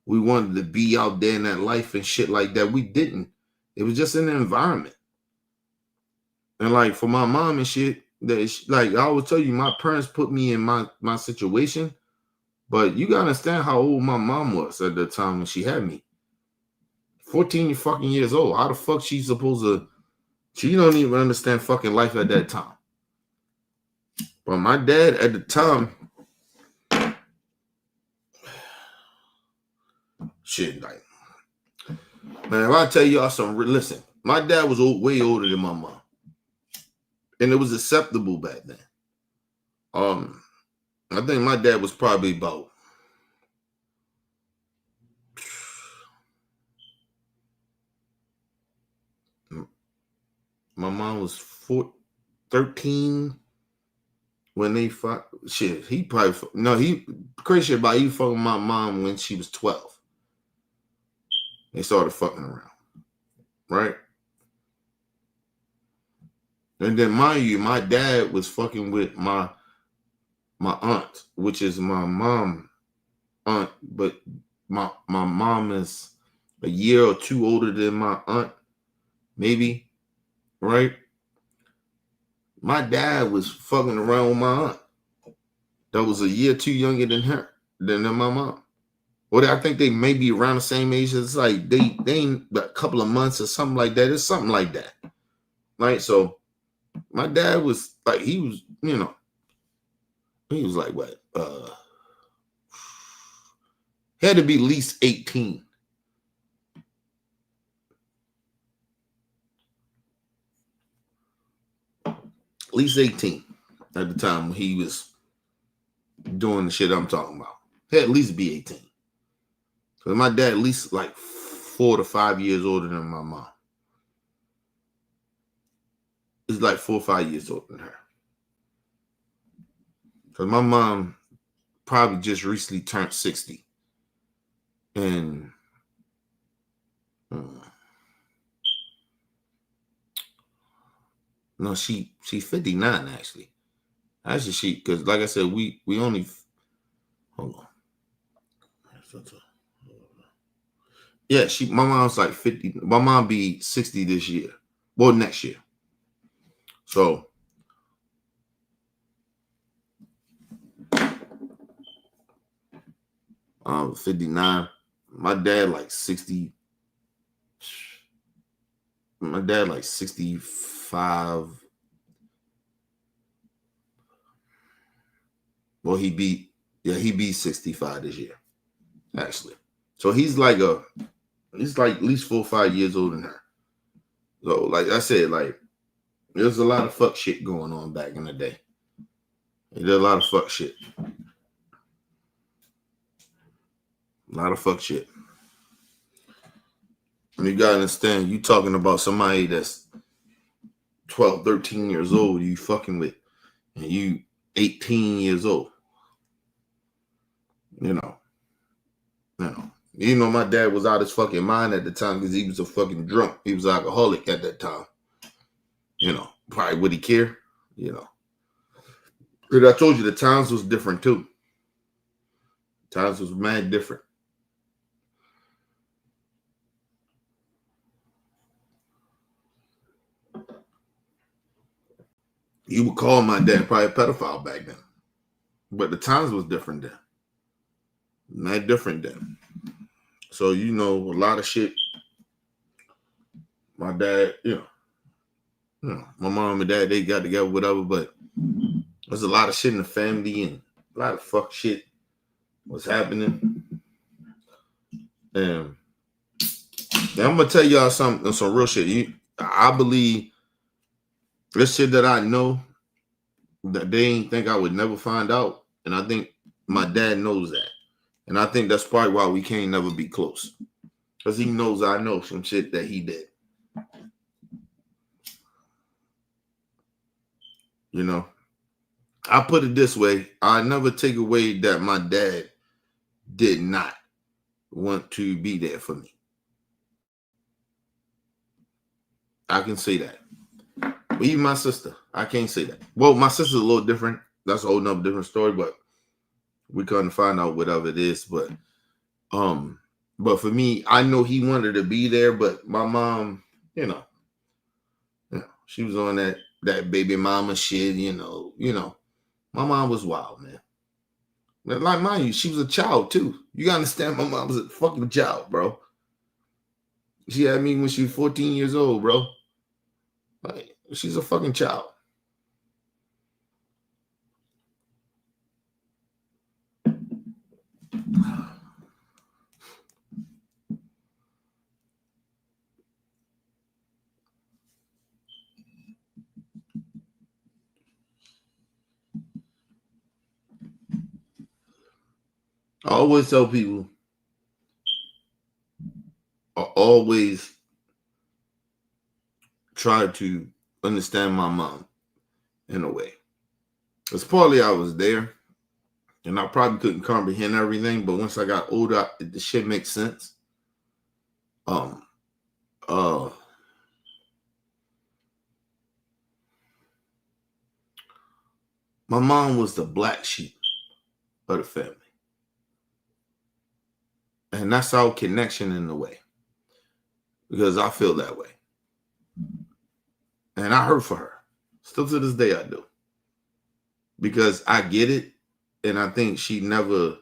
wanted to be out there in that life and shit like that. We didn't. It was just in the environment. And like for my mom and shit, like I always tell you, my parents put me in my situation. But you gotta understand how old my mom was at the time when she had me. 14 fucking years old. How the fuck she supposed to? She don't even understand fucking life at that time. But my dad at the time, shit, like, man, if I tell y'all something, listen, my dad was way older than my mom. And it was acceptable back then. I think my dad was probably about, my mom was 13 when they fought. Shit, he probably, no, he crazy about he fucking my mom when she was 12. They started fucking around, right? And then mind you, my dad was fucking with my aunt, which is my mom aunt, but my mom is a year or two older than my aunt, maybe, right? My dad was fucking around with my aunt that was a year too younger than her, than my mom. Well, I think they may be around the same age. It's like they ain't a couple of months or something like that. It's something like that, right? So my dad was like, he was, you know, he was like what? He had to be at least 18. At least 18 at the time when he was doing the shit I'm talking about. He had at least be 18. So my dad at least like 4 to 5 years older than my mom. He's like 4 or 5 years older than her. Because my mom probably just recently turned 60. And no, she's 59 actually. Actually, because like I said, we only, hold on. Yeah, my mom's like 50. My mom be 60 this year. Well, next year. So 59. My dad like 60. My dad like 65. Well, he be 65 this year, actually. So he's like He's like at least 4 or 5 years older than her. So, like I said, like there's a lot of fuck shit going on back in the day. There's a lot of fuck shit. A lot of fuck shit. And you gotta understand, you talking about somebody that's 12, 13 years old, you fucking with, and you 18 years old. You know, my dad was out his fucking mind at the time because he was a fucking drunk. He was an alcoholic at that time. You know, probably would he care? You know. But I told you the times was different too. Times was mad different. You would call my dad probably a pedophile back then. But the times was different then. Mad different then. So, you know, a lot of shit. My dad, you know, my mom and dad, they got together, whatever, but there's a lot of shit in the family and a lot of fuck shit was happening. And I'm gonna tell y'all some real shit. I believe this shit that I know that they ain't think I would never find out. And I think my dad knows that. And I think that's probably why we can't never be close. Because he knows I know some shit that he did. You know, I put it this way. I never take away that my dad did not want to be there for me. I can say that. But even my sister, I can't say that. Well, my sister's a little different. That's a whole nother different story, but we couldn't find out whatever it is. But for me, I know he wanted to be there, but my mom, you know, she was on that baby mama shit, you know. My mom was wild, man. Like, mind you, she was a child too. You gotta understand, my mom was a fucking child, bro. She had me when she was 14 years old, bro. Like, she's a fucking child. I always tell people, I always try to understand my mom in a way. Because partly I was there, and I probably couldn't comprehend everything, but once I got older, the shit makes sense. My mom was the black sheep of the family. And that's our connection in a way. Because I feel that way. And I hurt for her. Still to this day I do. Because I get it. And I think she never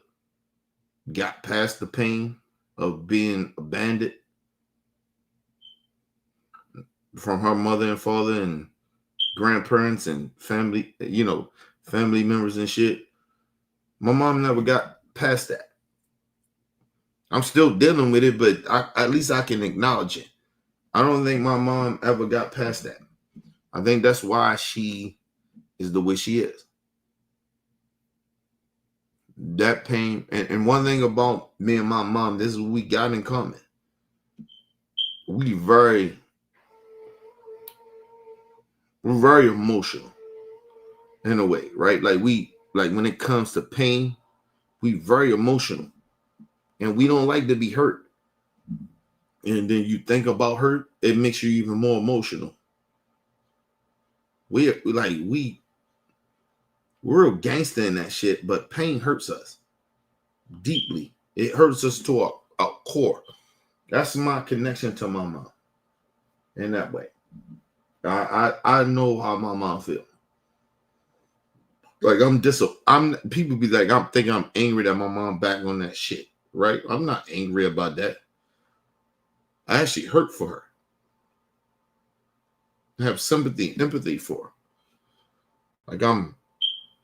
got past the pain of being abandoned from her mother and father and grandparents and family, you know, family members and shit. My mom never got past that. I'm still dealing with it, but at least I can acknowledge it. I don't think my mom ever got past that. I think that's why she is the way she is. That pain, and one thing about me and my mom, this is what we got in common. We're very emotional in a way, right? Like when it comes to pain, we very emotional. And we don't like to be hurt. And then you think about hurt, it makes you even more emotional. We're real gangster in that shit, but pain hurts us deeply. It hurts us to our core. That's my connection to my mom. In that way. I know how my mom feels. Like people be like, I'm thinking I'm angry that my mom back on that shit. Right? I'm not angry about that. I actually hurt for her. I have sympathy, empathy for her.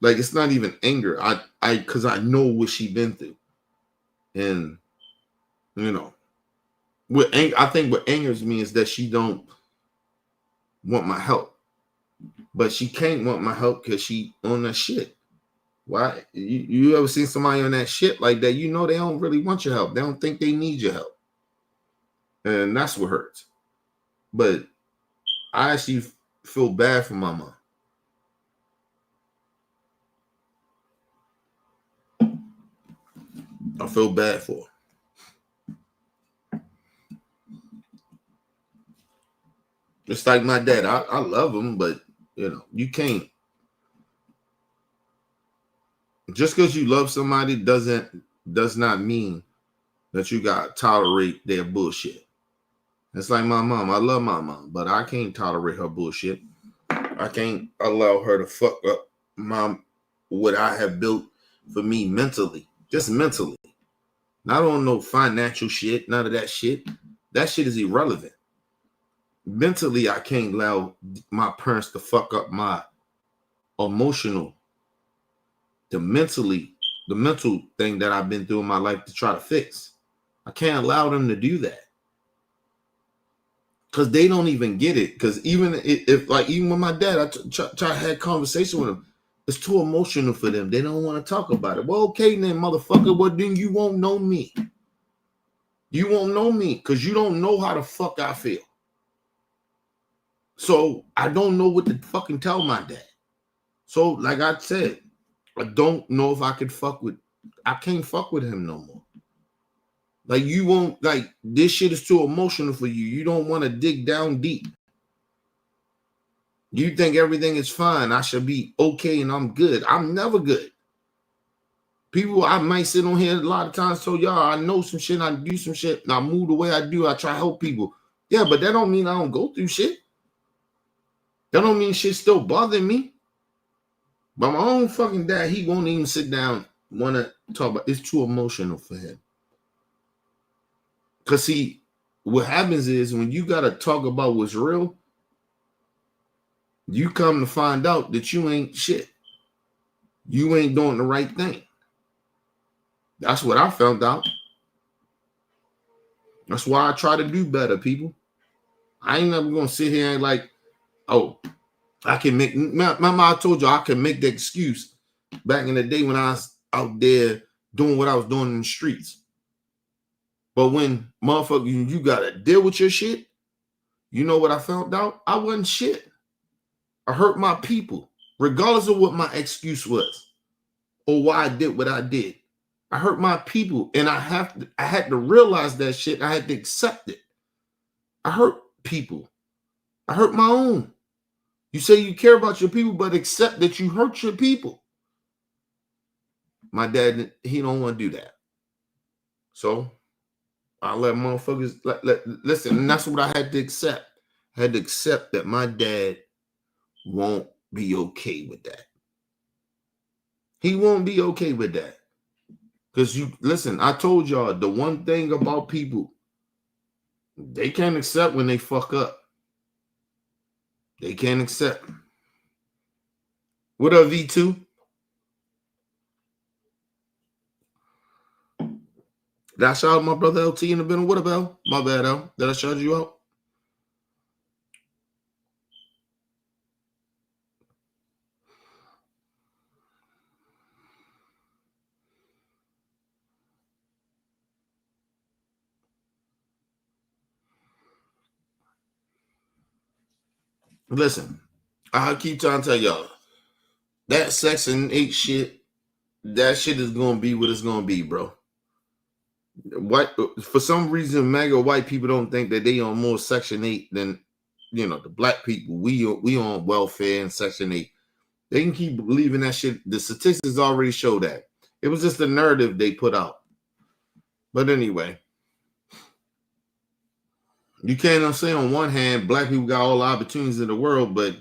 Like it's not even anger. Because I know what she's been through. And, you know, I think what angers me is that she don't want my help. But she can't want my help because she on that shit. Why? You ever seen somebody on that shit like that? You know they don't really want your help. They don't think they need your help. And that's what hurts. But I actually feel bad for my mom. I feel bad for her. It's like my dad. I love him, but you know, you can't. Just because you love somebody does not mean that you got to tolerate their bullshit. It's like my mom. I love my mom, but I can't tolerate her bullshit. I can't allow her to fuck up what I have built for me mentally. Just mentally. Not on no financial shit, none of that shit. That shit is irrelevant. Mentally, I can't allow my parents to fuck up my emotional, the mental thing that I've been through in my life to try to fix. I can't allow them to do that. Because they don't even get it. Because even even with my dad, I try to have conversation with him. It's too emotional for them. They don't want to talk about it. Well, okay then, motherfucker. Well, then you won't know me. You won't know me because you don't know how the fuck I feel. So I don't know what to fucking tell my dad. So like I said, I don't know if I can't fuck with him no more. Like you won't, like this shit is too emotional for you. You don't want to dig down deep. You think everything is fine. I should be okay and I'm good. I'm never good. People, I might sit on here a lot of times, so y'all, I know some shit, I do some shit, and I move the way I do, I try to help people. Yeah, but that don't mean I don't go through shit. That don't mean shit still bothering me. But my own fucking dad, he won't even sit down, want to talk about it's too emotional for him. Because see, what happens is when you got to talk about what's real, you come to find out that you ain't shit. You ain't doing the right thing. That's what I found out. That's why I try to do better, people. I ain't never gonna sit here and like, oh, I can make. Remember, I told you I can make the excuse back in the day when I was out there doing what I was doing in the streets. But when motherfucker, you gotta deal with your shit. You know what I found out? I wasn't shit. I hurt my people, regardless of what my excuse was or why I did what I did. I hurt my people, and I had to realize that shit. I had to accept it. I hurt people. I hurt my own. You say you care about your people, but accept that you hurt your people. My dad, he don't want to do that. So I let motherfuckers listen, and that's what I had to accept. I had to accept that my dad won't be okay with that. He won't be okay with that. Because you listen, I told y'all the one thing about people, they can't accept when they fuck up. They can't accept. What up, V2? Did I shout out my brother LT in the middle? What up, L? My bad, L. Did I shout you out? Listen, I keep trying to tell y'all that Section 8 shit, that shit is gonna be what it's gonna be, bro. White, for some reason, MAGA white people don't think that they on more Section 8 than the black people. We on welfare and Section 8. They can keep believing that shit. The statistics already show that. It was just the narrative they put out. But anyway, you can't say on one hand, black people got all the opportunities in the world, but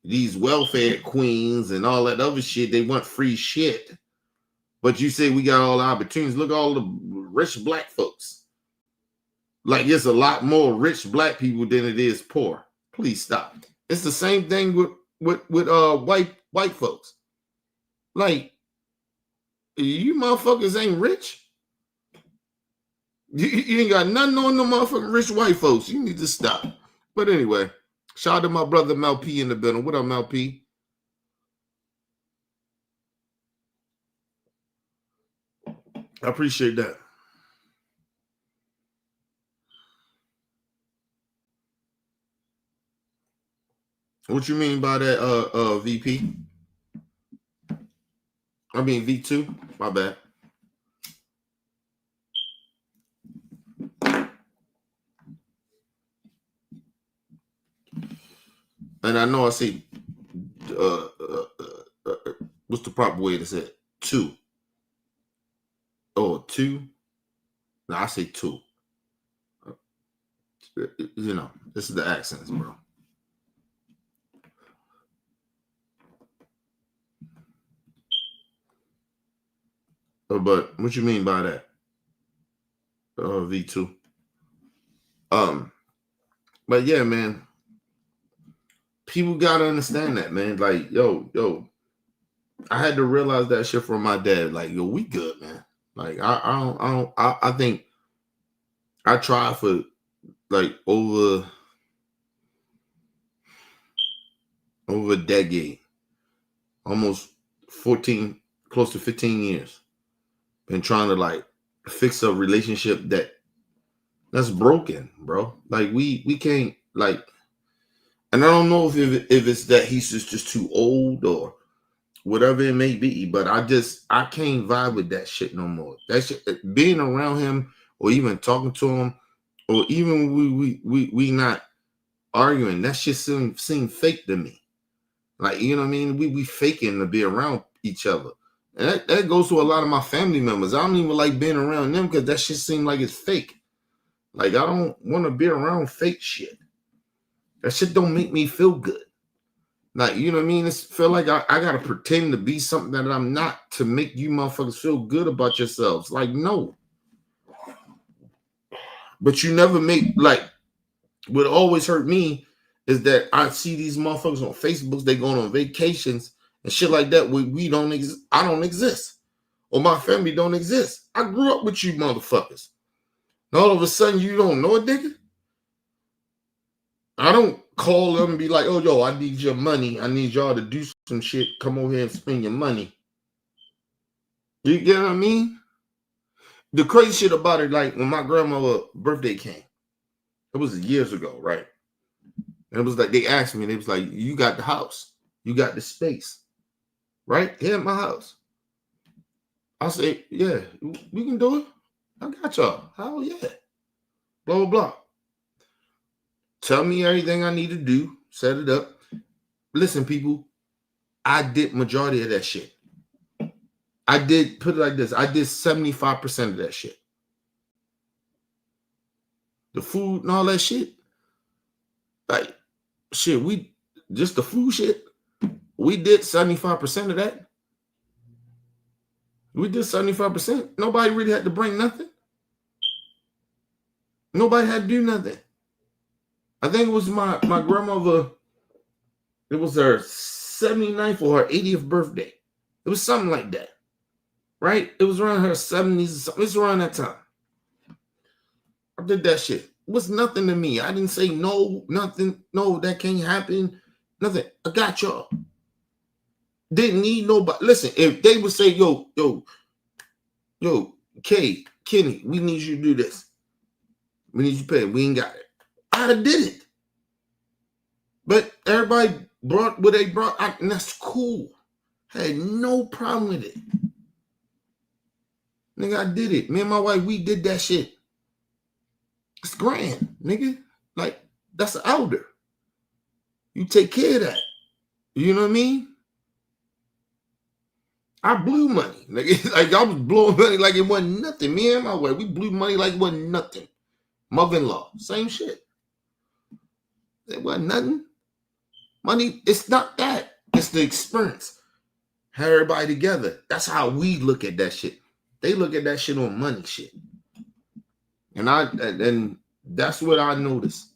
these welfare queens and all that other shit, they want free shit. But you say we got all the opportunities. Look at all the rich black folks. Like it's a lot more rich black people than it is poor. Please stop. It's the same thing with white folks. Like, you motherfuckers ain't rich. You ain't got nothing on the motherfucking rich white folks. You need to stop. But anyway, shout out to my brother Mel P in the building. What up, Mel P? I appreciate that. What you mean by that, VP? I mean V2. My bad. And I know I say, what's the proper way to say it? 2. Oh, 2. No, I say 2. You know, this is the accents, bro. But what you mean by that? V2. But yeah, man. People gotta understand that, man. Like, yo, I had to realize that shit from my dad. Like, yo, we good, man. Like, I think I tried for like over a decade, almost 14, close to 15 years, been trying to like fix a relationship that's broken, bro. Like we can't like, and I don't know if it's that he's just too old or whatever it may be, but I can't vibe with that shit no more. That shit, being around him or even talking to him, or even we not arguing, that shit seem fake to me. Like, you know what I mean? We faking to be around each other. And that goes to a lot of my family members. I don't even like being around them because that shit seems like it's fake. Like, I don't want to be around fake shit. That shit don't make me feel good. Like, you know what I mean? It's feel like I got to pretend to be something that I'm not to make you motherfuckers feel good about yourselves. Like, no. But you never make, like, what always hurt me is that I see these motherfuckers on Facebook, they going on vacations and shit like that where we don't exist. I don't exist. Or my family don't exist. I grew up with you motherfuckers. And all of a sudden you don't know a nigga? I don't call them and be like, oh, yo, I need your money. I need y'all to do some shit. Come over here and spend your money. You get what I mean? The crazy shit about it, like when my grandmother's birthday came, it was years ago, right? And it was like, they asked me, and it was like, you got the house. You got the space. Right? Here at my house. I say, yeah, we can do it. I got y'all. Hell yeah. Blah, blah, blah. Tell me everything I need to do. Set it up. Listen, people, I did majority of that shit. I did, put it like this, I did 75% of that shit. The food and all that shit. Like, shit, just the food shit, we did 75% of that. We did 75%. Nobody really had to bring nothing. Nobody had to do nothing. I think it was my grandmother, it was her 79th or her 80th birthday. It was something like that. Right? It was around her 70s. It was around that time. I did that shit. It was nothing to me. I didn't say no, nothing. No, that can't happen. Nothing. I got y'all. Didn't need nobody. Listen, if they would say, yo, Kay, Kenny, we need you to do this. We need you to pay. We ain't got it. I'd have did it. But everybody brought what they brought, and that's cool. Had no problem with it. Nigga, I did it. Me and my wife, we did that shit. It's grand, nigga. Like, that's an elder. You take care of that. You know what I mean? I blew money. Nigga. Like, I was blowing money like it wasn't nothing. Me and my wife, we blew money like it wasn't nothing. Mother-in-law, same shit. It wasn't nothing. Money, it's not that. It's the experience. Have everybody together. That's how we look at that shit. They look at that shit on money shit. And that's what I noticed.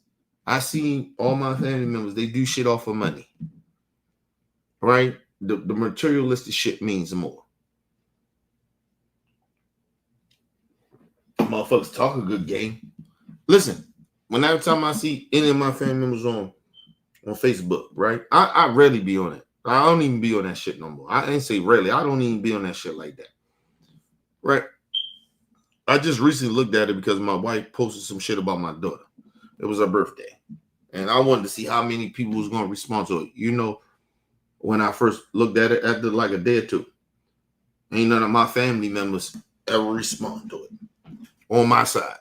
I see all my family members, they do shit off of money. Right? The materialistic shit means more. motherfuckers talk a good game. Listen, whenever time I see any of my family members on Facebook, right? I rarely be on it. I don't even be on that shit no more. I ain't say rarely. I don't even be on that shit like that. Right? I just recently looked at it because my wife posted some shit about my daughter. It was her birthday. And I wanted to see how many people was going to respond to it. You know, when I first looked at it after like a day or two, ain't none of my family members ever respond to it. On my side.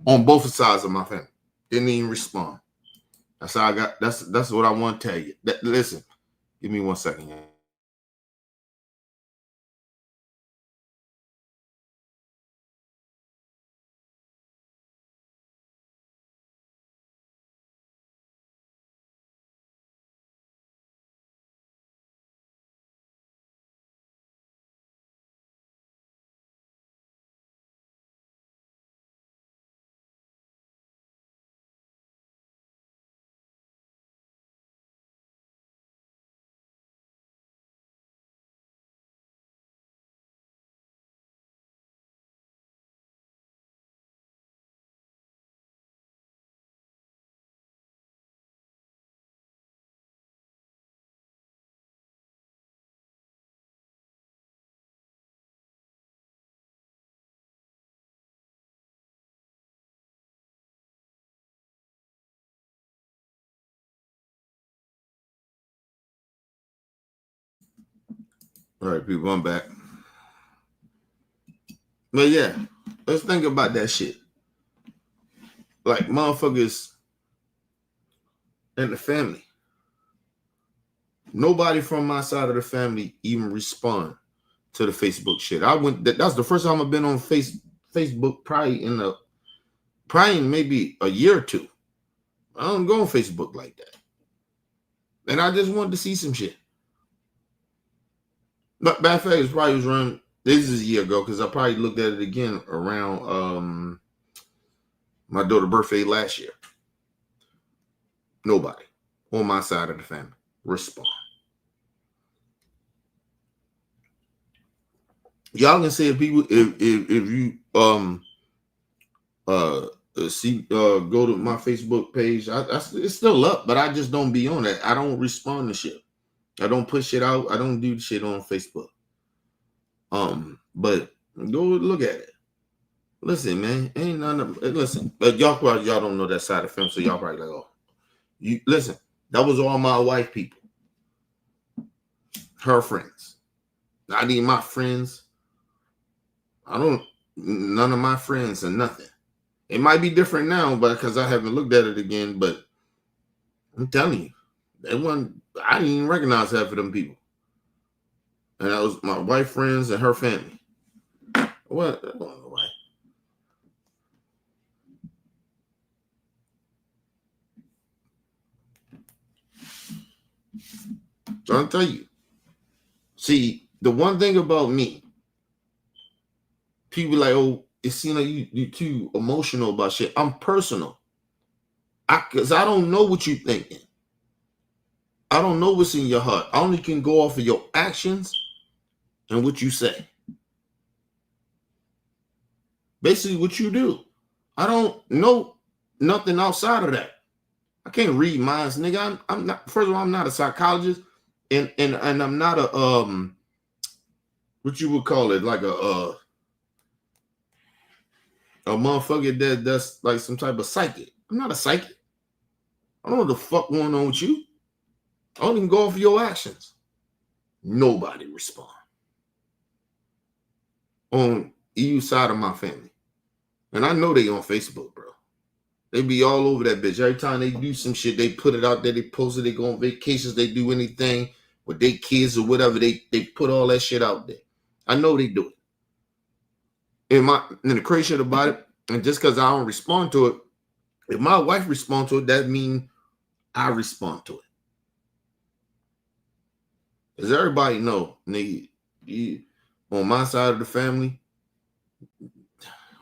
On both sides of my family. Didn't even respond. That's how I got. That's what I want to tell you. Listen, give me 1 second. Yeah. All right, people, I'm back. But yeah, let's think about that shit. Like motherfuckers in the family. Nobody from my side of the family even respond to the Facebook shit. That's the first time I've been on Facebook probably in maybe a year or two. I don't go on Facebook like that. And I just wanted to see some shit. But bad fact, it probably was around, this is a year ago, because I probably looked at it again around my daughter's birthday last year. Nobody on my side of the family respond. Y'all can say if people if you see go to my Facebook page, it's still up, but I just don't be on it. I don't respond to shit. I don't put shit out. I don't do shit on Facebook. But go look at it. Listen, man, ain't none of listen. But y'all don't know that side of the film, so y'all probably like, oh, you listen. That was all my wife people, her friends. I need my friends. None of my friends or nothing. It might be different now, but because I haven't looked at it again. But I'm telling you, I didn't even recognize half of them people, and that was my wife friends and her family. What? I don't know why. So I'll tell you. See, the one thing about me, people like, oh, it seems like you're too emotional about shit. I'm personal. Because I don't know what you're thinking. I don't know what's in your heart. I only can go off of your actions and what you say. Basically what you do. I don't know nothing outside of that. I can't read minds, nigga. I'm not, first of all, I'm not a psychologist and I'm not a what you would call it, like a motherfucker that's like some type of psychic. I'm not a psychic. I don't know what the fuck going on with you. I don't even go off of your actions. Nobody respond on either side of my family. And I know they on Facebook, bro. They be all over that bitch. Every time they do some shit, they put it out there. They post it. They go on vacations. They do anything with their kids or whatever. They put all that shit out there. I know they do it. And the crazy shit about it, and just because I don't respond to it, if my wife responds to it, that means I respond to it. As everybody know, nigga, on my side of the family,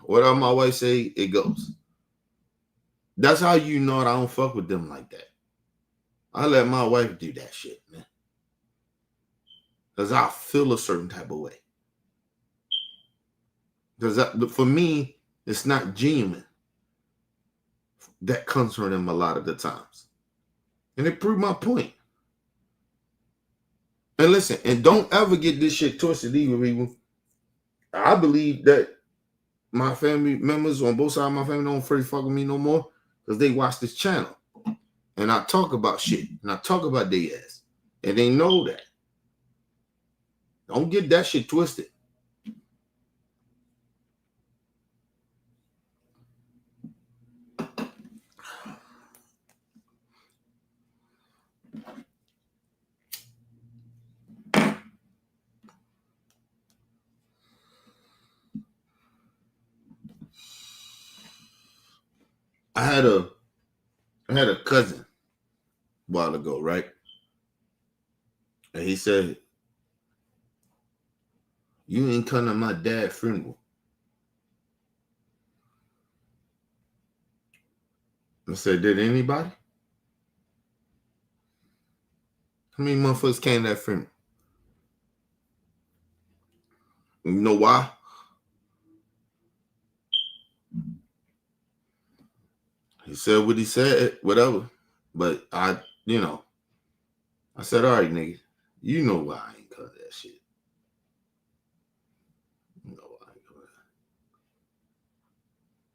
whatever my wife say, it goes. That's how you know that I don't fuck with them like that. I let my wife do that shit, man. Because I feel a certain type of way. Because for me, It's not genuine. That comes from them a lot of the times. And it proved my point. And listen, and don't ever get this shit twisted either, people. I believe that my family members on both sides of my family don't afraid fuck with me no more because they watch this channel. And I talk about shit. And I talk about their ass. And they know that. Don't get that shit twisted. I had a cousin a while ago, right? And he said, "You ain't coming to my dad's funeral." I said, "Did anybody? How many motherfuckers came to that funeral?" You know why? He said what he said, whatever. But I said, all right, nigga, you know why I ain't cut that shit. You know why I ain't cut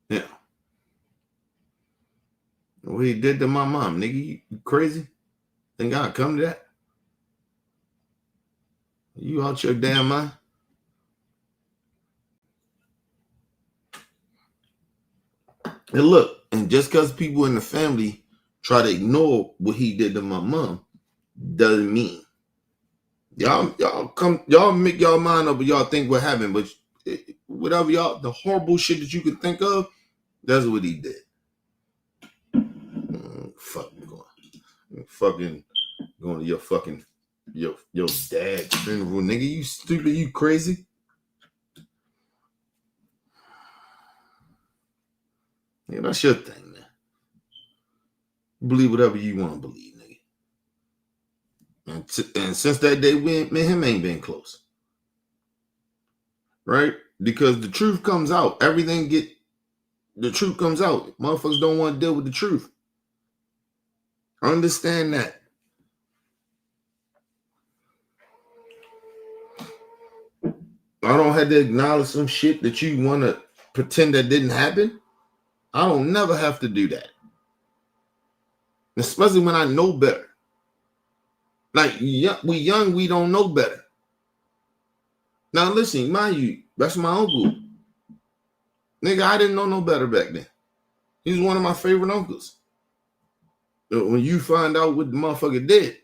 that. Yeah. What he did to my mom, nigga, you crazy? Think I'll come to that? You out your damn mind? And look, and just because people in the family try to ignore what he did to my mom, doesn't mean y'all make y'all mind up what y'all think what happened, but whatever y'all, the horrible shit that you can think of, that's what he did. Fucking going to your dad's funeral, nigga. You stupid, you crazy. Yeah, that's your thing, man. Believe whatever you want to believe, nigga. And since that day, me and him ain't been close. Right? Because the truth comes out. The truth comes out. Motherfuckers don't want to deal with the truth. Understand that. I don't have to acknowledge some shit that you want to pretend that didn't happen. I don't never have to do that. Especially when I know better. Like, we young, we don't know better. Now, listen, mind you, that's my uncle. Nigga, I didn't know no better back then. He was one of my favorite uncles. When you find out what the motherfucker did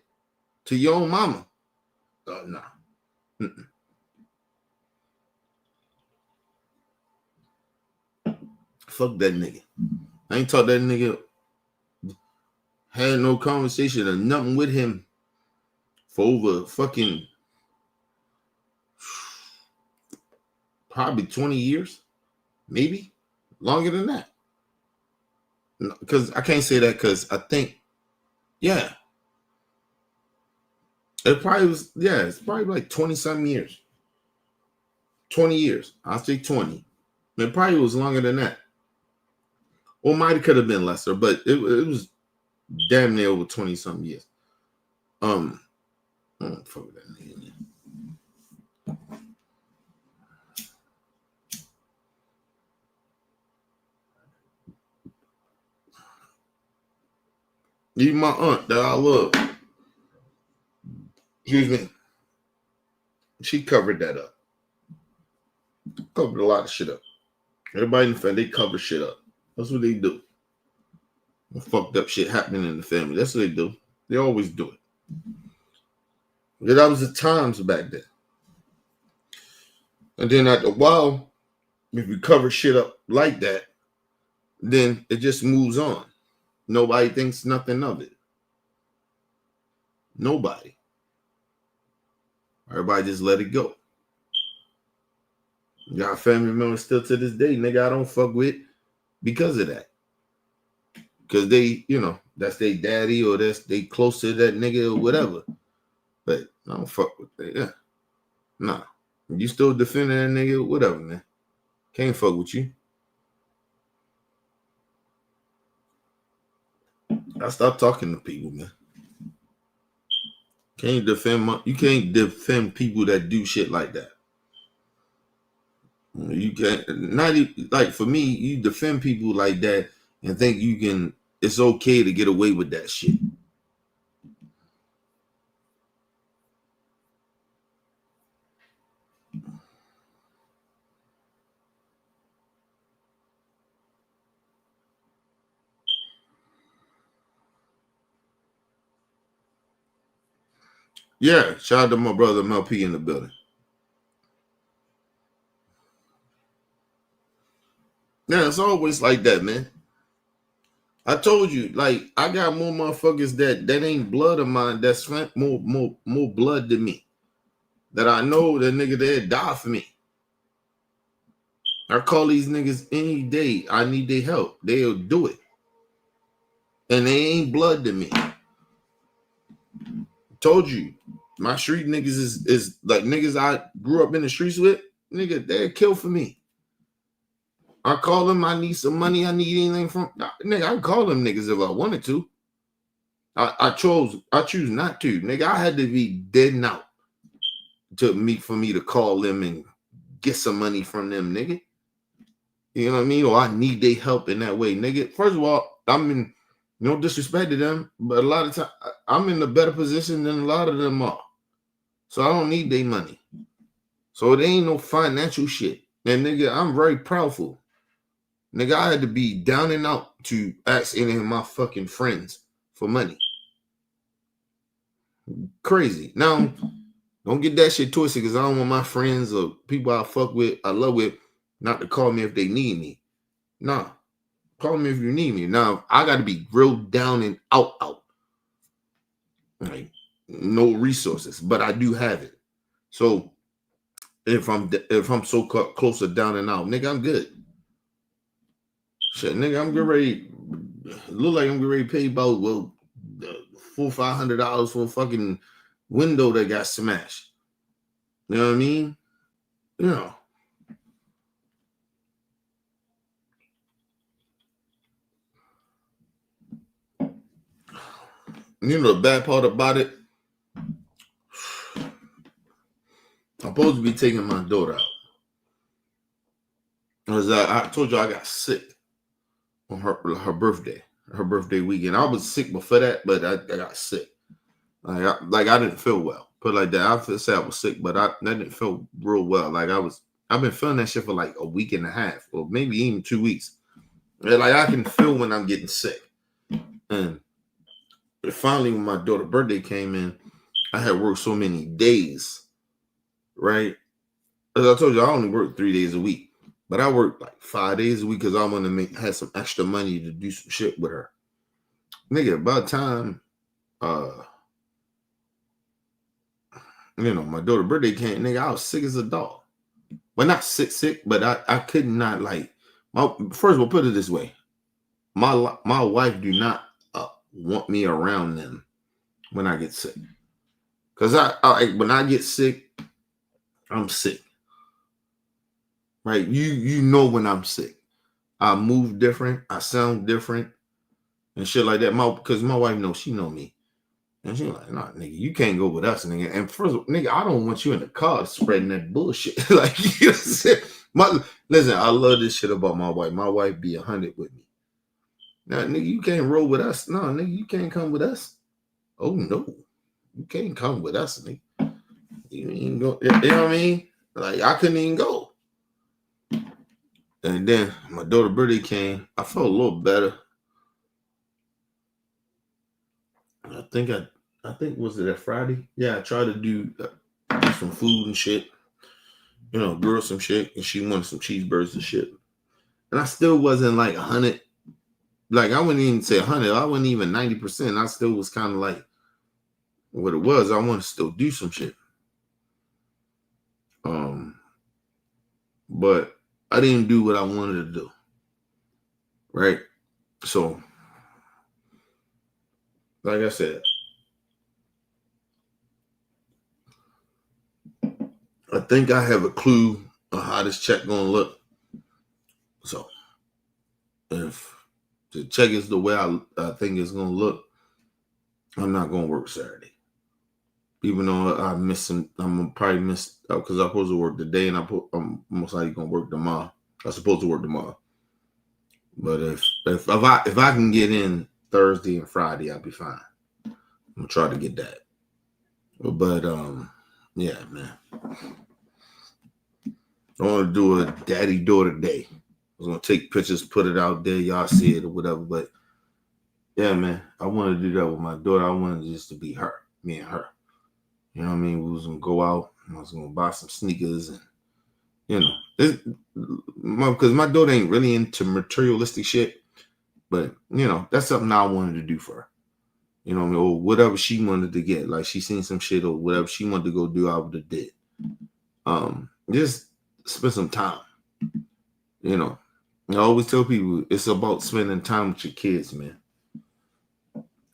to your own mama, nah. Mm-mm. Fuck that nigga. I ain't taught that nigga, had no conversation or nothing with him for over fucking probably 20 years, maybe longer than that. Because I can't say that because I think, yeah, it probably was, yeah, it's probably like 20 something years. 20 years. I'll say 20. It probably was longer than that. Or might could have been lesser, but it was damn near over 20 something years. Fuck that nigga. Even my aunt that I love, excuse me, she covered that up. Covered a lot of shit up. Everybody in the family, they cover shit up. That's what they do. Fucked up shit happening in the family. That's what they do. They always do it. Yeah, that was the times back then. And then after a while, if you cover shit up like that, then it just moves on. Nobody thinks nothing of it. Nobody. Everybody just let it go. Got family members still to this day, nigga, I don't fuck with because of that. Because they, that's their daddy or they close to that nigga or whatever. But I don't fuck with that. Yeah. Nah. You still defending that nigga, whatever, man. Can't fuck with you. I stopped talking to people, man. You can't defend people that do shit like that. You can't, not even, like, for me, you defend people like that and think it's okay to get away with that shit. Yeah, shout out to my brother MLP in the building. Yeah, it's always like that, man. I told you, like, I got more motherfuckers that ain't blood of mine that's more blood than me. That I know that nigga they'll die for me. I call these niggas any day. I need their help. They'll do it. And they ain't blood to me. Told you, my street niggas is like niggas I grew up in the streets with. Nigga, they'll kill for me. I call them, I need some money, I need anything from nigga. I call them niggas if I wanted to. I choose not to. Nigga, I had to be dead and out for me to call them and get some money from them, nigga. You know what I mean? Or I need their help in that way, nigga. First of all, I'm in no disrespect to them, but a lot of time I'm in a better position than a lot of them are. So I don't need their money. So it ain't no financial shit. And nigga, I'm very proudful. Nigga, I had to be down and out to ask any of my fucking friends for money. Crazy. Now, don't get that shit twisted because I don't want my friends or people I fuck with, I love with, not to call me if they need me. Nah. Call me if you need me. Now, I got to be real down and out. Like, no resources, but I do have it. So, if I'm so close to down and out, nigga, I'm good. Shit, nigga, I'm getting ready. Look like I'm getting ready to pay about $400 or $500 for a fucking window that got smashed. You know what I mean? You know. You know the bad part about it? I'm supposed to be taking my daughter out. Because I told you I got sick on her birthday weekend. I was sick before that, but I got sick. Like I didn't feel well. Put it like that. I say I was sick, but I didn't feel real well. Like I've been feeling that shit for like a week and a half, or maybe even 2 weeks. And like I can feel when I'm getting sick. And finally, when my daughter's birthday came in, I had worked so many days, right? As I told you, I only work 3 days a week. But I worked like 5 days a week because I want to have some extra money to do some shit with her. Nigga, by the time my daughter's birthday came, nigga, I was sick as a dog. Well, not sick, but I could not like first of all, put it this way. My wife do not want me around them when I get sick. Cause when I get sick, I'm sick. Right? You know when I'm sick. I move different, I sound different, and shit like that. Because my wife knows, she know me. And she's like, nah, nigga, you can't go with us, nigga. And first of all, nigga, I don't want you in the car spreading that bullshit. Like, you know what I'm saying? Listen, I love this shit about my wife. My wife be 100 with me. Now, nigga, you can't roll with us. No, nigga, you can't come with us. Oh, no. You can't come with us, nigga. You ain't go. You know what I mean? Like, I couldn't even go. And then my daughter's birthday came. I felt a little better. I think was it that Friday? Yeah, I tried to do some food and shit. Grill some shit, and she wanted some cheeseburgers and shit. And I still wasn't like 100. Like I wouldn't even say 100. I wasn't even 90%. I still was kind of like what it was. I want to still do some shit. But I didn't do what I wanted to do. Right? So, like I said, I think I have a clue on how this check gonna look. So, if the check is the way I think it's gonna look, I'm not gonna work Saturday. Even though I miss some, I'm gonna probably miss because I'm supposed to work today, and I'm most likely gonna work tomorrow. I'm supposed to work tomorrow, but if I can get in Thursday and Friday, I'll be fine. I'm gonna try to get that. But yeah, man, I want to do a daddy-daughter day. I was gonna take pictures, put it out there, y'all see it or whatever. But yeah, man, I want to do that with my daughter. I wanted just to be her, me and her. You know what I mean? We was gonna go out and I was gonna buy some sneakers and because my daughter ain't really into materialistic shit, but that's something I wanted to do for her. You know what I mean? Or whatever she wanted to get, like she seen some shit or whatever she wanted to go do, I would have did. Just spend some time. I always tell people it's about spending time with your kids, man.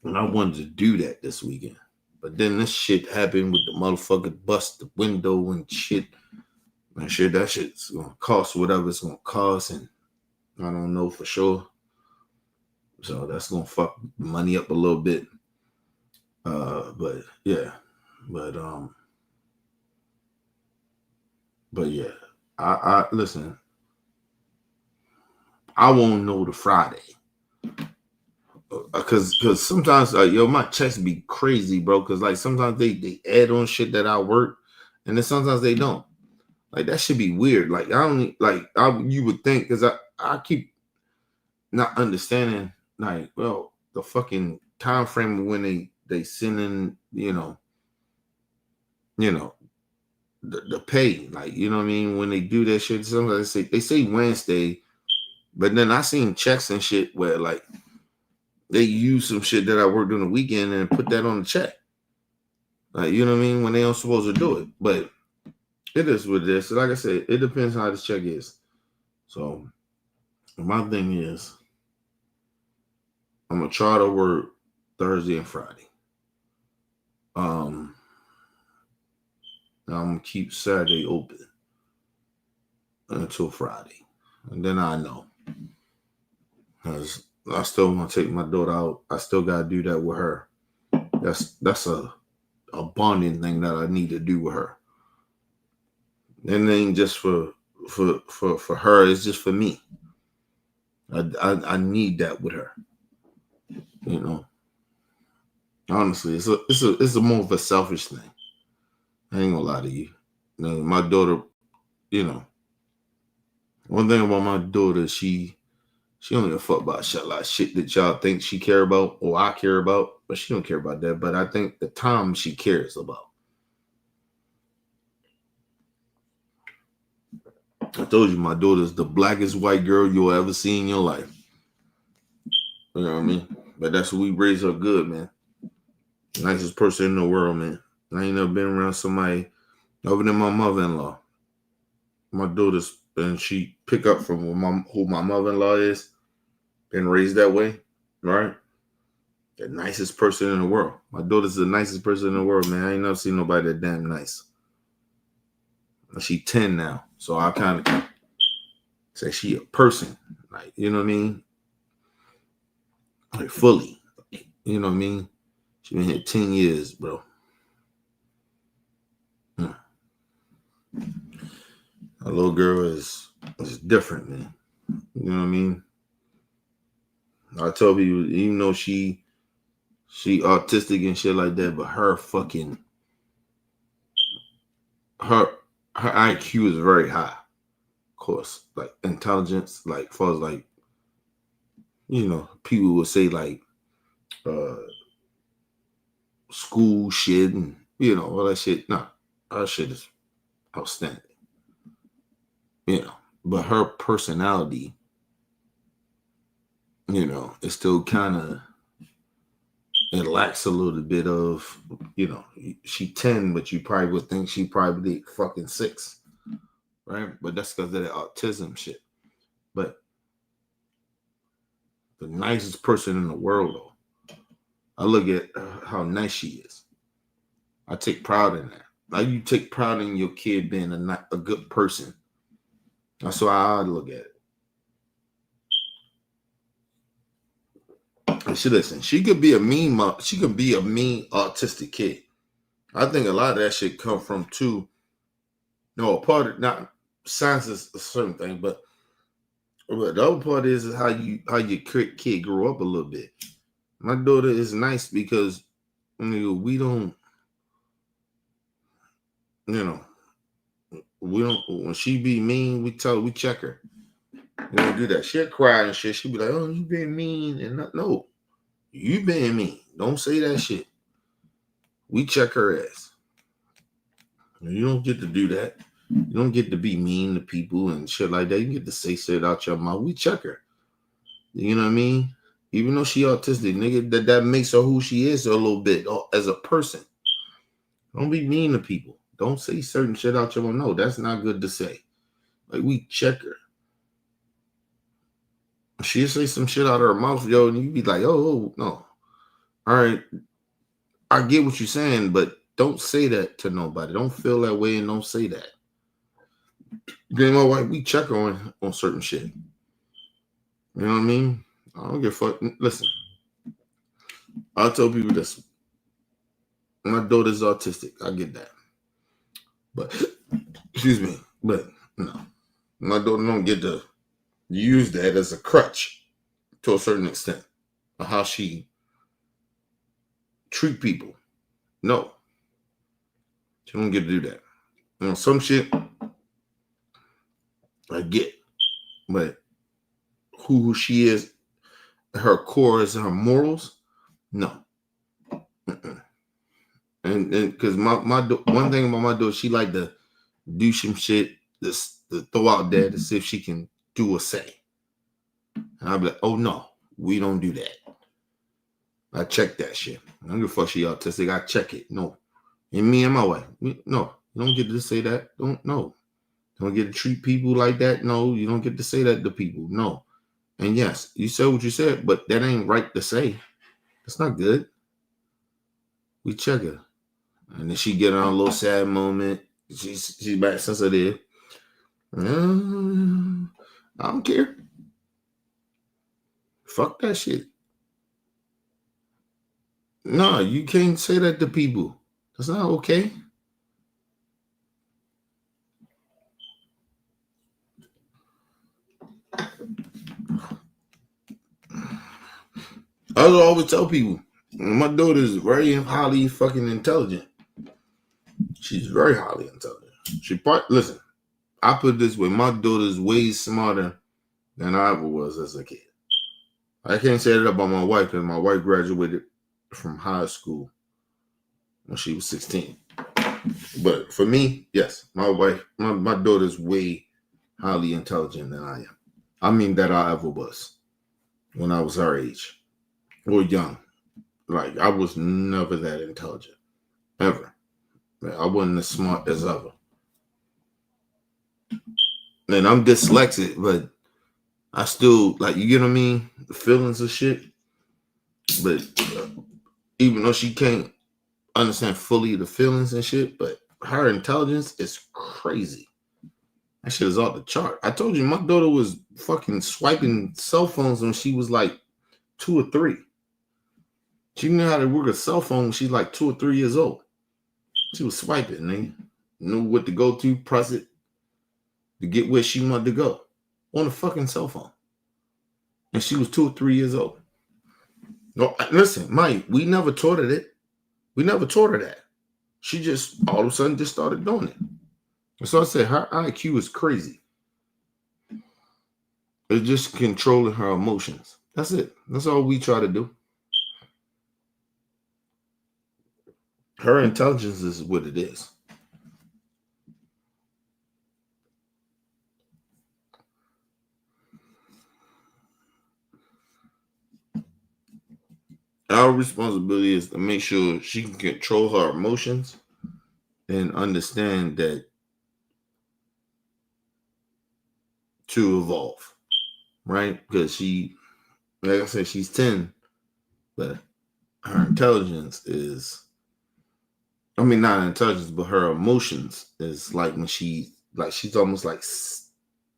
And I wanted to do that this weekend. But then this shit happened with the motherfucker bust the window and shit. Man, shit, that shit's gonna cost whatever it's gonna cost, and I don't know for sure. So that's gonna fuck money up a little bit. But yeah. But yeah. I listen. I won't know the Friday. Cause sometimes my checks be crazy, bro. Cause like sometimes they add on shit that I work, and then sometimes they don't. Like that should be weird. Like you would think, cause I keep not understanding like the fucking time frame of when they send in the pay, like what I mean, when they do that shit. Sometimes they say Wednesday, but then I seen checks and shit where like they use some shit that I worked on the weekend and put that on the check. Like, you know what I mean? When they aren't supposed to do it. But it is what it is. So like I said, it depends how this check is. So my thing is I'm gonna try to work Thursday and Friday. I'm gonna keep Saturday open until Friday. And then I know. Because I still want to take my daughter out. I still gotta do that with her. That's a bonding thing that I need to do with her. And it ain't just for her, it's just for me. I need that with her. Honestly, it's a more of a selfish thing. I ain't gonna lie to you. My daughter, one thing about my daughter, she don't give a fuck about a lot of shit that y'all think she care about or I care about, but she don't care about that. But I think the time she cares about. I told you my daughter's the blackest white girl you'll ever see in your life. You know what I mean? But that's what we raised her good, man. Nicest person in the world, man. I ain't never been around somebody other than my mother-in-law. My daughter's, and she pick up from who my mother-in-law is, been raised that way, right? The nicest person in the world. My daughter's the nicest person in the world, man. I ain't never seen nobody that damn nice. She 10 now, so I kind of say she a person, like, you know what I mean? Like fully, you know what I mean? She been here 10 years, bro. A little girl is different, man. You know what I mean? I told you, even though she autistic and shit like that, but her IQ is very high. Of course, like intelligence, like far as like, people would say like school shit and all that shit. Nah, her shit is outstanding. But her personality, is still kind of, it lacks a little bit of, she 10, but you probably would think she probably fucking 6, right? But that's because of the autism shit. But the nicest person in the world, though, I look at how nice she is. I take pride in that. Like you take pride in your kid being a good person. That's why I look at it. listen. She could be a mean autistic kid. I think a lot of that shit come from too. No, a part of not science is a certain thing, but the other part is how your kid grew up a little bit. My daughter is nice because we don't, we don't. When she be mean, we check her. We don't do that. She'll cry and shit. She'll be like, "Oh, you being mean," and no, you being mean. Don't say that shit. We check her ass. You don't get to do that. You don't get to be mean to people and shit like that. You get to say shit out your mouth. We check her. You know what I mean? Even though she autistic, nigga, that makes her who she is a little bit as a person. Don't be mean to people. Don't say certain shit out your mouth. No, that's not good to say. Like, we check her. She'll say some shit out of her mouth, yo, and you be like, oh, no. All right. I get what you're saying, but don't say that to nobody. Don't feel that way and don't say that. Then my wife, we check her on certain shit. You know what I mean? I don't give a fuck. Listen, I'll tell people this. My daughter's autistic. I get that. But, excuse me, but no. My daughter don't get to use that as a crutch to a certain extent of how she treat people. No. She don't get to do that. Some shit I get, but who she is, her core is her morals, no. And because my one thing about my daughter, she like to do some shit to throw out there to see if she can do or say. And I'll be like, oh no, we don't do that. I check that shit. I don't give a fuck she autistic. I check it. No. And me and my wife. No. You don't get to say that. Don't get to treat people like that. No, you don't get to say that to people. No. And yes, you said what you said, but that ain't right to say. That's not good. We check her. And then she get on a little sad moment. She's back sensitive. I don't care. Fuck that shit. No, you can't say that to people. That's not okay. I always tell people, my daughter is very highly fucking intelligent. She's very highly intelligent. Listen, I put it this way, my daughter's way smarter than I ever was as a kid. I can't say that about my wife because my wife graduated from high school when she was 16. But for me, yes, my wife, my daughter's way highly intelligent than I am. I mean that I ever was when I was her age or young. Like, I was never that intelligent, ever. I wasn't as smart as ever. And I'm dyslexic, but I still, like, you get what I mean? The feelings of shit. But even though she can't understand fully the feelings and shit, but her intelligence is crazy. That shit is off the chart. I told you, my daughter was fucking swiping cell phones when she was like 2 or 3. She knew how to work a cell phone when she's like 2 or 3 years old. She was swiping, nigga. Knew what to go to, press it to get where she wanted to go on a fucking cell phone. And she was 2 or 3 years old. No, listen, Mike, we never taught her that. We never taught her that. She just all of a sudden just started doing it. And so I said her IQ is crazy. It's just controlling her emotions. That's it. That's all we try to do. Her intelligence is what it is. Our responsibility is to make sure she can control her emotions and understand that to evolve, right? Because she, like I said, she's 10, but her intelligence is, I mean, not intelligence, but her emotions is like when she's almost like,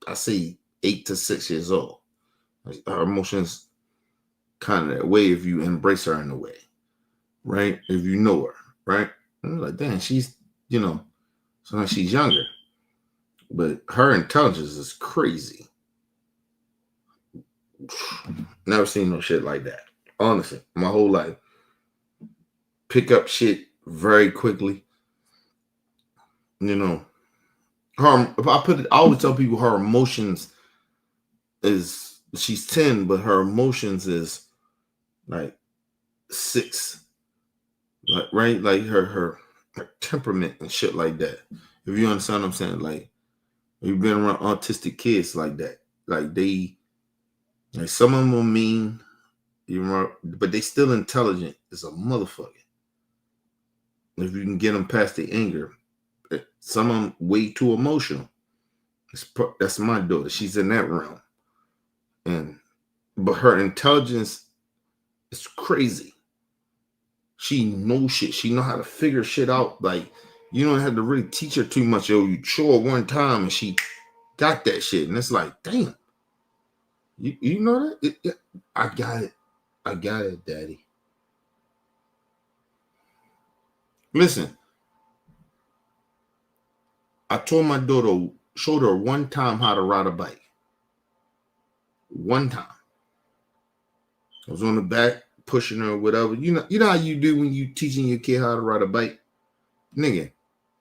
I say 8 to 6 years old. Her emotions kind of that way if you embrace her in a way, right? If you know her, right? And I'm like, damn, she's, sometimes she's younger, but her intelligence is crazy. Never seen no shit like that. Honestly, my whole life. Pick up shit very quickly. Her, if I always tell people her emotions is, she's 10, but her emotions is like 6. Like, right? Like her temperament and shit like that. If you understand what I'm saying, like, you've been around autistic kids like that. Like some of them are mean, but they still intelligent as a motherfucker. If you can get them past the anger, some of them way too emotional. That's my daughter. She's in that realm, but her intelligence is crazy. She knows shit. She know how to figure shit out. Like, you don't have to really teach her too much. Yo, you show her one time and she got that shit, and it's like, damn. You know that? I got it. I got it, Daddy. Listen, I told my daughter, showed her one time how to ride a bike. One time. I was on the back, pushing her or whatever. You know how you do when you teaching your kid how to ride a bike? Nigga,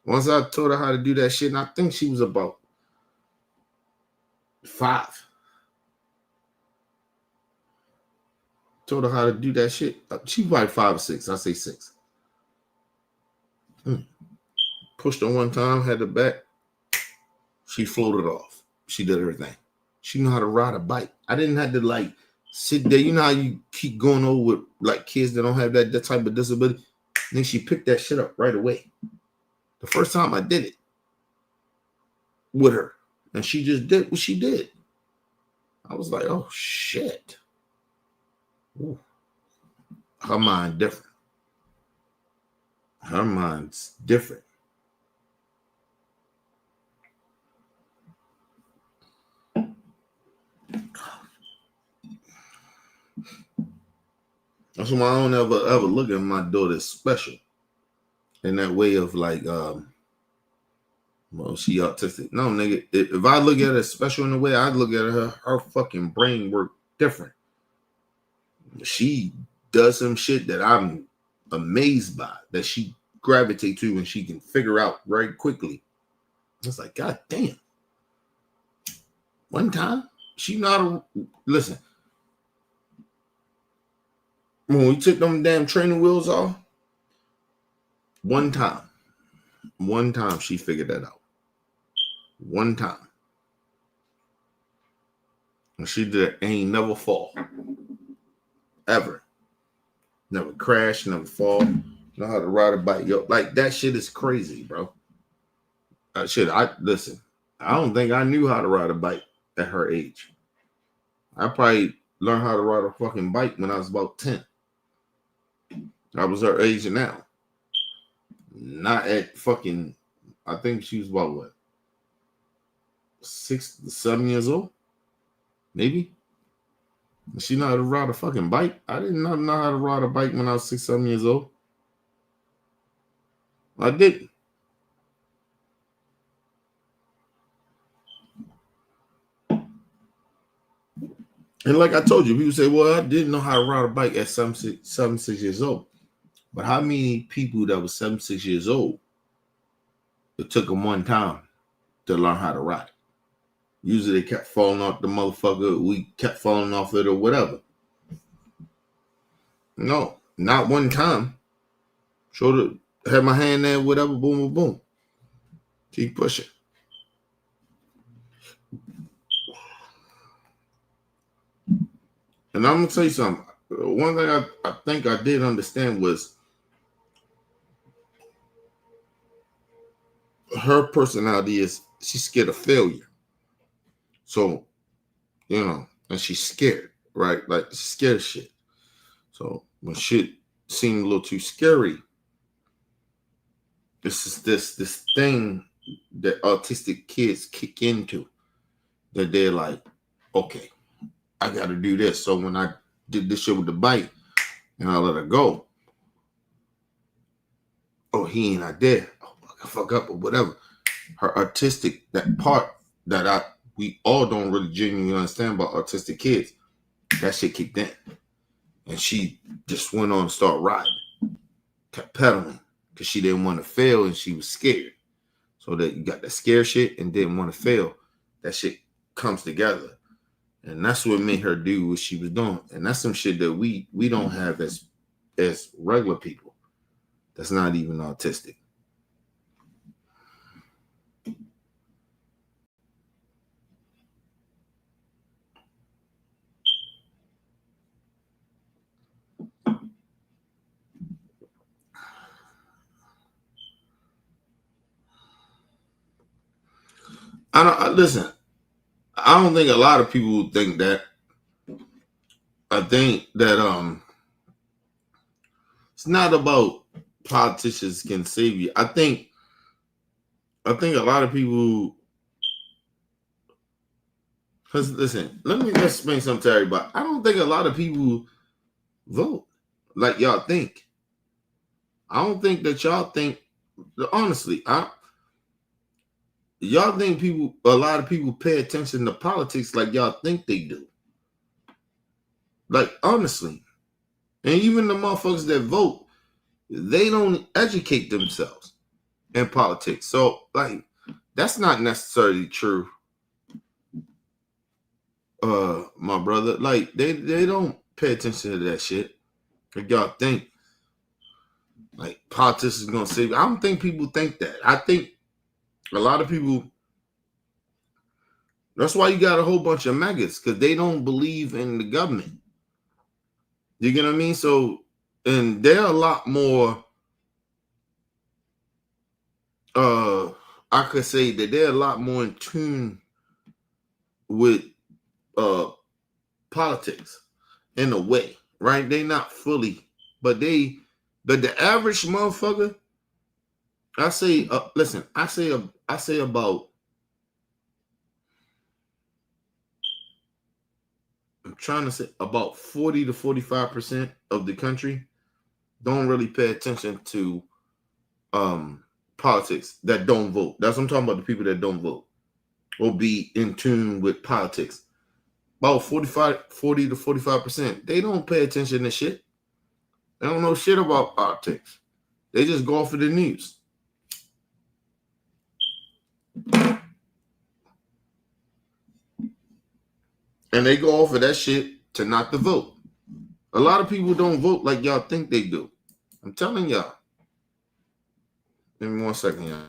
once I told her how to do that shit, and I think she was about 5. Told her how to do that shit. She was like 5 or 6. I say 6. Pushed her one time, had the back. She floated off. She did everything. She knew how to ride a bike. I didn't have to like sit there. You know how you keep going over with like kids that don't have that type of disability? And then she picked that shit up right away. The first time I did it with her. And she just did what she did. I was like, oh shit. Ooh. Her mind different. Her mind's different. That's why I don't ever look at my daughter as special in that way of like, well, she autistic. No, nigga. If I look at her as special in a way, I look at her fucking brain work different. She does some shit that I'm amazed by, that she gravitate to and she can figure out very quickly. It's like, God damn. One time, listen. When we took them damn training wheels off, one time she figured that out. One time. And she ain't never fall. Ever. Never crash, never fall. Know how to ride a bike. Yo, like that shit is crazy, bro. Listen, I don't think I knew how to ride a bike at her age. I probably learned how to ride a fucking bike when I was about 10. I was her age now. Not at fucking, I think she was about what? 6, 7 years old? Maybe? She know how to ride a fucking bike? I didn't know how to ride a bike when I was 6, 7 years old. I didn't. And like I told you, people say, well, I didn't know how to ride a bike at 7, 6 years old. But how many people that was 7, 6 years old, it took them one time to learn how to ride? Usually they kept falling off the motherfucker. We kept falling off it or whatever. No, not one time. Had my hand there, whatever, boom, boom, boom. Keep pushing. And I'm going to tell you something. One thing I think I did understand was her personality is she's scared of failure. So, and she's scared, right? Like, she's scared of shit. So, when shit seemed a little too scary, this is this thing that autistic kids kick into, that they're like, okay, I got to do this. So when I did this shit with the bike, and I let her go. Oh, he ain't not there. Oh, I fuck up or whatever. Her artistic, that part that we all don't really genuinely understand about autistic kids, that shit kicked in. And she just went on to start riding, kept pedaling, because she didn't want to fail and she was scared. So that you got that scare shit and didn't want to fail. That shit comes together. And that's what made her do what she was doing. And that's some shit that we don't have as regular people. That's not even autistic. Listen, I don't think a lot of people think that. I think that it's not about politicians can save you. I think a lot of people, because listen, let me explain something to everybody. I don't think a lot of people vote like y'all think. I don't think that y'all think, honestly, y'all think a lot of people pay attention to politics like y'all think they do. Like, honestly. And even the motherfuckers that vote, they don't educate themselves in politics. So, like, that's not necessarily true. My brother, like, they don't pay attention to that shit. Like y'all think. Like, politics is gonna save you. I don't think people think that. I think a lot of people, that's why you got a whole bunch of Magas, because they don't believe in the government. You get what I mean? So, and they're a lot more, I could say that they're a lot more in tune with politics in a way, right? They not fully, but the average motherfucker, I say, listen, I say about, I'm trying to say about 40 to 45% of the country don't really pay attention to politics, that don't vote. That's what I'm talking about, the people that don't vote or be in tune with politics. About 40 to 45%, they don't pay attention to shit. They don't know shit about politics. They just go off of the news. And they go off of that shit to not to vote. A lot of people don't vote like y'all think they do. I'm telling y'all. Give me 1 second, y'all.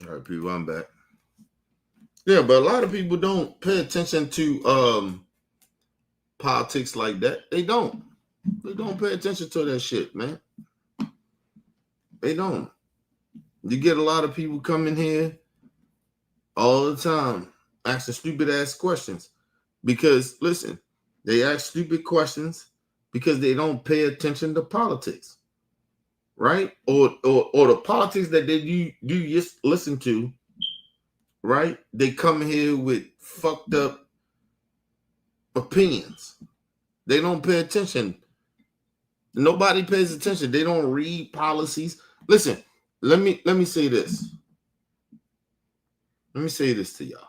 All right, people, I'm back. Yeah, but a lot of people don't pay attention to politics like that. They don't. They don't pay attention to that shit, man. They don't. You get a lot of people coming here all the time asking stupid ass questions. Because listen, they ask stupid questions because they don't pay attention to politics. Right? Or the politics that you just listen to, right? They come here with fucked up opinions. They don't pay attention. Nobody pays attention. They don't read policies. Listen, let me say this. Let me say this to y'all.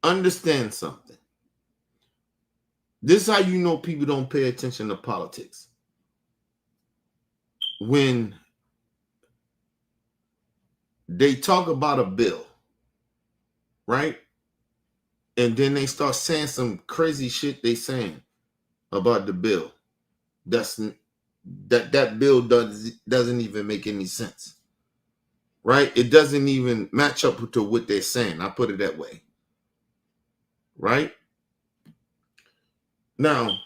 Understand something. This is how you know people don't pay attention to politics. when they talk about a bill, right? And then they start saying some crazy shit they saying about the bill. That bill doesn't even make any sense. Right? It doesn't even match up to what they're saying. I put it that way. Right? Now,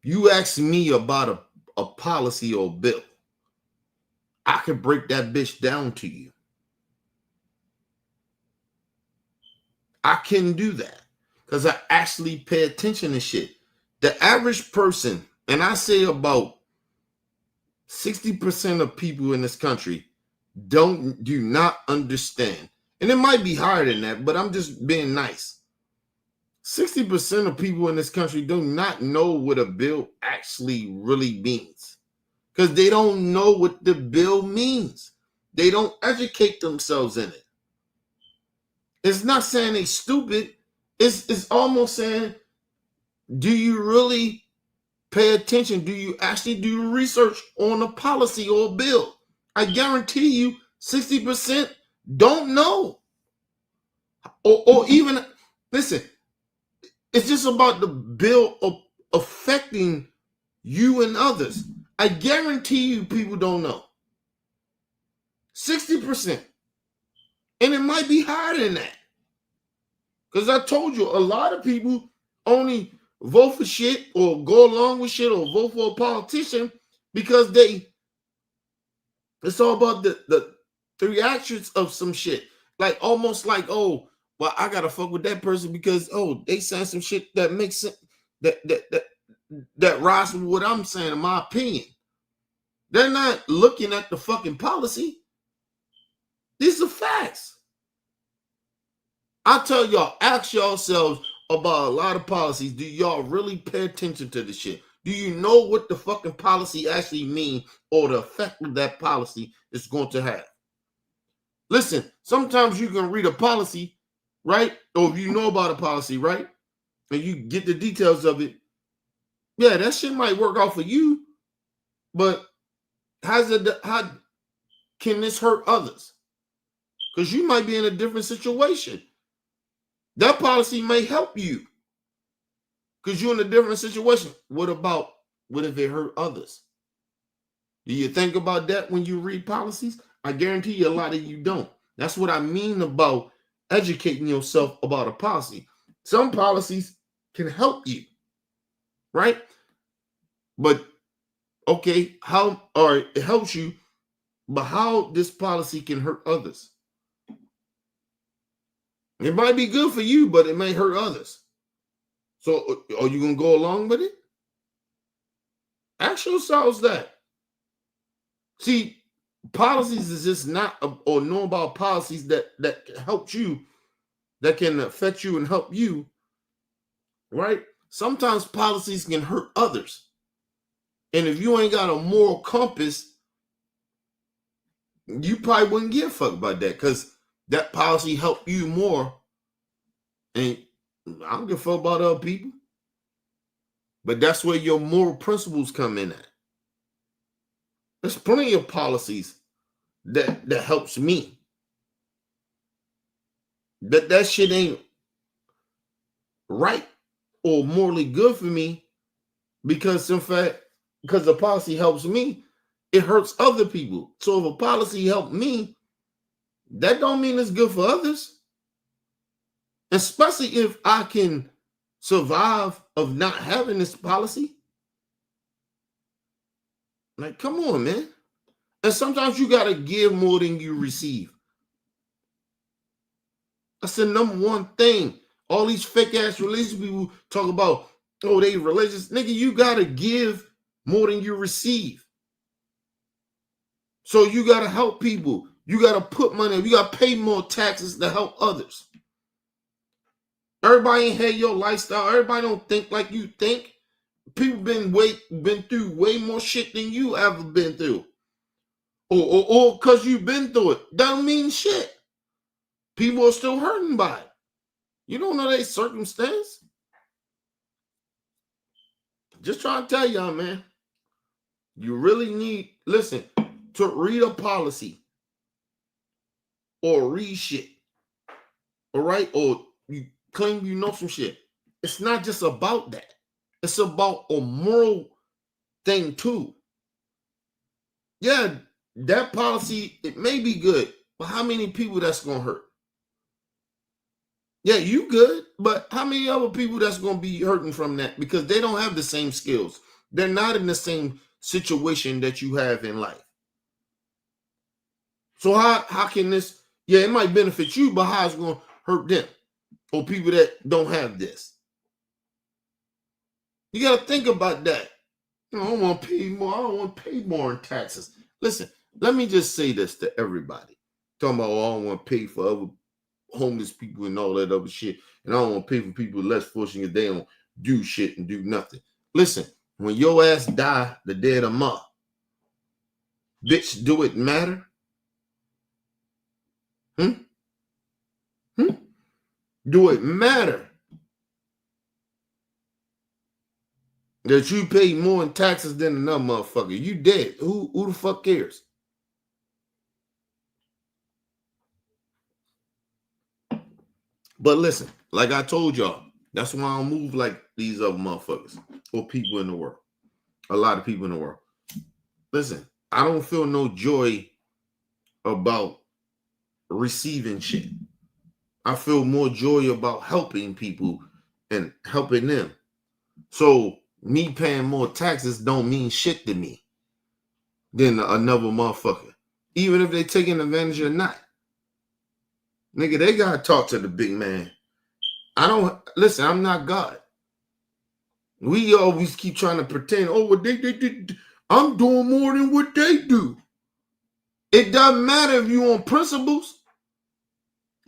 you ask me about a policy or bill. I can break that bitch down to you. I can do that because I actually pay attention to shit. The average person, and I say about 60% of people in this country do not understand. And it might be higher than that, but I'm just being nice. 60% of people in this country do not know what a bill actually really means because they don't know what the bill means. They don't educate themselves in it. It's not saying they stupid. It's almost saying, do you really pay attention? Do you actually do research on a policy or a bill? I guarantee you 60% don't know. Or even, listen, it's just about the bill affecting you and others. I guarantee you people don't know. 60%. And it might be higher than that. Because I told you, a lot of people only vote for shit or go along with shit or vote for a politician because it's all about the reactions of some shit. Like almost like, oh, well, I gotta fuck with that person because they saying some shit that makes sense, that rise with what I'm saying, in my opinion. They're not looking at the fucking policy. These are facts. I tell y'all, ask yourselves about a lot of policies. Do y'all really pay attention to the shit? Do you know what the fucking policy actually means or the effect of that policy is going to have? Listen, sometimes you can read a policy, right? Or if you know about a policy, right? And you get the details of it. Yeah, that shit might work out for you, but how can this hurt others? Because you might be in a different situation. That policy may help you because you're in a different situation. What if it hurt others? Do you think about that when you read policies? I guarantee you a lot of you don't. That's what I mean about educating yourself about a policy. Some policies can help you, right? But okay, it helps you, but how this policy can hurt others? It might be good for you, but it may hurt others. So are you going to go along with it? Ask yourselves that. See, policies is just not, or know about policies that help you, that can affect you and help you, right? Sometimes policies can hurt others. And if you ain't got a moral compass, you probably wouldn't give a fuck about that because that policy helped you more. And I don't give a fuck about other people. But that's where your moral principles come in at. There's plenty of policies that helps me. That shit ain't right or morally good for me because in fact, because the policy helps me, it hurts other people. So if a policy helped me, that don't mean it's good for others. Especially if I can survive of not having this policy. Like, come on, man. And sometimes you got to give more than you receive. That's the number one thing. All these fake ass religious people talk about, oh, they religious. Nigga, you got to give more than you receive. So you got to help people. You got to put money. You got to pay more taxes to help others. Everybody ain't had your lifestyle. Everybody don't think like you think. People been through way more shit than you ever been through. Or because you've been through it. Doesn't mean shit. People are still hurting by it. You don't know their circumstance. Just trying to tell y'all, man. You really need, listen, to read a policy or read shit. All right? Or you claim you know some shit. It's not just about that. It's about a moral thing too. Yeah, that policy, it may be good, but how many people that's gonna hurt? Yeah, you good, but how many other people that's gonna be hurting from that? Because they don't have the same skills. They're not in the same situation that you have in life. So how can this, yeah, it might benefit you, but how it's gonna hurt them or people that don't have this? You gotta think about that. I don't want to pay more. I don't want to pay more in taxes. Listen, let me just say this to everybody. Talking about, I don't want to pay for other homeless people and all that other shit. And I don't want to pay for people less fortunate. They don't do shit and do nothing. Listen, when your ass die the day of the month, bitch, do it matter? Do it matter that you pay more in taxes than another motherfucker? You dead. Who the fuck cares? But listen, like I told y'all, that's why I don't move like these other motherfuckers or people in the world. A lot of people in the world. Listen, I don't feel no joy about receiving shit. I feel more joy about helping people and helping them. So me paying more taxes don't mean shit to me than another motherfucker. Even if they taking advantage or not. Nigga, they gotta talk to the big man. Listen, I'm not God. We always keep trying to pretend, oh, what they I'm doing more than what they do. It doesn't matter if you on principles.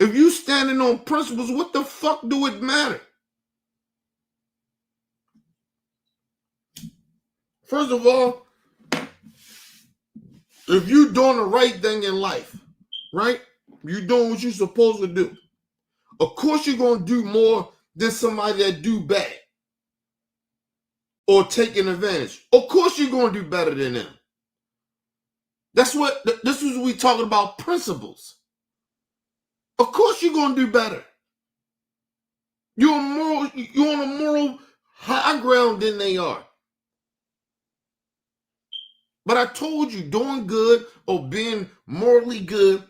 If you standing on principles, what the fuck do it matter? First of all, if you doing the right thing in life, right? You doing what you're supposed to do. Of course you're going to do more than somebody that do bad or taking advantage. Of course you're going to do better than them. This is we talking about principles. Of course you're going to do better. You're on a moral high ground than they are. But I told you, doing good or being morally good,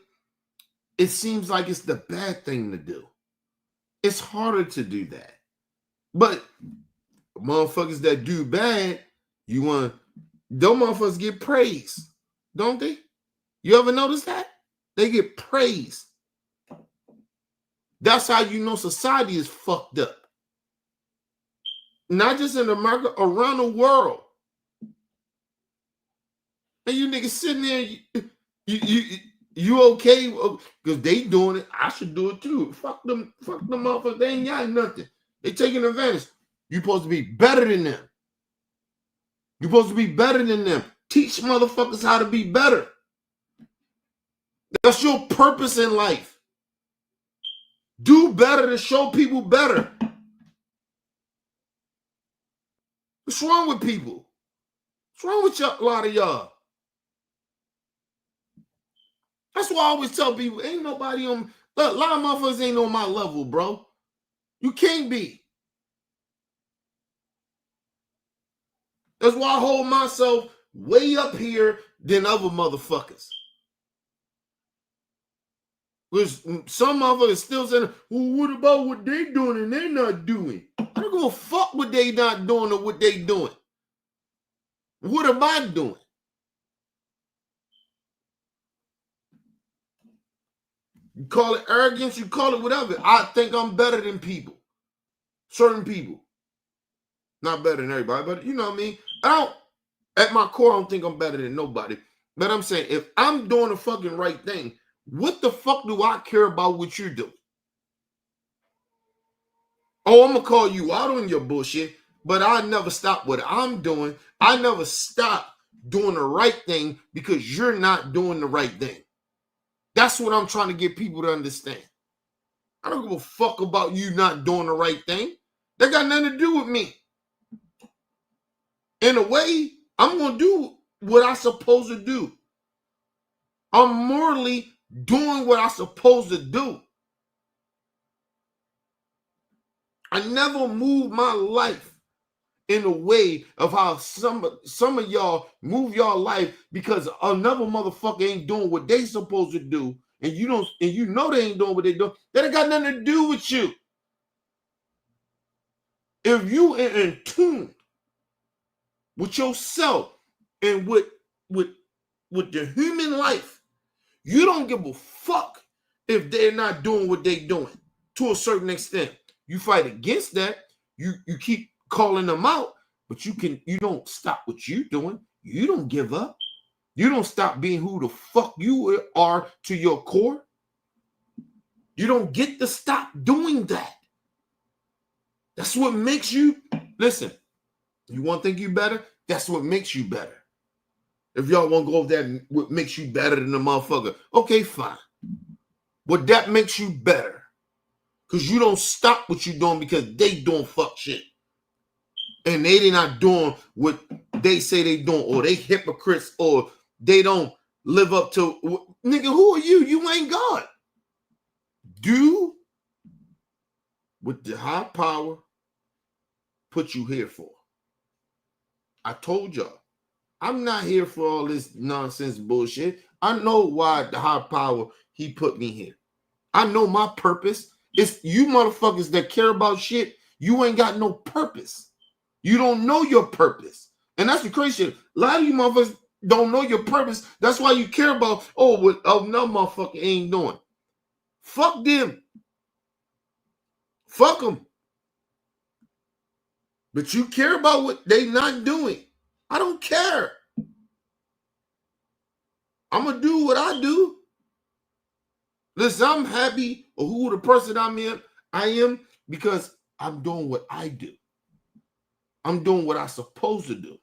it seems like it's the bad thing to do. It's harder to do that. But motherfuckers that do bad, those motherfuckers get praised, don't they? You ever notice that? They get praised. That's how you know society is fucked up. Not just in America, around the world. And you niggas sitting there, you okay? Because they doing it, I should do it too. Fuck them motherfuckers. They ain't got nothing. They taking advantage. You're supposed to be better than them. You're supposed to be better than them. Teach motherfuckers how to be better. That's your purpose in life. Do better to show people better. What's wrong with people? What's wrong with a lot of y'all? That's why I always tell people, ain't nobody on, a lot of motherfuckers ain't on my level, bro. You can't be. That's why I hold myself way up here than other motherfuckers. Because some motherfuckers still saying, well, what about what they doing and they're not doing? I don't give a fuck what they not doing or what they doing. What am I doing? You call it arrogance, you call it whatever. I think I'm better than people. Certain people. Not better than everybody, but you know what I mean? At my core, I don't think I'm better than nobody. But I'm saying, if I'm doing the fucking right thing, what the fuck do I care about what you're doing? Oh, I'm going to call you out on your bullshit, but I never stop what I'm doing. I never stop doing the right thing because you're not doing the right thing. That's what I'm trying to get people to understand. I don't give a fuck about you not doing the right thing. That got nothing to do with me. In a way, I'm going to do what I'm supposed to do. I'm morally doing what I'm supposed to do. I never moved my life in a way of how some of y'all move y'all life because another motherfucker ain't doing what they supposed to do, and you know they ain't doing what they do. That ain't got nothing to do with you. If you are in tune with yourself and with the human life, you don't give a fuck if they're not doing what they're doing to a certain extent. You fight against that. You keep calling them out, but you don't stop what you're doing. You don't give up. You don't stop being who the fuck you are to your core. You don't get to stop doing that. That's what makes you, listen, you want to think you better? That's what makes you better. If y'all want to go over that, what makes you better than the motherfucker? Okay, fine. But that makes you better. Because you don't stop what you're doing because they doing fuck shit. And they not doing what they say they doing, or they hypocrites, or they don't live up to, nigga, who are you? You ain't God. Do what the high power put you here for. I told y'all, I'm not here for all this nonsense bullshit. I know why the high power, he put me here. I know my purpose. It's you motherfuckers that care about shit. You ain't got no purpose. You don't know your purpose. And that's the crazy shit. A lot of you motherfuckers don't know your purpose. That's why you care about, what no motherfucker ain't doing. Fuck them. Fuck them. But you care about what they not doing. I don't care. I'm going to do what I do. Listen, I'm happy with who the person I am because I'm doing what I do. I'm doing what I'm supposed to do.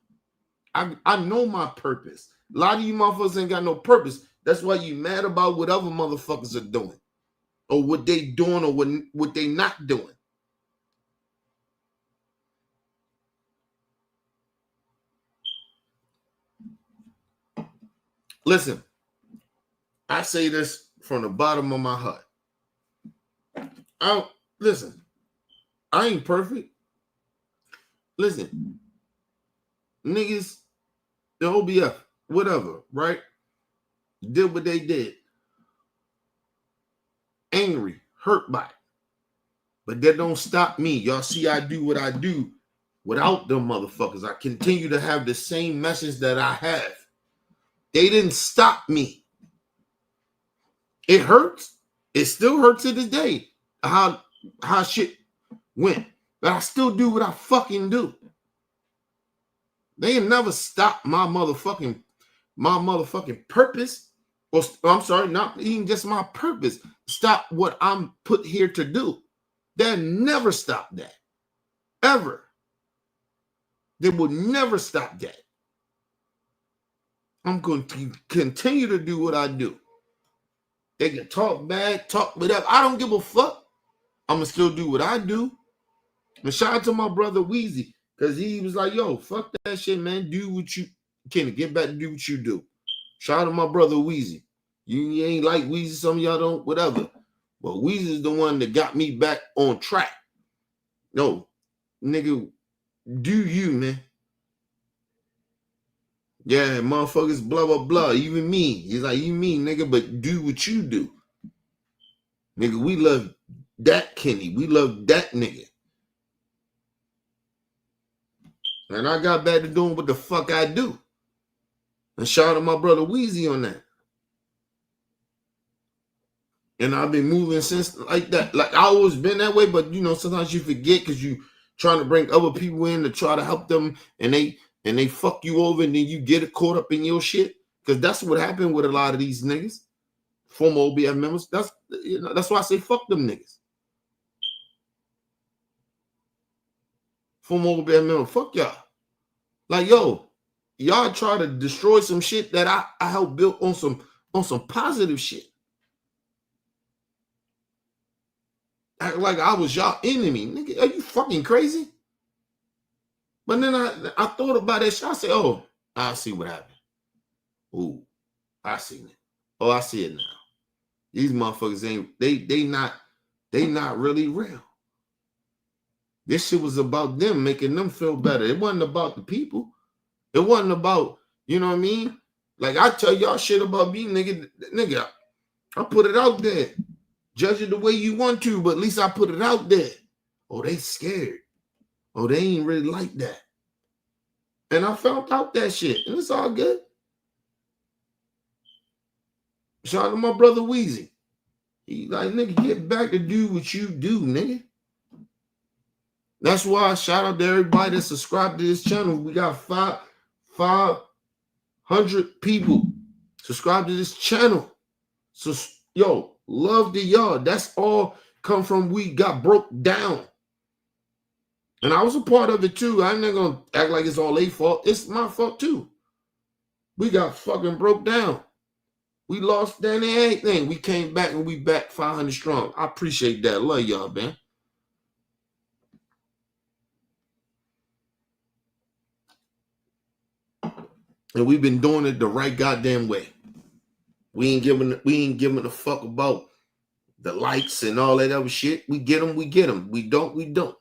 I know my purpose. A lot of you motherfuckers ain't got no purpose. That's why you mad about what other motherfuckers are doing, or what they doing, or what they not doing. Listen, I say this from the bottom of my heart. Listen, I ain't perfect. Listen, niggas, the OBF, whatever, right? Did what they did. Angry, hurt by it. But that don't stop me. Y'all see I do what I do without them motherfuckers. I continue to have the same message that I have. They didn't stop me. It hurts. It still hurts to this day. How shit went. But I still do what I fucking do. They ain't never stopped my motherfucking purpose. Or I'm sorry, not even just my purpose. Stop what I'm put here to do. They'll never stop that. Ever. They will never stop that. I'm going to continue to do what I do. They can talk bad, talk whatever. I don't give a fuck. I'm going to still do what I do. And shout out to my brother Weezy, because he was like, yo, fuck that shit, man. Do what you can. Get back to do what you do. Shout out to my brother Weezy. You ain't like Weezy, some of y'all don't, whatever. But Weezy is the one that got me back on track. No, nigga, do you, man. Yeah, motherfuckers, blah, blah, blah. Even me. He's like, you mean, nigga, but do what you do. Nigga, we love that Kenny. We love that nigga. And I got back to doing what the fuck I do. And shout out to my brother Weezy on that. And I've been moving since like that. Like I always been that way, but you know, sometimes you forget because you trying to bring other people in to try to help them, and they fuck you over, and then you get it caught up in your shit. Because that's what happened with a lot of these niggas, former OBF members. That's why I say fuck them niggas. Former OBF members, fuck y'all. Like yo, y'all try to destroy some shit that I helped build on some positive shit. Act like I was y'all enemy. Nigga, are you fucking crazy? But then I thought about that shit. I said, oh, I see what happened. Ooh, I seen it. Oh, I see it now. These motherfuckers ain't they not really real. This shit was about them, making them feel better. It wasn't about the people. It wasn't about, you know what I mean? Like I tell y'all shit about me, nigga. I put it out there. Judge it the way you want to, but at least I put it out there. Oh, they scared. Oh, they ain't really like that. And I found out that shit, and it's all good. Shout out to my brother Weezy. He like, nigga, get back to do what you do, nigga. That's why I shout out to everybody that subscribed to this channel. We got 500 people subscribe to this channel. So, yo, love to y'all. That's all come from we got broke down. And I was a part of it too. I'm not going to act like it's all their fault. It's my fault too. We got fucking broke down. We lost that and everything. We came back and we back 500 strong. I appreciate that. Love y'all, man. And we've been doing it the right goddamn way. We ain't giving a fuck about the likes and all that other shit. We get them. We don't.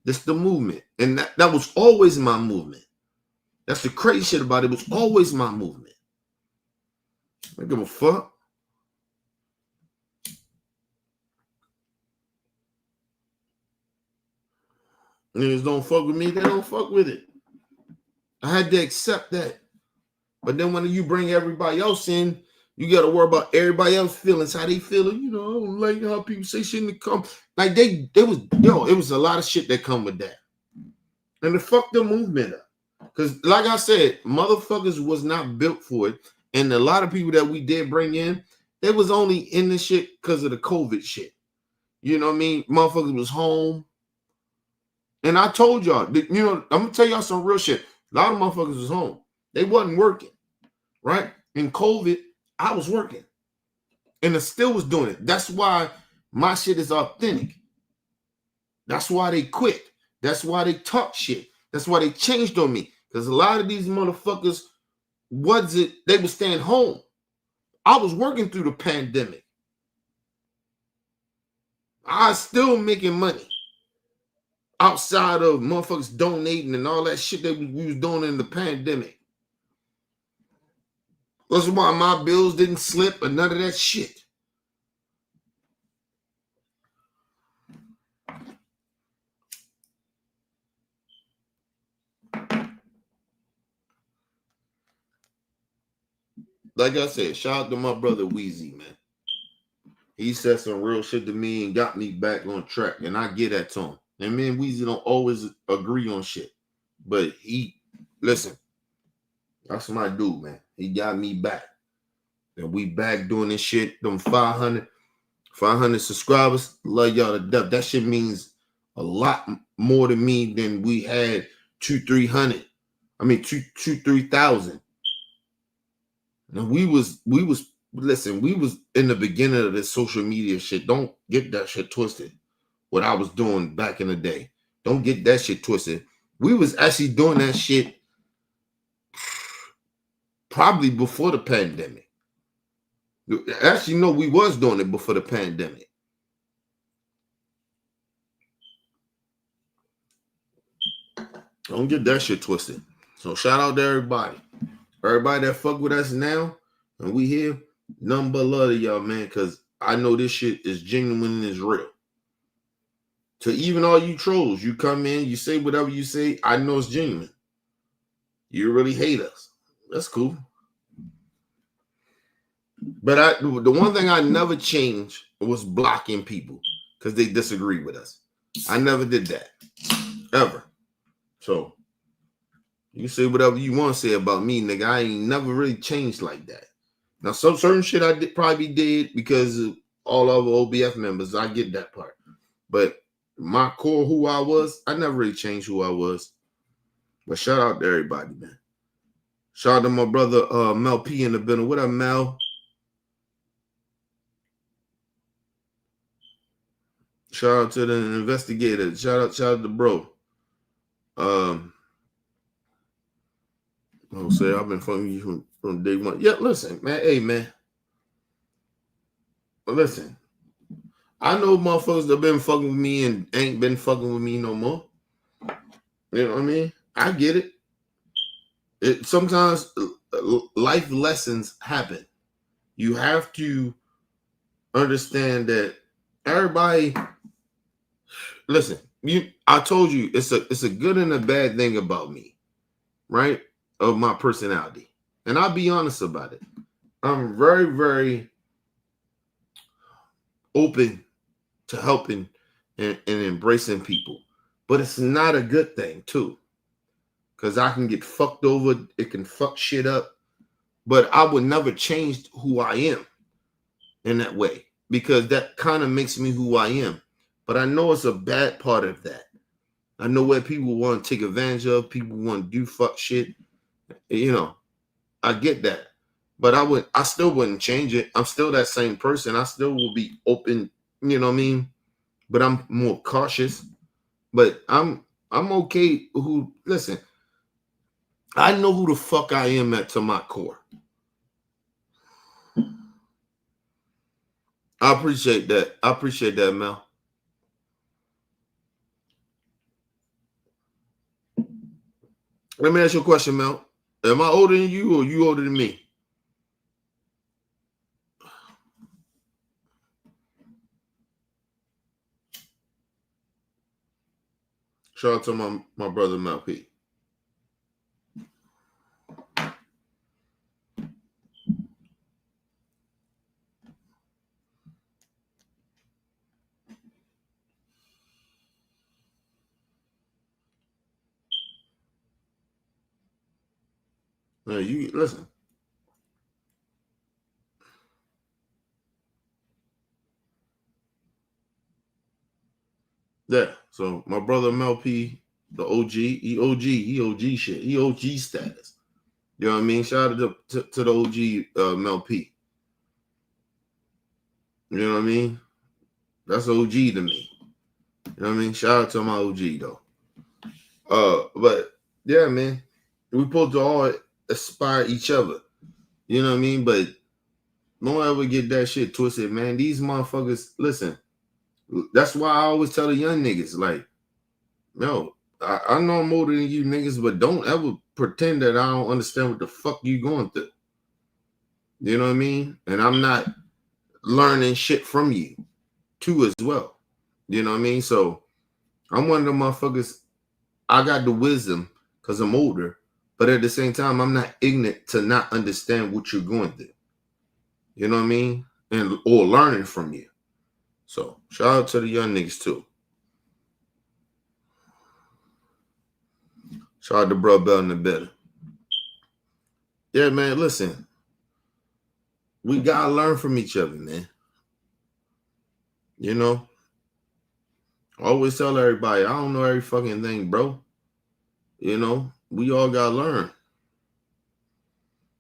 That's the movement. And that was always my movement. That's the crazy shit about it. It was always my movement. I don't give a fuck. Niggas don't fuck with me, they don't fuck with it. I had to accept that. But then when you bring everybody else in, you got to worry about everybody else's feelings, how they feeling. You know, I don't like how people say shit in the come. Like it was a lot of shit that come with that. And the fuck the movement up. Because like I said, motherfuckers was not built for it. And a lot of people that we did bring in, they was only in this shit because of the COVID shit. You know what I mean? Motherfuckers was home. And I told y'all, you know, I'm going to tell y'all some real shit. A lot of motherfuckers was home. They wasn't working, right? In COVID, I was working. And I still was doing it. That's why my shit is authentic. That's why they quit. That's why they talk shit. That's why they changed on me. Because a lot of these motherfuckers, they were staying home. I was working through the pandemic. I was still making money. Outside of motherfuckers donating and all that shit that we was doing in the pandemic. That's why my bills didn't slip or none of that shit. Like I said, shout out to my brother Weezy, man. He said some real shit to me and got me back on track. And I get that to him. And me and Weezy don't always agree on shit. But listen, that's my dude, man. He got me back. And we back doing this shit. Them 500 subscribers. Love y'all to death. That shit means a lot more to me than we had 2,000-3,000. I mean, 2,000-3,000. And we was in the beginning of this social media shit. Don't get that shit twisted. What I was doing back in the day. Don't get that shit twisted. We was actually doing that shit probably before the pandemic. Actually, no, we was doing it before the pandemic. Don't get that shit twisted. So shout out to everybody. Everybody that fuck with us now, and we here, nothing but love to y'all, man, because I know this shit is genuine and is real. To even all you trolls, you come in, you say whatever you say, I know it's genuine. You really hate us. That's cool. But the one thing I never changed was blocking people because they disagree with us. I never did that. Ever. So you say whatever you want to say about me, nigga. I ain't never really changed like that. Now, some certain shit I probably did because of all other OBF members. I get that part. But my core, who I was, I never really changed who I was. But shout out to everybody, man. Shout out to my brother Mel P in the building. What up, Mel? Shout out to the investigator. Shout out to bro. say I've been fucking you from day one. Yeah, listen, man. Hey, man. Listen. I know motherfuckers that been fucking with me and ain't been fucking with me no more. You know what I mean? I get it. Sometimes life lessons happen. You have to understand that everybody. Listen, I told you it's a good and a bad thing about me, right? Of my personality, and I'll be honest about it. I'm very, very open to helping and embracing people, but it's not a good thing too, because I can get fucked over. It can fuck shit up, but I would never change who I am in that way, because that kind of makes me who I am. But I know it's a bad part of that. I know where people want to take advantage of, people want to do fuck shit. You know, I get that. But I still wouldn't change it. I'm still that same person. I still will be open, you know what I mean? But I'm more cautious. But I'm okay. Listen, I know who the fuck I am to my core. I appreciate that. I appreciate that, Mel. Let me ask you a question, Mel. Am I older than you or you older than me? Shout out to my brother Mel P. Now you listen. Yeah, so my brother Mel P, the OG, he OG shit, he OG status. You know what I mean? Shout out to the OG Mel P. You know what I mean? That's OG to me. You know what I mean? Shout out to my OG though. But yeah, man, we supposed to all aspire each other. You know what I mean? But don't ever get that shit twisted, man. These motherfuckers, listen. That's why I always tell the young niggas, like, yo, I know I'm older than you niggas, but don't ever pretend that I don't understand what the fuck you going through. You know what I mean? And I'm not learning shit from you too as well. You know what I mean? So I'm one of the motherfuckers, I got the wisdom because I'm older, but at the same time, I'm not ignorant to not understand what you're going through. You know what I mean? Or learning from you. So shout out to the young niggas too. Shout out to Bro Bell in the better. Yeah, man, listen. We gotta learn from each other, man. You know? I always tell everybody, I don't know every fucking thing, bro. You know, we all gotta learn.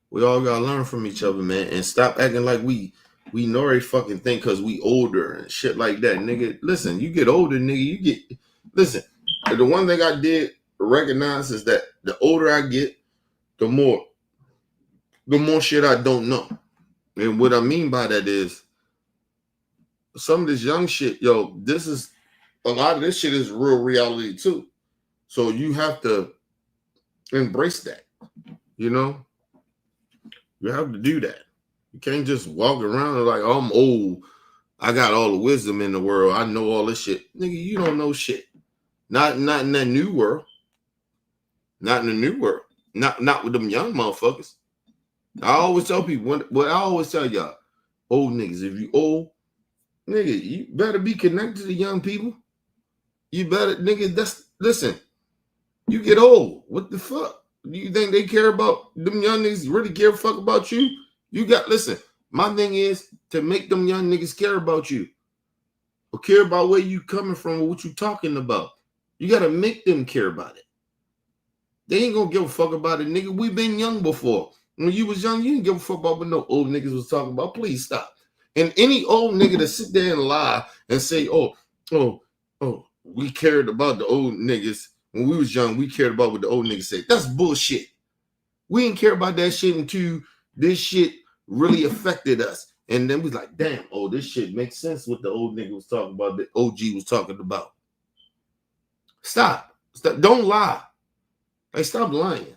We all gotta learn from each other, man, and stop acting like we know every fucking thing because we older and shit like that, nigga. Listen, you get older, nigga. Listen. The one thing I did recognize is that the older I get, the more shit I don't know. And what I mean by that is some of this young shit, yo, a lot of this shit is real reality too. So you have to embrace that, you know? You have to do that. You can't just walk around like, oh, I'm old. I got all the wisdom in the world. I know all this shit. Nigga, you don't know shit. Not in that new world. Not in the new world. Not with them young motherfuckers. I always tell people, I always tell y'all, old niggas, if you old, nigga, you better be connected to young people. You better, nigga, listen, you get old. What the fuck? Do you think they care about them young niggas really care fuck about you? Listen, my thing is to make them young niggas care about you. Or care about where you coming from or what you talking about. You got to make them care about it. They ain't gonna give a fuck about it, nigga. We been young before. When you was young, you didn't give a fuck about what no old niggas was talking about. Please stop. And any old nigga that sit there and lie and say, oh, we cared about the old niggas. When we was young, we cared about what the old niggas said. That's bullshit. We didn't care about that shit until this shit really affected us. And then we was like, damn, oh, this shit makes sense what the old nigga was talking about, the OG was talking about. Stop. Don't lie. Like, stop lying.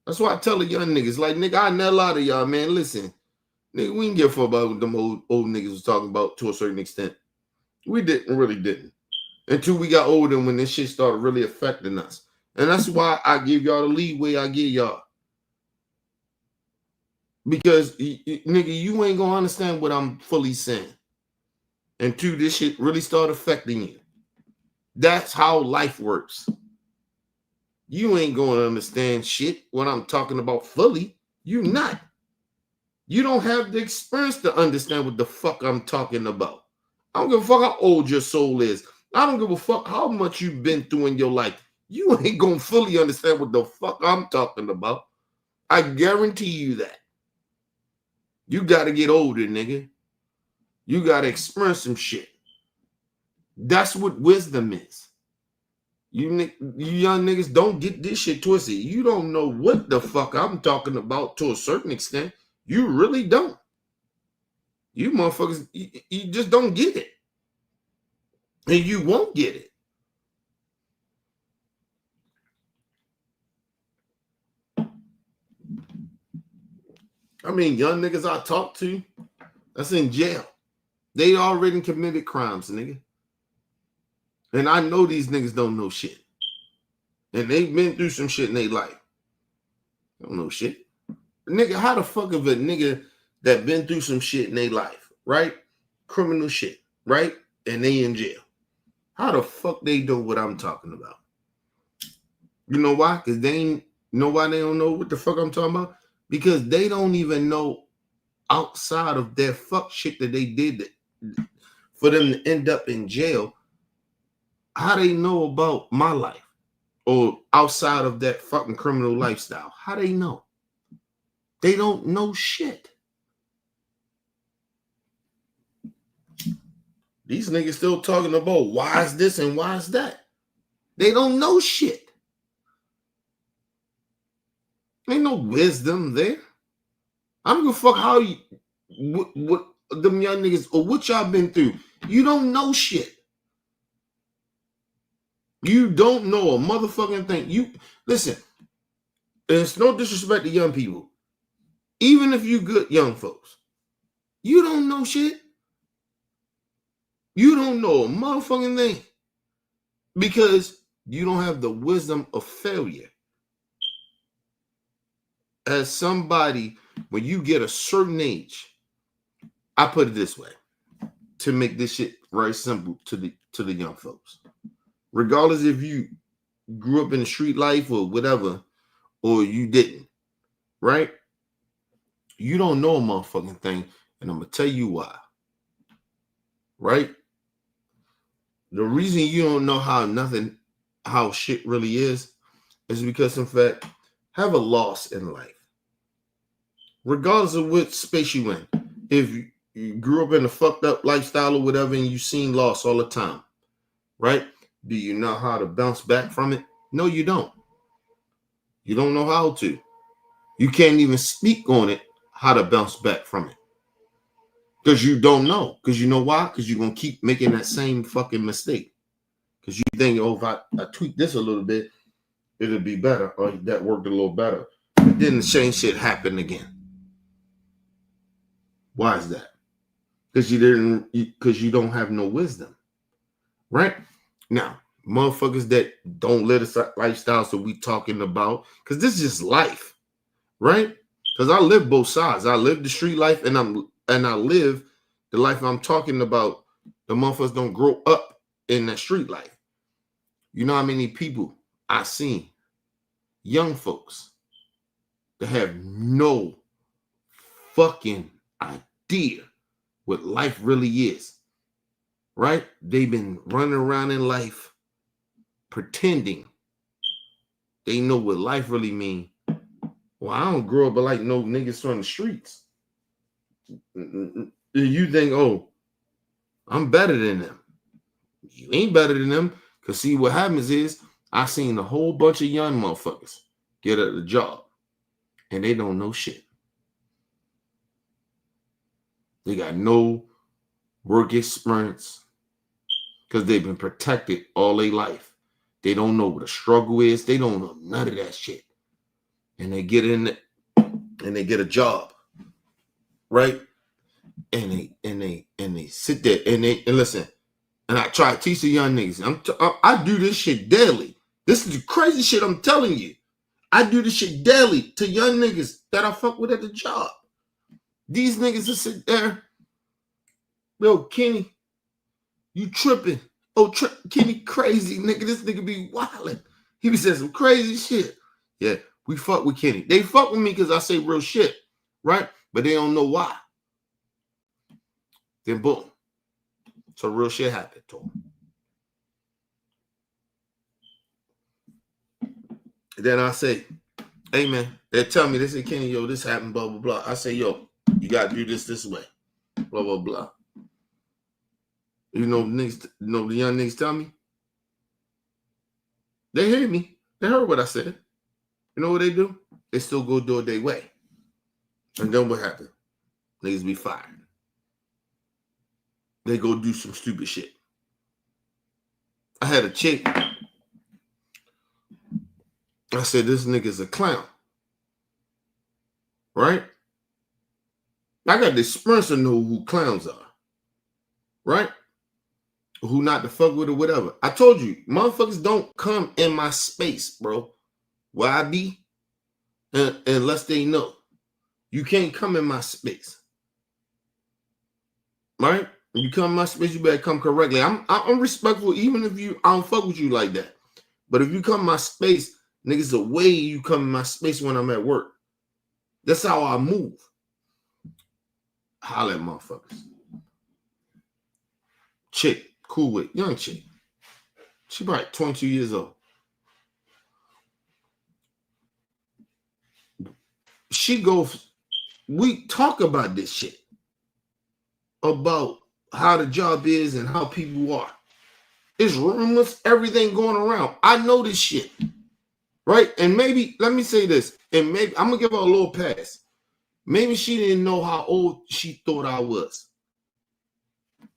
That's why I tell the young niggas, like, nigga, I never lie to y'all, man. Listen, nigga, we didn't give a fuck about what them old niggas was talking about to a certain extent. We really didn't. Until we got older when this shit started really affecting us. And that's why I give y'all the leeway I give y'all. Because, nigga, you ain't gonna understand what I'm fully saying until this shit really start affecting you. That's how life works. You ain't gonna understand shit when I'm talking about fully. You not. You don't have the experience to understand what the fuck I'm talking about. I don't give a fuck how old your soul is. I don't give a fuck how much you've been through in your life. You ain't gonna fully understand what the fuck I'm talking about. I guarantee you that. You gotta get older, nigga. You gotta experience some shit. That's what wisdom is. You young niggas don't get this shit twisted. You don't know what the fuck I'm talking about to a certain extent. You really don't. You motherfuckers, you just don't get it. And you won't get it. I mean, young niggas I talk to, that's in jail. They already committed crimes, nigga. And I know these niggas don't know shit. And they've been through some shit in their life. Don't know shit. Nigga, how the fuck of a nigga that been through some shit in their life, right? Criminal shit, right? And they in jail. How the fuck they know what I'm talking about? You know why? Because they know why they don't know what the fuck I'm talking about? Because they don't even know outside of their fuck shit that they did for them to end up in jail, how they know about my life or outside of that fucking criminal lifestyle. How they know? They don't know shit. These niggas still talking about why is this and why is that. They don't know shit. Ain't no wisdom there. I don't give a fuck how you, what them young niggas or what y'all been through. You don't know shit. You don't know a motherfucking thing. You listen. It's no disrespect to young people. Even if you good young folks, you don't know shit. You don't know a motherfucking thing because you don't have the wisdom of failure. As somebody, when you get a certain age, I put it this way to make this shit very simple to the young folks. Regardless if you grew up in the street life or whatever, or you didn't, right? You don't know a motherfucking thing, and I'm gonna tell you why. Right? The reason you don't know how shit really is because, in fact, have a loss in life. Regardless of what space you in. If you grew up in a fucked up lifestyle or whatever and you've seen loss all the time, right? Do you know how to bounce back from it? No, you don't. You don't know how to. You can't even speak on it, how to bounce back from it. Because you don't know. Because you know why? Because you're going to keep making that same fucking mistake. Because you think, oh, if I tweak this a little bit, it'll be better. Or that worked a little better. But then the same shit happened again. Why is that? Because you don't have no wisdom. Right? Now, motherfuckers that don't live the lifestyle that we talking about, because this is just life. Right? Because I live both sides. I live the street life and I live the life I'm talking about. The motherfuckers don't grow up in that street life. You know how many people I seen, young folks, that have no fucking idea what life really is. Right? They've been running around in life pretending they know what life really means. Well, I don't grow up like no niggas on the streets. You think, oh, I'm better than them. You ain't better than them. Because see, what happens is I seen a whole bunch of young motherfuckers get at the job. and they don't know shit. They got no work experience because they've been protected all their life. They don't know what a struggle is. They don't know none of that shit. And they get in and they get a job, right? And they sit there and listen. And I try to teach the young niggas. I do this shit daily. This is the crazy shit I'm telling you. I do this shit daily to young niggas that I fuck with at the job. These niggas will sit there. Yo, Kenny, you tripping. Oh, Kenny crazy, nigga. This nigga be wildin'. He be saying some crazy shit. Yeah, we fuck with Kenny. They fuck with me because I say real shit, right? But they don't know why. Then boom. So real shit happened to him. Then I say, hey man, they tell me, they say, Kenny, yo, this happened, blah, blah, blah. I say, yo, you gotta do this way. Blah, blah, blah. You know, niggas, the young niggas tell me. They hear me. They heard what I said. You know what they do? They still go do it their way. And then what happened? Niggas be fired. They go do some stupid shit. I had a chick. I said, this nigga's a clown. Right? I got the experience to know who clowns are. Right? Who not to fuck with or whatever. I told you, motherfuckers don't come in my space, bro. Where I be, unless they know. You can't come in my space. Right? When you come in my space, you better come correctly. I'm respectful, even if I don't fuck with you like that. But if you come in my space, niggas, the way you come in my space when I'm at work. That's how I move. Holla at motherfuckers. Chick, cool with, young chick. She probably 22 years old. She goes, we talk about this shit. About how the job is and how people are. There's rumors, everything going around. I know this shit. Right? And maybe, let me say this, and maybe I'm gonna give her a little pass. Maybe she didn't know how old she thought I was.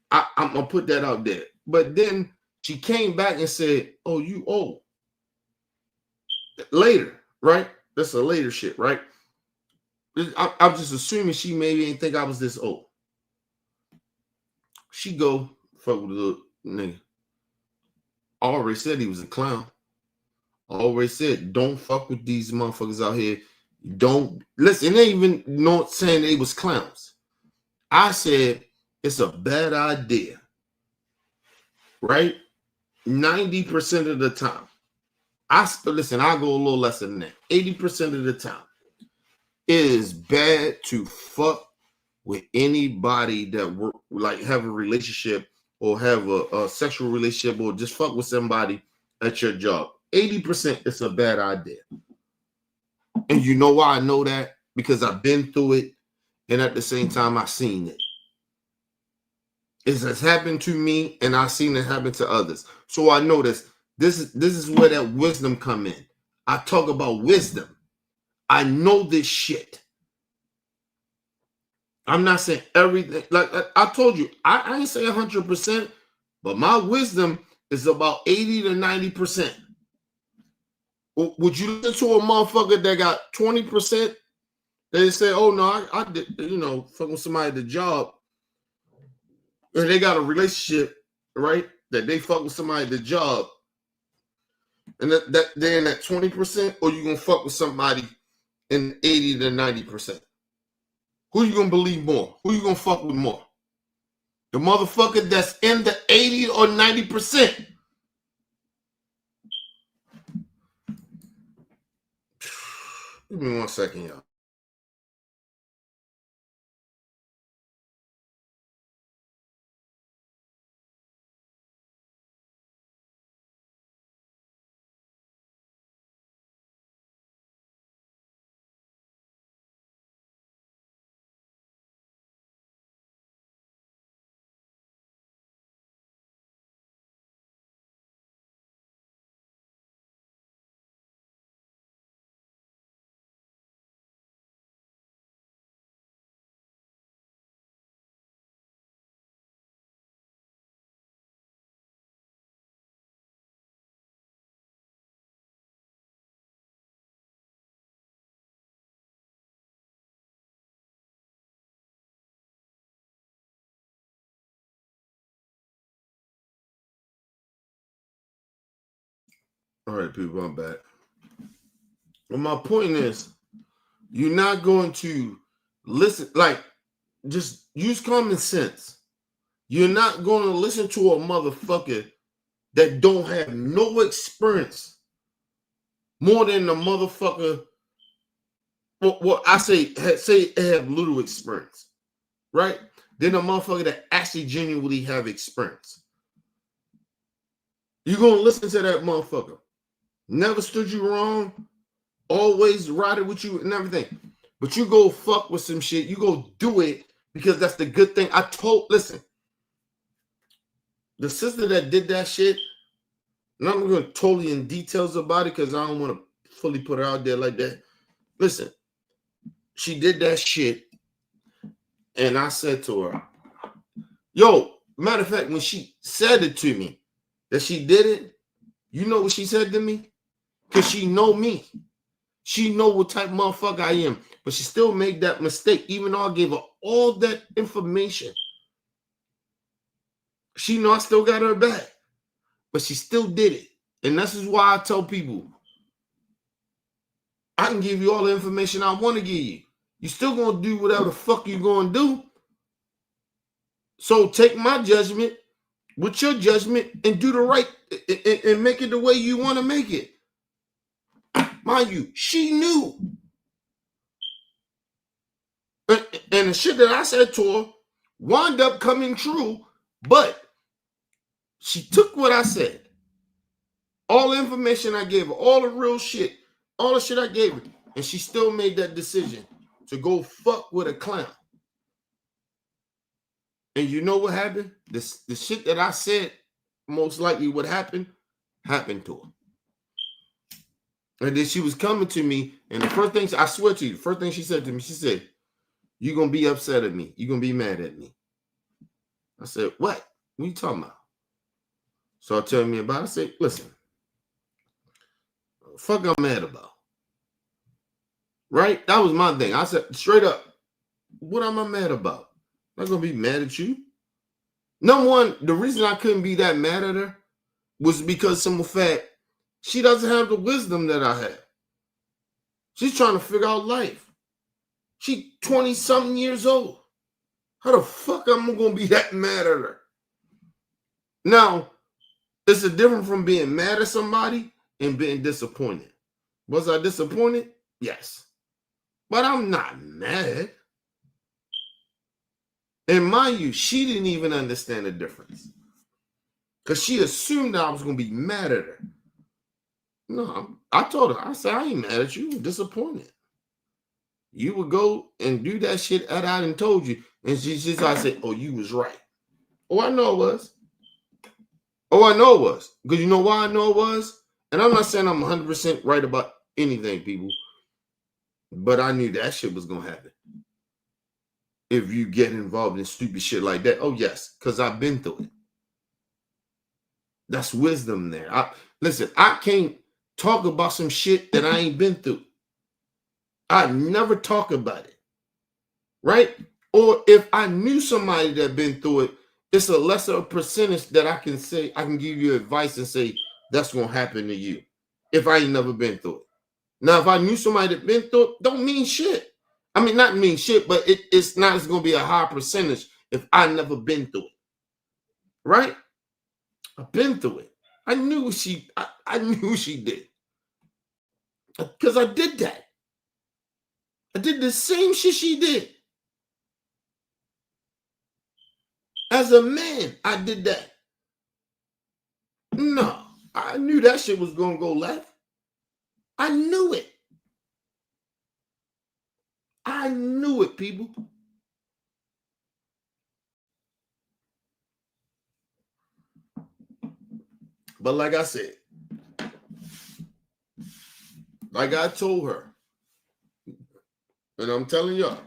I'm gonna put that out there. But then she came back and said, oh, you old. Later, right? That's a later shit, right? I'm just assuming she maybe didn't think I was this old. She go, fuck with the little nigga. I already said he was a clown. I always said, don't fuck with these motherfuckers out here. Don't listen. They even not saying they was clowns. I said it's a bad idea, right? 90% of the time. Listen, I go a little less than that. 80% of the time, it is bad to fuck with anybody that work, like have a relationship or have a sexual relationship or just fuck with somebody at your job. 80% it's a bad idea. And you know why I know that? Because I've been through it, and at the same time I've seen it. It has happened to me, and I've seen it happen to others. So I know this is where that wisdom come in. I talk about wisdom. I know this shit. I'm not saying everything. Like I told you, I ain't say 100%, but my wisdom is about 80 to 90%. Would you listen to a motherfucker that got 20%? They say, oh no, I did, fucking somebody at the job, and they got a relationship, right? That they fuck with somebody at the job, and that they're in that 20%, or you gonna fuck with somebody in 80 to 90%? Who you gonna believe more? Who you gonna fuck with more? The motherfucker that's in the 80 or 90%. Give me 1 second, y'all. All right, people, I'm back. And my point is, you're not going to listen, like, just use common sense. You're not going to listen to a motherfucker that don't have no experience more than the motherfucker. Well, I say have little experience, right? Then a motherfucker that actually genuinely have experience. You're going to listen to that motherfucker. Never stood you wrong. Always riding with you and everything. But you go fuck with some shit. You go do it because that's the good thing. Listen, the sister that did that shit, and I'm going to totally in details about it because I don't want to fully put her out there like that. Listen, she did that shit. And I said to her, yo, matter of fact, when she said it to me, that she did it, you know what she said to me? Because she know me. She know what type of motherfucker I am. But she still made that mistake, even though I gave her all that information. She know I still got her back. But she still did it. And this is why I tell people, I can give you all the information I want to give you. You still going to do whatever the fuck you going to do. So take my judgment with your judgment and do the right and make it the way you want to make it. Mind you, she knew. And the shit that I said to her wound up coming true, but she took what I said. All the information I gave her, all the real shit, all the shit I gave her, and she still made that decision to go fuck with a clown. And you know what happened? The shit that I said most likely would happen, happened to her. And then she was coming to me, and the first thing, I swear to you, the first thing she said to me, she said, you're going to be upset at me. You're going to be mad at me. I said, what? What are you talking about? So tell me about it. I said, listen, fuck I'm mad about. Right? That was my thing. I said, straight up, what am I mad about? I'm not going to be mad at you. Number one, the reason I couldn't be that mad at her was because simple fact, she doesn't have the wisdom that I have. She's trying to figure out life. She 20-something years old. How the fuck am I going to be that mad at her? Now, it's a difference from being mad at somebody and being disappointed. Was I disappointed? Yes. But I'm not mad. And mind you, she didn't even understand the difference. Because she assumed that I was going to be mad at her. No, I told her, I said, I ain't mad at you. I'm disappointed. You would go and do that shit that I done told you. And she just, I said, oh, you was right. Oh, I know it was. Oh, I know it was. Because you know why I know it was? And I'm not saying I'm 100% right about anything, people. But I knew that shit was going to happen. If you get involved in stupid shit like that. Oh, yes. Because I've been through it. That's wisdom there. Listen, I can't talk about some shit that I ain't been through. I never talk about it. Right? Or if I knew somebody that been through it, it's a lesser percentage that I can say, I can give you advice and say, that's going to happen to you. If I ain't never been through it. Now, if I knew somebody that been through it, don't mean shit. I mean, not mean shit, but it's not going to be a high percentage if I never been through it. Right? I've been through it. I knew I knew she did. Because I did that. I did the same shit she did. As a man, I did that. No, I knew that shit was going to go left. I knew it. I knew it, people. But like I said, like I told her, and I'm telling y'all,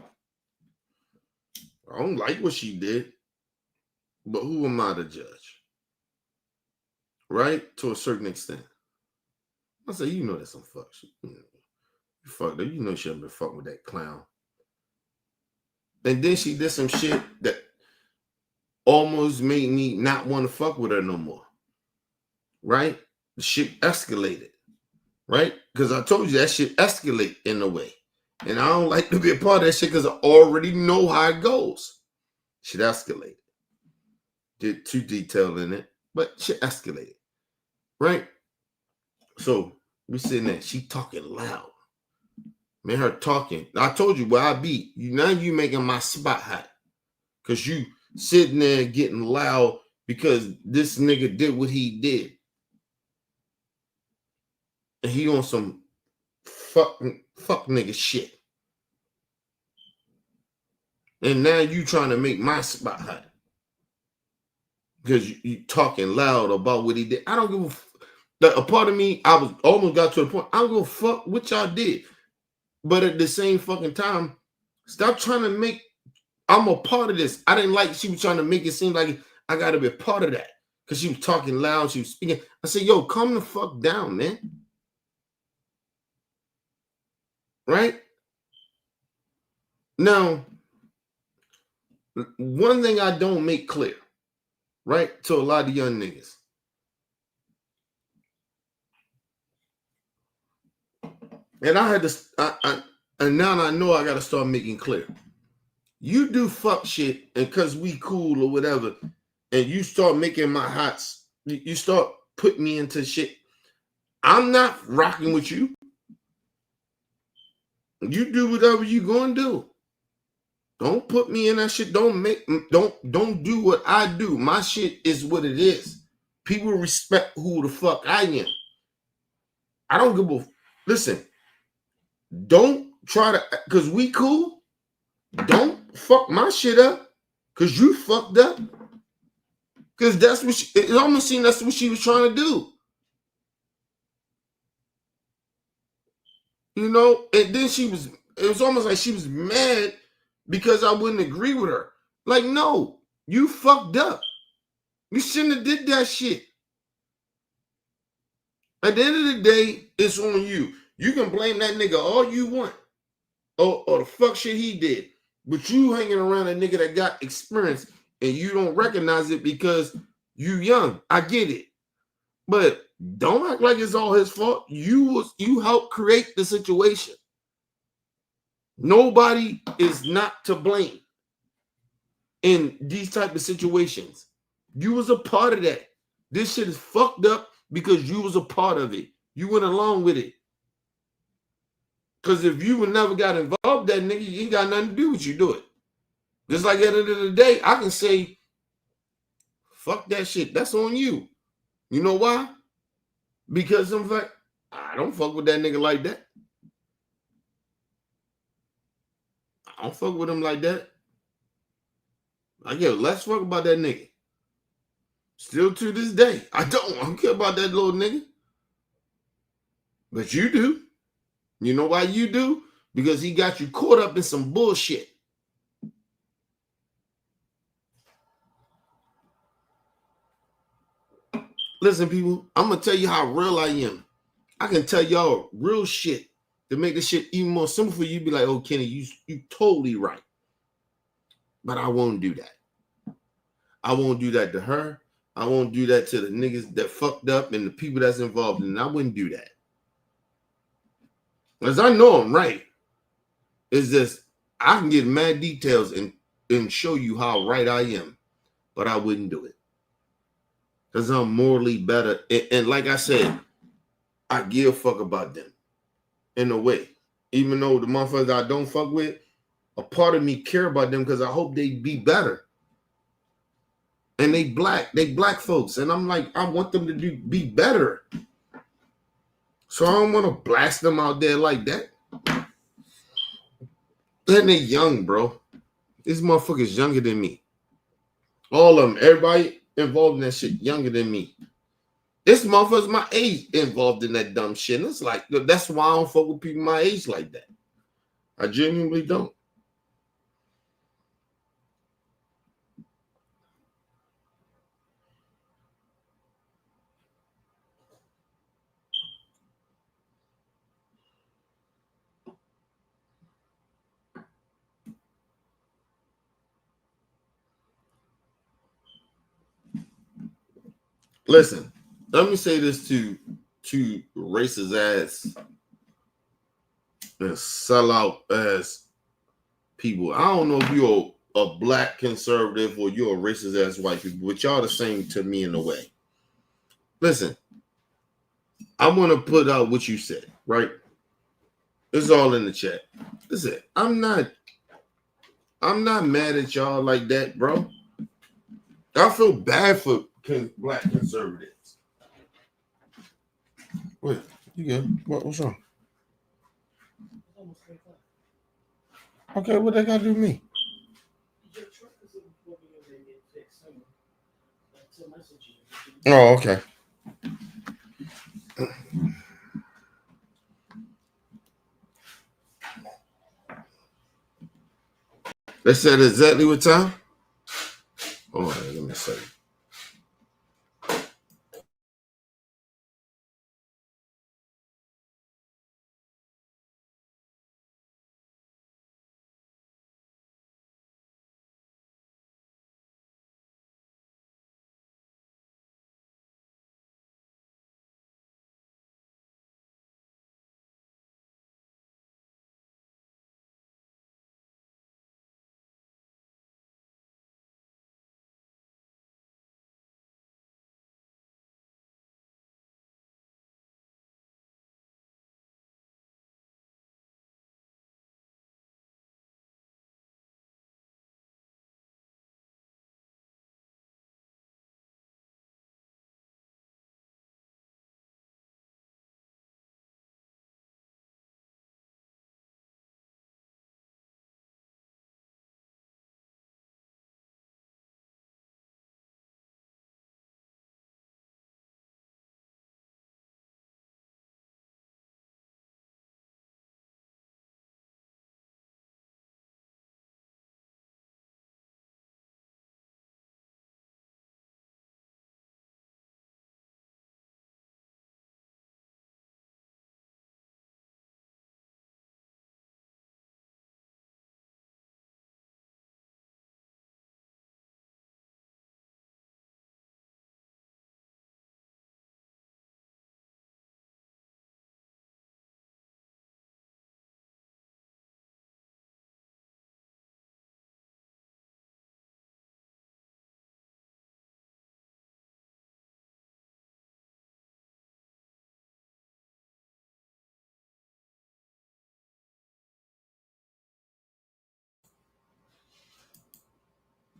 I don't like what she did, but who am I to judge? Right? To a certain extent. I say, you know that's some fuck shit. You fucked up. You know she shouldn't been fucking with that clown. And then she did some shit that almost made me not want to fuck with her no more. Right? the shit escalated, right? Because I told you that shit escalate in a way. And I don't like to be a part of that shit because I already know how it goes. Shit escalated. Get too detailed in it, but shit escalated, right? So we sitting there, she talking loud. Man, her talking. I told you where I be. Now you making my spot hot. Because you sitting there getting loud because this nigga did what he did. And he on some fuck nigga shit. And now you trying to make my spot hot. Because you talking loud about what he did. I don't give a part of me, I was almost got to the point. I don't give a fuck what y'all did. But at the same fucking time, stop trying to make, I'm a part of this. I didn't like she was trying to make it seem like I got to be a part of that. Because she was talking loud, she was speaking. I said, yo, calm the fuck down, man. Right? Now, one thing I don't make clear, right, to a lot of young niggas. And I had to, and now I know I got to start making clear. You do fuck shit, and because we cool or whatever, and you start making my hots, you start putting me into shit. I'm not rocking with you. You do whatever you gonna do. Don't put me in that shit. Don't do what I do. My shit is what it is. People respect who the fuck I am. I don't give a listen. Don't try to, because we cool. Don't fuck my shit up because you fucked up. Because that's what it almost seemed that's what she was trying to do. You know, and then it was almost like she was mad because I wouldn't agree with her. Like, no, you fucked up. You shouldn't have did that shit. At the end of the day, it's on you. You can blame that nigga all you want. Or the fuck shit he did. But you hanging around a nigga that got experience and you don't recognize it because you young. I get it. But don't act like it's all his fault. You helped create the situation. Nobody is not to blame in these type of situations. You was a part of that. This shit is fucked up because you was a part of it. You went along with it. Because if you would never got involved, that nigga, you ain't got nothing to do with you, do it. Just like at the end of the day, I can say, fuck that shit. That's on you. You know why? Because in fact, I don't fuck with that nigga like that. I don't fuck with him like that. I give less fuck about that nigga. Still to this day, I don't care about that little nigga. But you do. You know why you do? Because he got you caught up in some bullshit. Listen, people, I'm going to tell you how real I am. I can tell y'all real shit to make this shit even more simple for you. Be like, oh, Kenny, you totally right. But I won't do that. I won't do that to her. I won't do that to the niggas that fucked up and the people that's involved in it. I wouldn't do that. Because I know I'm right. It's just, I can get mad details and show you how right I am. But I wouldn't do it. Because I'm morally better. And like I said, I give a fuck about them. In a way. Even though the motherfuckers I don't fuck with, a part of me care about them because I hope they be better. And they black folks. And I'm like, I want them to be better. So I don't want to blast them out there like that. And they young, bro. These motherfuckers younger than me. All of them, everybody involved in that shit younger than me. This motherfucker's my age involved in that dumb shit. And it's like, that's why I don't fuck with people my age like that. I genuinely don't. Listen, let me say this to racist ass and sellout ass people. I don't know if you're a black conservative or you're a racist ass white people, but y'all the same to me in a way. Listen, I want to put out what you said, right? It's all in the chat. Listen, I'm not mad at y'all like that, bro. I feel bad for black conservatives. Wait, you good? What's wrong? Okay, what they got to do with me? Oh, okay. They said exactly what time? Hold on, let me see.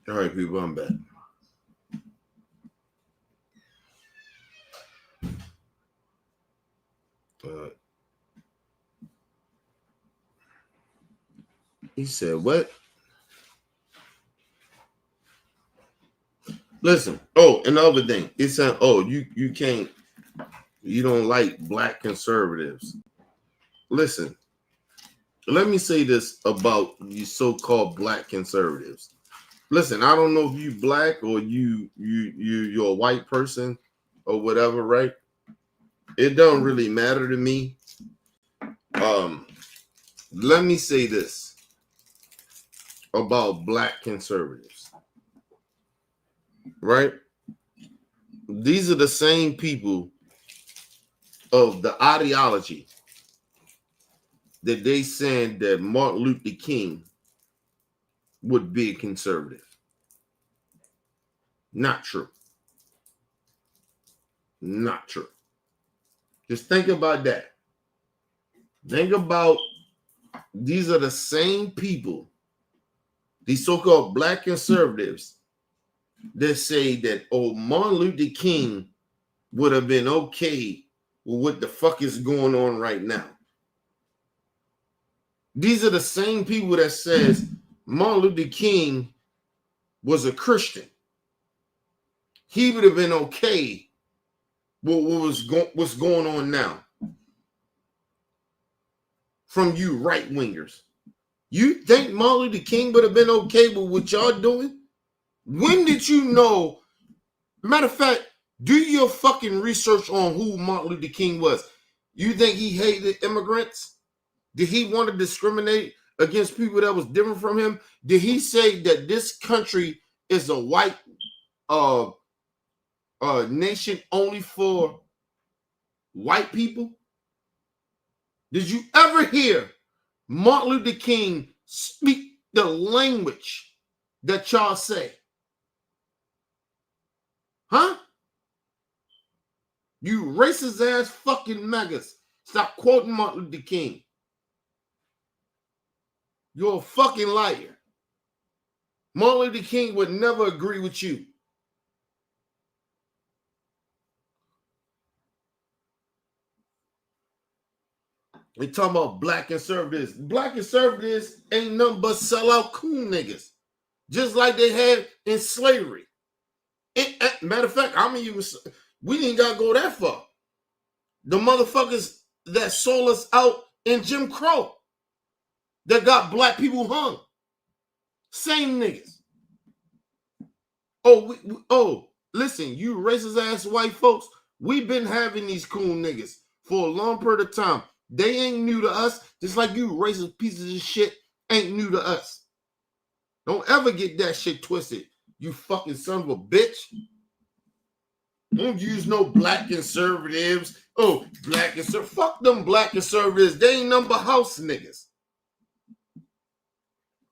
All right, people, I'm back. He said, what? Listen. Oh, another thing. It said, oh, you can't, you don't like black conservatives. Listen, let me say this about you so-called black conservatives. Listen, I don't know if you black or you're a white person or whatever, right? It don't really matter to me. Let me say this about black conservatives, right? These are the same people of the ideology that they said that Martin Luther King would be a conservative. Not true. Not true. Just think about that. Think about these are the same people, these so-called black conservatives, that say that, oh, Martin Luther King would have been okay with what the fuck is going on right now. These are the same people that says Martin Luther King was a Christian. He would have been okay with what's going on now. From you right wingers. You think Martin Luther King would have been okay with what y'all doing? When did you know? Matter of fact, do your fucking research on who Martin Luther King was. You think he hated immigrants? Did he want to discriminate against people that was different from him? Did he say that this country is a white nation only for white people? Did you ever hear Martin Luther King speak the language that y'all say? Huh? You racist ass fucking Magas. Stop quoting Martin Luther King. You're a fucking liar. Martin Luther King would never agree with you. They talking about black conservatives. Black conservatives ain't nothing but sellout coon niggas. Just like they had in slavery. Matter of fact, we didn't gotta go that far. The motherfuckers that sold us out in Jim Crow that got black people hung. Same niggas. Listen, you racist ass white folks, we've been having these coon niggas for a long period of time. They ain't new to us, just like you racist pieces of shit ain't new to us. Don't ever get that shit twisted, you fucking son of a bitch. Don't use no black conservatives. Black conservatives. Fuck them black conservatives. They ain't number house niggas.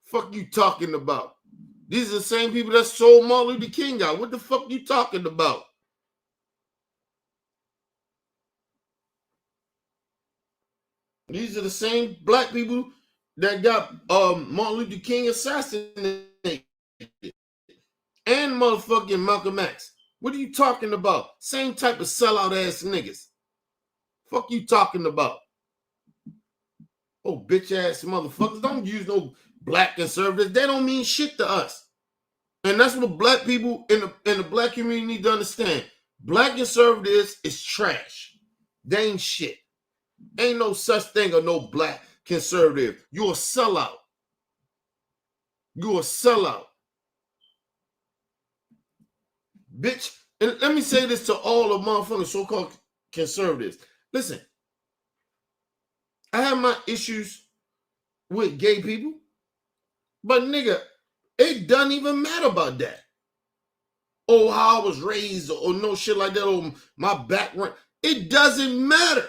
Fuck you talking about? These are the same people that sold Martin Luther King out. What the fuck you talking about? These are the same black people that got Martin Luther King assassinated and motherfucking Malcolm X. What are you talking about? Same type of sellout ass niggas. Fuck you talking about? Bitch ass motherfuckers. Don't use no black conservatives. They don't mean shit to us. And that's what black people in the black community need to understand. Black conservatives is trash. They ain't shit. Ain't no such thing of no black conservative. You're a sellout. You're a sellout. Bitch, and let me say this to all the motherfucking so-called conservatives. Listen, I have my issues with gay people, but nigga, it doesn't even matter about that. How I was raised or no shit like that, or my background. It doesn't matter.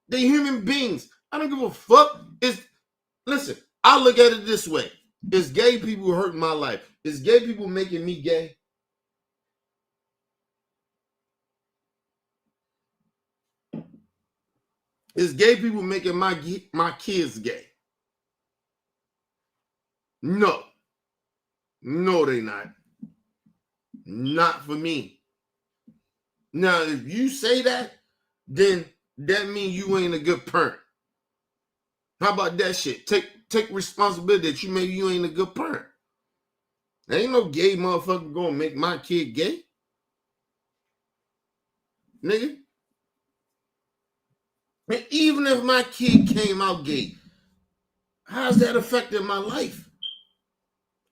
They're human beings. I don't give a fuck. Listen, I look at it this way. Is gay people hurting my life? Is gay people making me gay? Is gay people making my kids gay? No. No, they not. Not for me. Now, if you say that, then that means you ain't a good parent. How about that shit? Take responsibility that maybe you ain't a good parent. There ain't no gay motherfucker gonna make my kid gay. Nigga. And even if my kid came out gay, how's that affecting my life?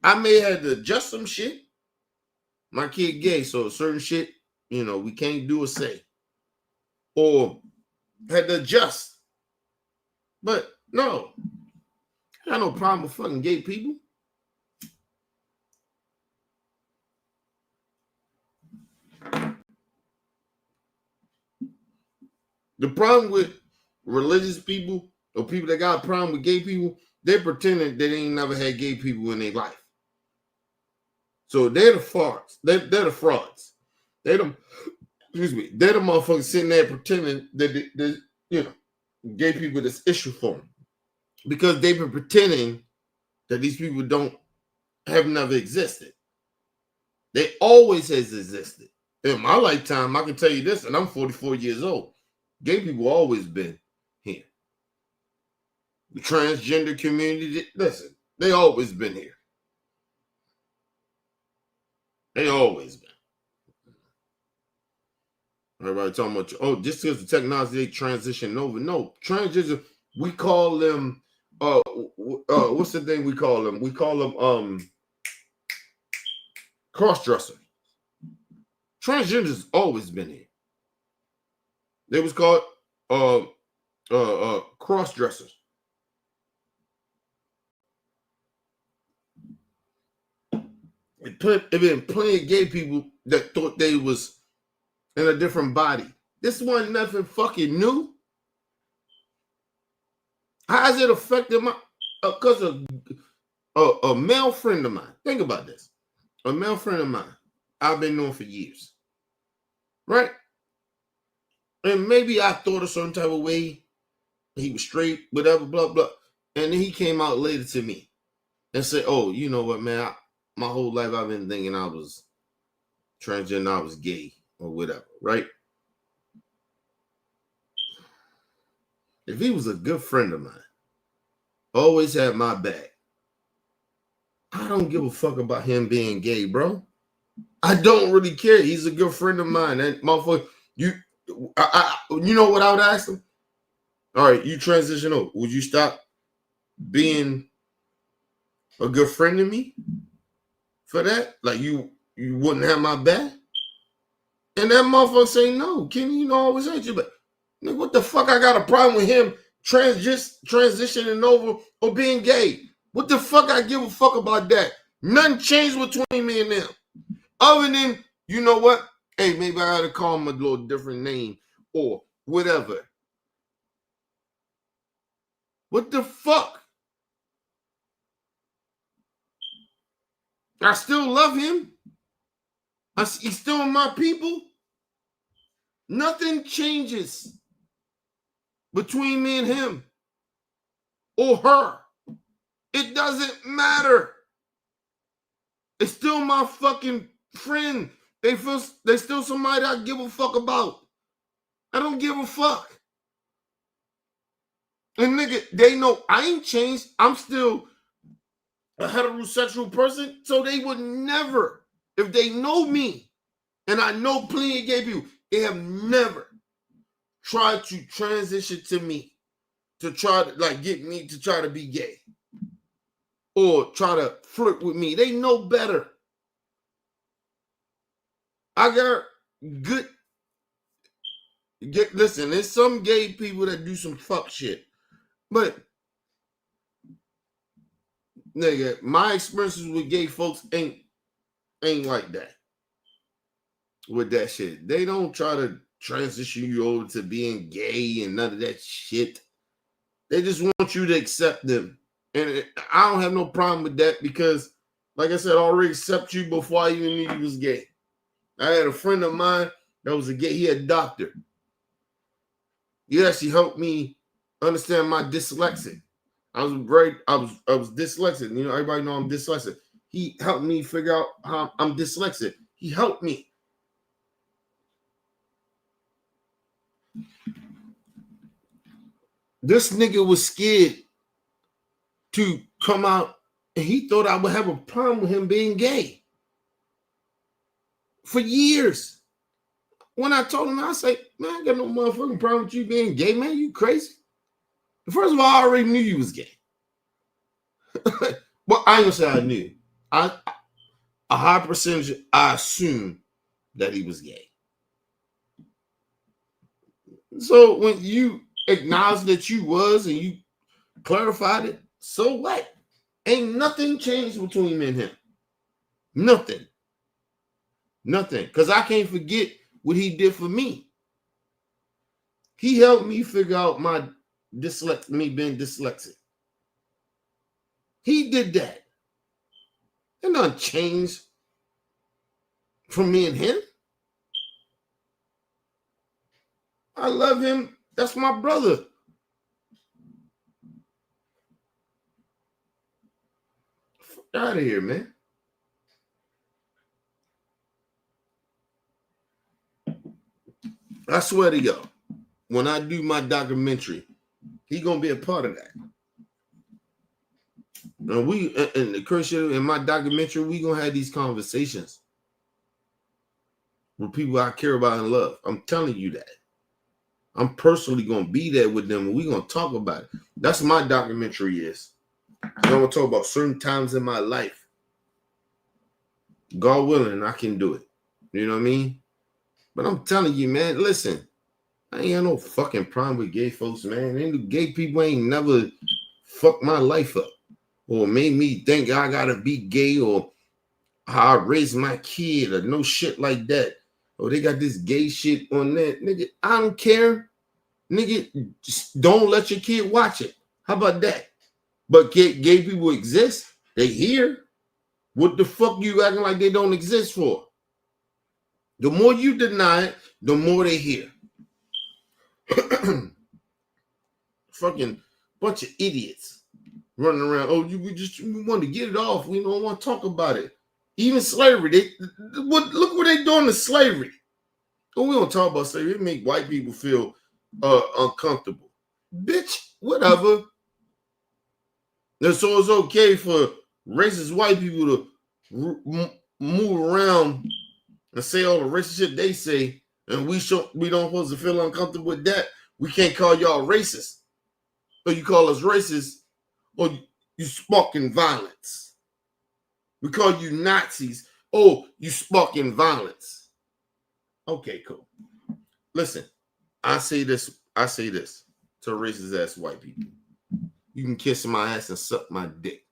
I may have to adjust some shit. My kid gay, so certain shit, we can't do or say. Or had to adjust. But no, I got no problem with fucking gay people. The problem with religious people or people that got a problem with gay people, they're pretending they ain't never had gay people in their life. So they're the frauds. They're the frauds. They're the motherfuckers sitting there pretending that gay people this issue for them. Because they've been pretending that these people have never existed. They always has existed. In my lifetime, I can tell you this, and I'm 44 years old. Gay people always been here. The transgender community, listen, they always been here. They always been. Everybody talking about, just because the technology they transition over. No, transgender, we call them, what's the thing we call them? We call them cross-dresser. Transgenders always been here. They was called cross-dressers. It been plenty of gay people that thought they was in a different body. This wasn't nothing fucking new. How's it affected my? Because a male friend of mine. Think about this. A male friend of mine. I've been knowing for years. Right? And maybe I thought a certain type of way. He was straight, whatever, blah, blah. And then he came out later to me and said, oh, you know what, man? My whole life I've been thinking I was transgender, I was gay or whatever, right? If he was a good friend of mine, always had my back, I don't give a fuck about him being gay, bro. I don't really care. He's a good friend of mine. And motherfucker, you know what I would ask him? All right, you transition over. Would you stop being a good friend to me for that? Like you wouldn't have my back? And that motherfucker say no. Kenny, you know I always hate you, but nigga, what the fuck I got a problem with him transitioning over or being gay? What the fuck I give a fuck about that? Nothing changed between me and them. Other than, you know what? Hey, maybe I gotta call him a little different name or whatever. What the fuck? I still love him. He's still my people. Nothing changes between me and him or her. It doesn't matter. It's still my fucking friend. They still somebody I give a fuck about. I don't give a fuck. And nigga, they know I ain't changed. I'm still a heterosexual person, so they would never, if they know me, and I know plenty of gay people, they have never tried to transition to me to try to like get me to try to be gay or try to flirt with me. They know better. I got good. Listen, there's some gay people that do some fuck shit, but nigga, my experiences with gay folks ain't like that. With that shit, they don't try to transition you over to being gay and none of that shit. They just want you to accept them, and I don't have no problem with that because, like I said, I already accept you before I even knew you was gay. I had a friend of mine that was a gay. He had a doctor. He actually helped me understand my dyslexic. I was dyslexic. You know, everybody know I'm dyslexic. He helped me figure out how I'm dyslexic. He helped me. This nigga was scared to come out, and he thought I would have a problem with him being gay. For years. When I told him, I say, man, I got no motherfucking problem with you being gay, man. You crazy? First of all, I already knew you was gay. Well, I ain't gonna say I knew. A high percentage, I assumed that he was gay. So when you acknowledged that you was and you clarified it, so what? Ain't nothing changed between me and him. Nothing. Nothing. Because I can't forget what he did for me. He helped me figure out me being dyslexic. He did that. It nothing changed from me and him. I love him. That's my brother. Fuck out of here, man. I swear to y'all, when I do my documentary, he gonna be a part of that. And the Christian in my documentary, we gonna have these conversations with people I care about and love. I'm telling you that. I'm personally gonna be there with them, and we gonna talk about it. That's what my documentary is. I'm gonna talk about certain times in my life. God willing, I can do it. You know what I mean? But I'm telling you, man, listen, I ain't got no fucking problem with gay folks, man. Gay people ain't never fucked my life up or made me think I gotta be gay or how I raised my kid or no shit like that. Oh, they got this gay shit on that. Nigga, I don't care. Nigga, just don't let your kid watch it. How about that? But gay people exist. They here. What the fuck you acting like they don't exist for? The more you deny it, the more they hear. Fucking bunch of idiots running around. Oh, we want to get it off. We don't want to talk about it. Even slavery. Look what they doing to slavery. Oh, we don't talk about slavery. It make white people feel uncomfortable. Bitch, whatever. And so it's okay for racist white people to move around and say all the racist shit they say, and we don't supposed to feel uncomfortable with that. We can't call y'all racist. Or you call us racist, or you sparking violence. We call you Nazis. Oh, you sparking violence. Okay, cool. Listen, I say this to racist ass white people. You can kiss my ass and suck my dick.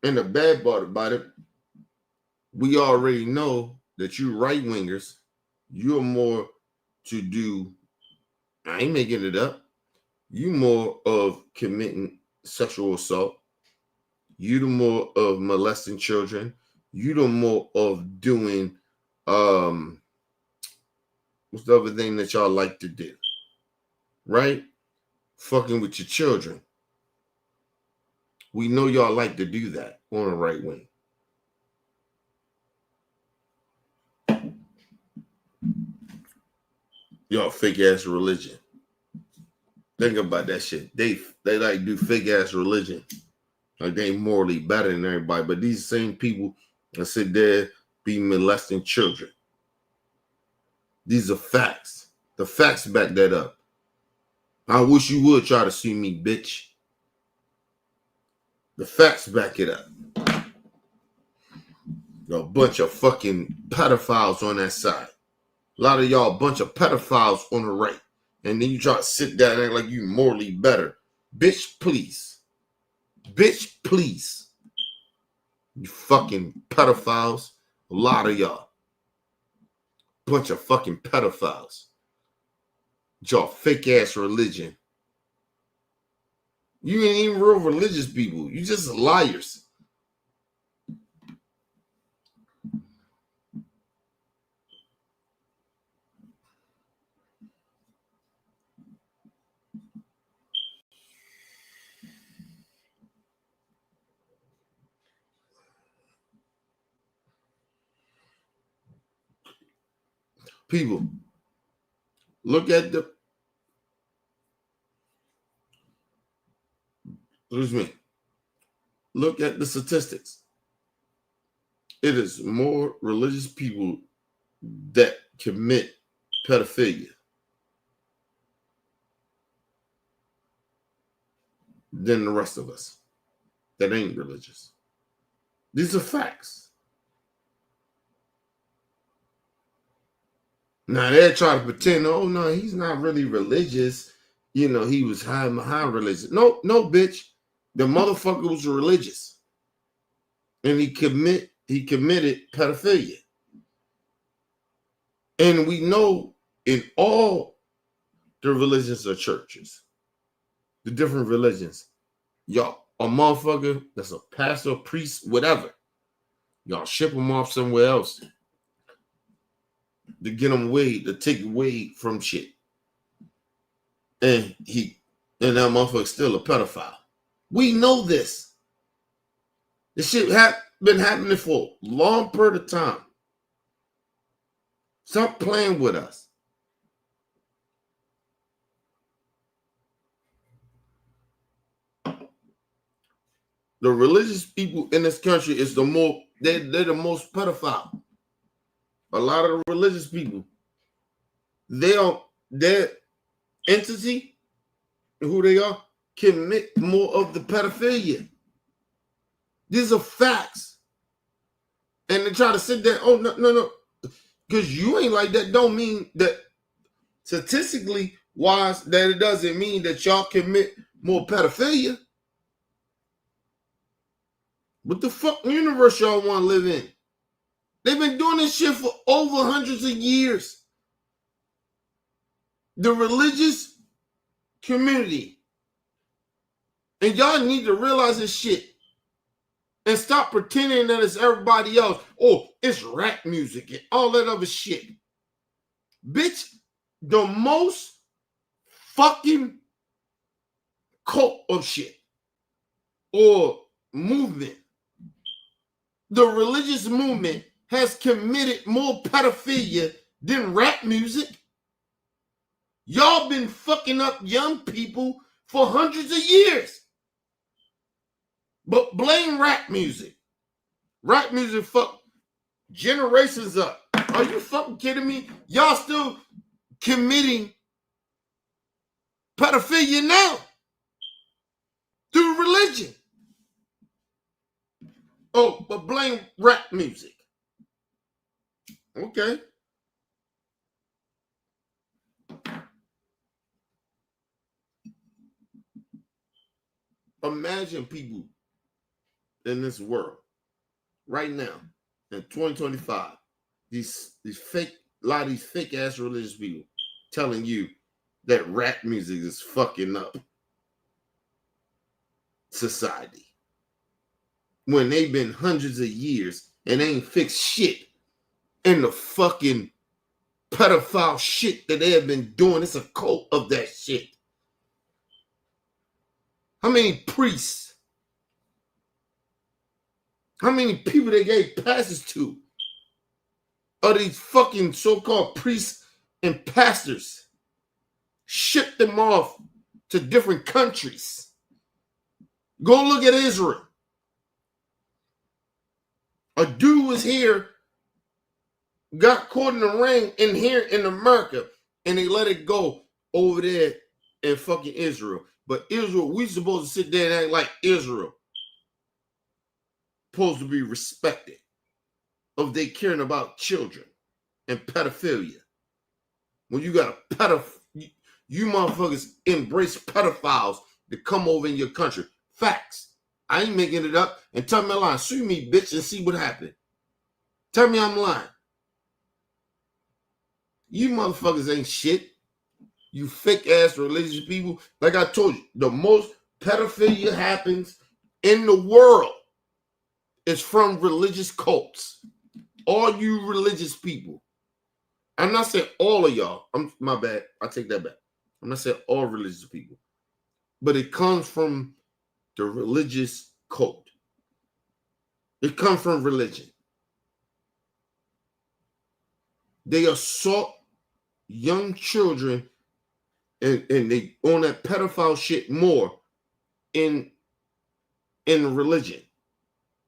And the bad part about it, we already know that you right wingers, you're more to do, I ain't making it up, you more of committing sexual assault, you the more of molesting children, you the more of doing what's the other thing that y'all like to do, right? Fucking with your children. We know y'all like to do that on the right wing. Y'all fake ass religion. Think about that shit. They like to do fake ass religion. Like they ain't morally better than everybody. But these same people that sit there be molesting children. These are facts. The facts back that up. I wish you would try to see me, bitch. The facts back it up. You're a bunch of fucking pedophiles on that side. A lot of y'all a bunch of pedophiles on the right. And then you try to sit down and act like you morally better. Bitch, please. Bitch, please. You fucking pedophiles. A lot of y'all. Bunch of fucking pedophiles. Y'all fake ass religion. You ain't even real religious people. You just liars. People, look at the statistics. It is more religious people that commit pedophilia than the rest of us that ain't religious. These are facts. Now they're trying to pretend, oh no, he's not really religious. You know, he was high religious. No, bitch. The motherfucker was religious. And he committed pedophilia. And we know in all the religions or churches, the different religions, y'all, a motherfucker that's a pastor, priest, whatever, y'all ship him off somewhere else to get him away, to take away from shit. And that motherfucker's still a pedophile. We know this. This shit been happening for a long period of time. Stop playing with us. The religious people in this country is they're the most pedophile. A lot of the religious people, their entity, who they are, commit more of the pedophilia. These are facts. And they try to sit there, oh, no. Because you ain't like that don't mean that statistically wise that it doesn't mean that y'all commit more pedophilia. What the fuck universe y'all want to live in? They've been doing this shit for over hundreds of years. The religious community. And y'all need to realize this shit. And stop pretending that it's everybody else. Oh, it's rap music and all that other shit. Bitch, the most fucking cult of shit or movement, the religious movement has committed more pedophilia than rap music. Y'all been fucking up young people for hundreds of years. But blame rap music. Rap music fuck generations up. Are you fucking kidding me? Y'all still committing pedophilia now through religion. Oh, but blame rap music. Okay. Imagine people in this world right now in 2025, these fake, a lot of these fake ass religious people telling you that rap music is fucking up society when they've been hundreds of years and ain't fixed shit in the fucking pedophile shit that they have been doing. It's a cult of that shit. How many priests? How many people they gave passes to are these fucking so-called priests and pastors? Shipped them off to different countries. Go look at Israel. A dude was here, got caught in the ring in here in America, and they let it go over there in fucking Israel. But Israel, we supposed to sit there and act like Israel. Supposed to be respected of they caring about children and pedophilia. When you got a pedophile, you motherfuckers embrace pedophiles to come over in your country. Facts. I ain't making it up. And tell me I'm lying. Sue me, bitch, and see what happened. Tell me I'm lying. You motherfuckers ain't shit. You fake ass religious people. Like I told you, the most pedophilia happens in the world is from religious cults. All you religious people. I'm not saying all of y'all. My bad. I take that back. I'm not saying all religious people. But it comes from the religious cult. It comes from religion. They assault young children and they on that pedophile shit more in religion.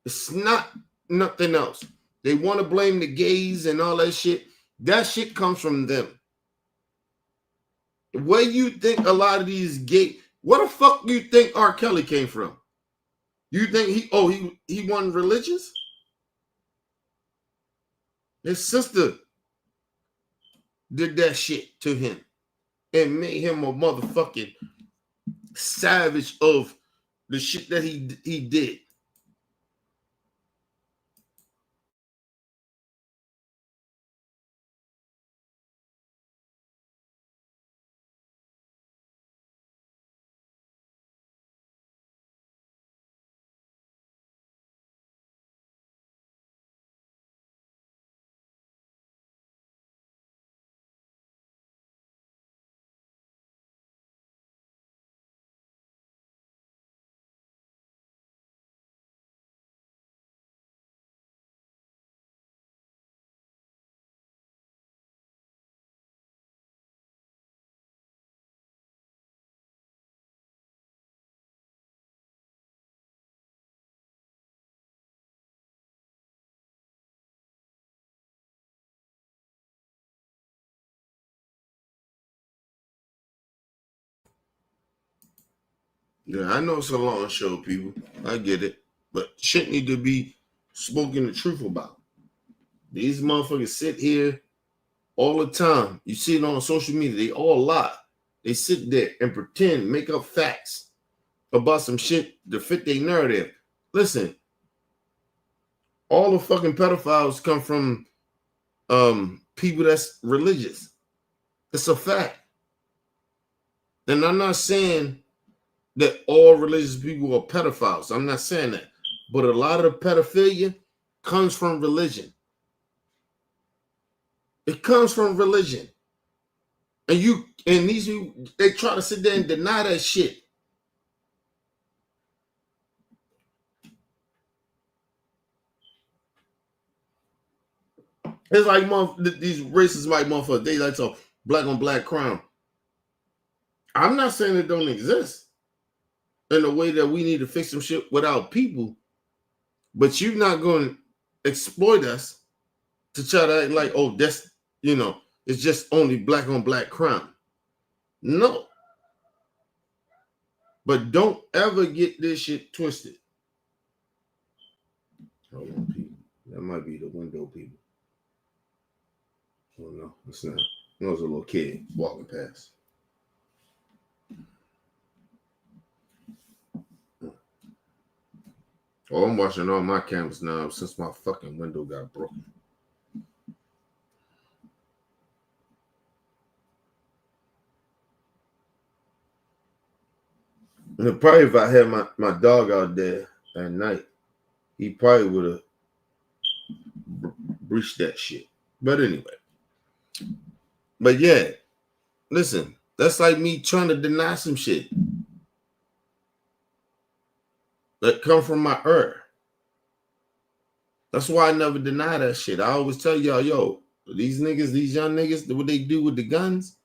It's not nothing else. They want to blame the gays and all that shit. That shit comes from them. Where you think a lot of these gay, where the fuck you think R. Kelly came from? You think he wasn't religious? His sister did that shit to him and made him a motherfucking savage of the shit that he did. Yeah, I know it's a long show, people. I get it. But shit need to be spoken the truth about. These motherfuckers sit here all the time. You see it on social media. They all lie. They sit there and pretend, make up facts about some shit to fit their narrative. Listen, all the fucking pedophiles come from people that's religious. It's a fact. And I'm not saying that all religious people are pedophiles. I'm not saying that. But a lot of pedophilia comes from religion. It comes from religion. And these people, they try to sit there and deny that shit. It's like these racist white motherfuckers, they like to black on black crime. I'm not saying it don't exist in a way that we need to fix some shit without people, but you're not going to exploit us to try to act like, oh, that's, it's just only black on black crime. No. But don't ever get this shit twisted. Hold on, people. That might be the window people. Oh, no, it's not. No, it's a little kid walking past. Oh, I'm watching all my cameras now since my fucking window got broken. And probably if I had my dog out there at night, he probably would have breached that shit. But anyway. But yeah, listen, that's like me trying to deny some shit that come from my earth. That's why I never deny that shit. I always tell y'all, yo, these niggas, these young niggas, what they do with the guns,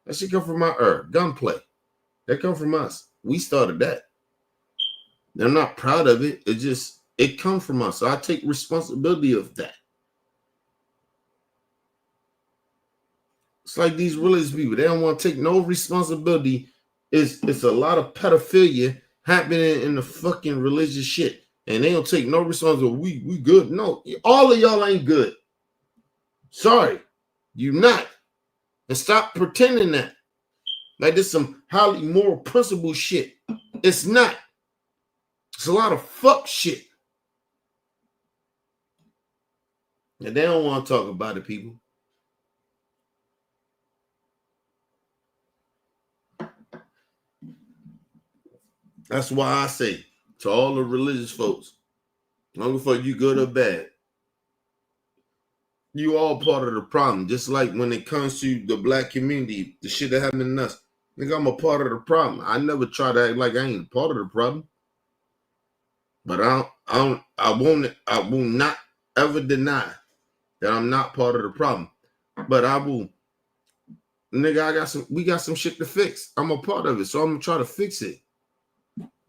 that shit come from my earth. Gunplay. That come from us. We started that. They're not proud of it. It comes from us. So I take responsibility of that. It's like these religious people. They don't want to take no responsibility. It's a lot of pedophilia happening in the fucking religious shit. And they don't take no responsibility. We good. No, all of y'all ain't good. Sorry. You not. And stop pretending that. Like this some highly moral principle shit. It's not. It's a lot of fuck shit. And they don't want to talk about it, people. That's why I say to all the religious folks, long before you good or bad, you all part of the problem. Just like when it comes to the black community, the shit that happened to us. Nigga, I'm a part of the problem. I never try to act like I ain't a part of the problem. But I will not ever deny that I'm not part of the problem. But I will, nigga, we got some shit to fix. I'm a part of it, so I'm gonna try to fix it.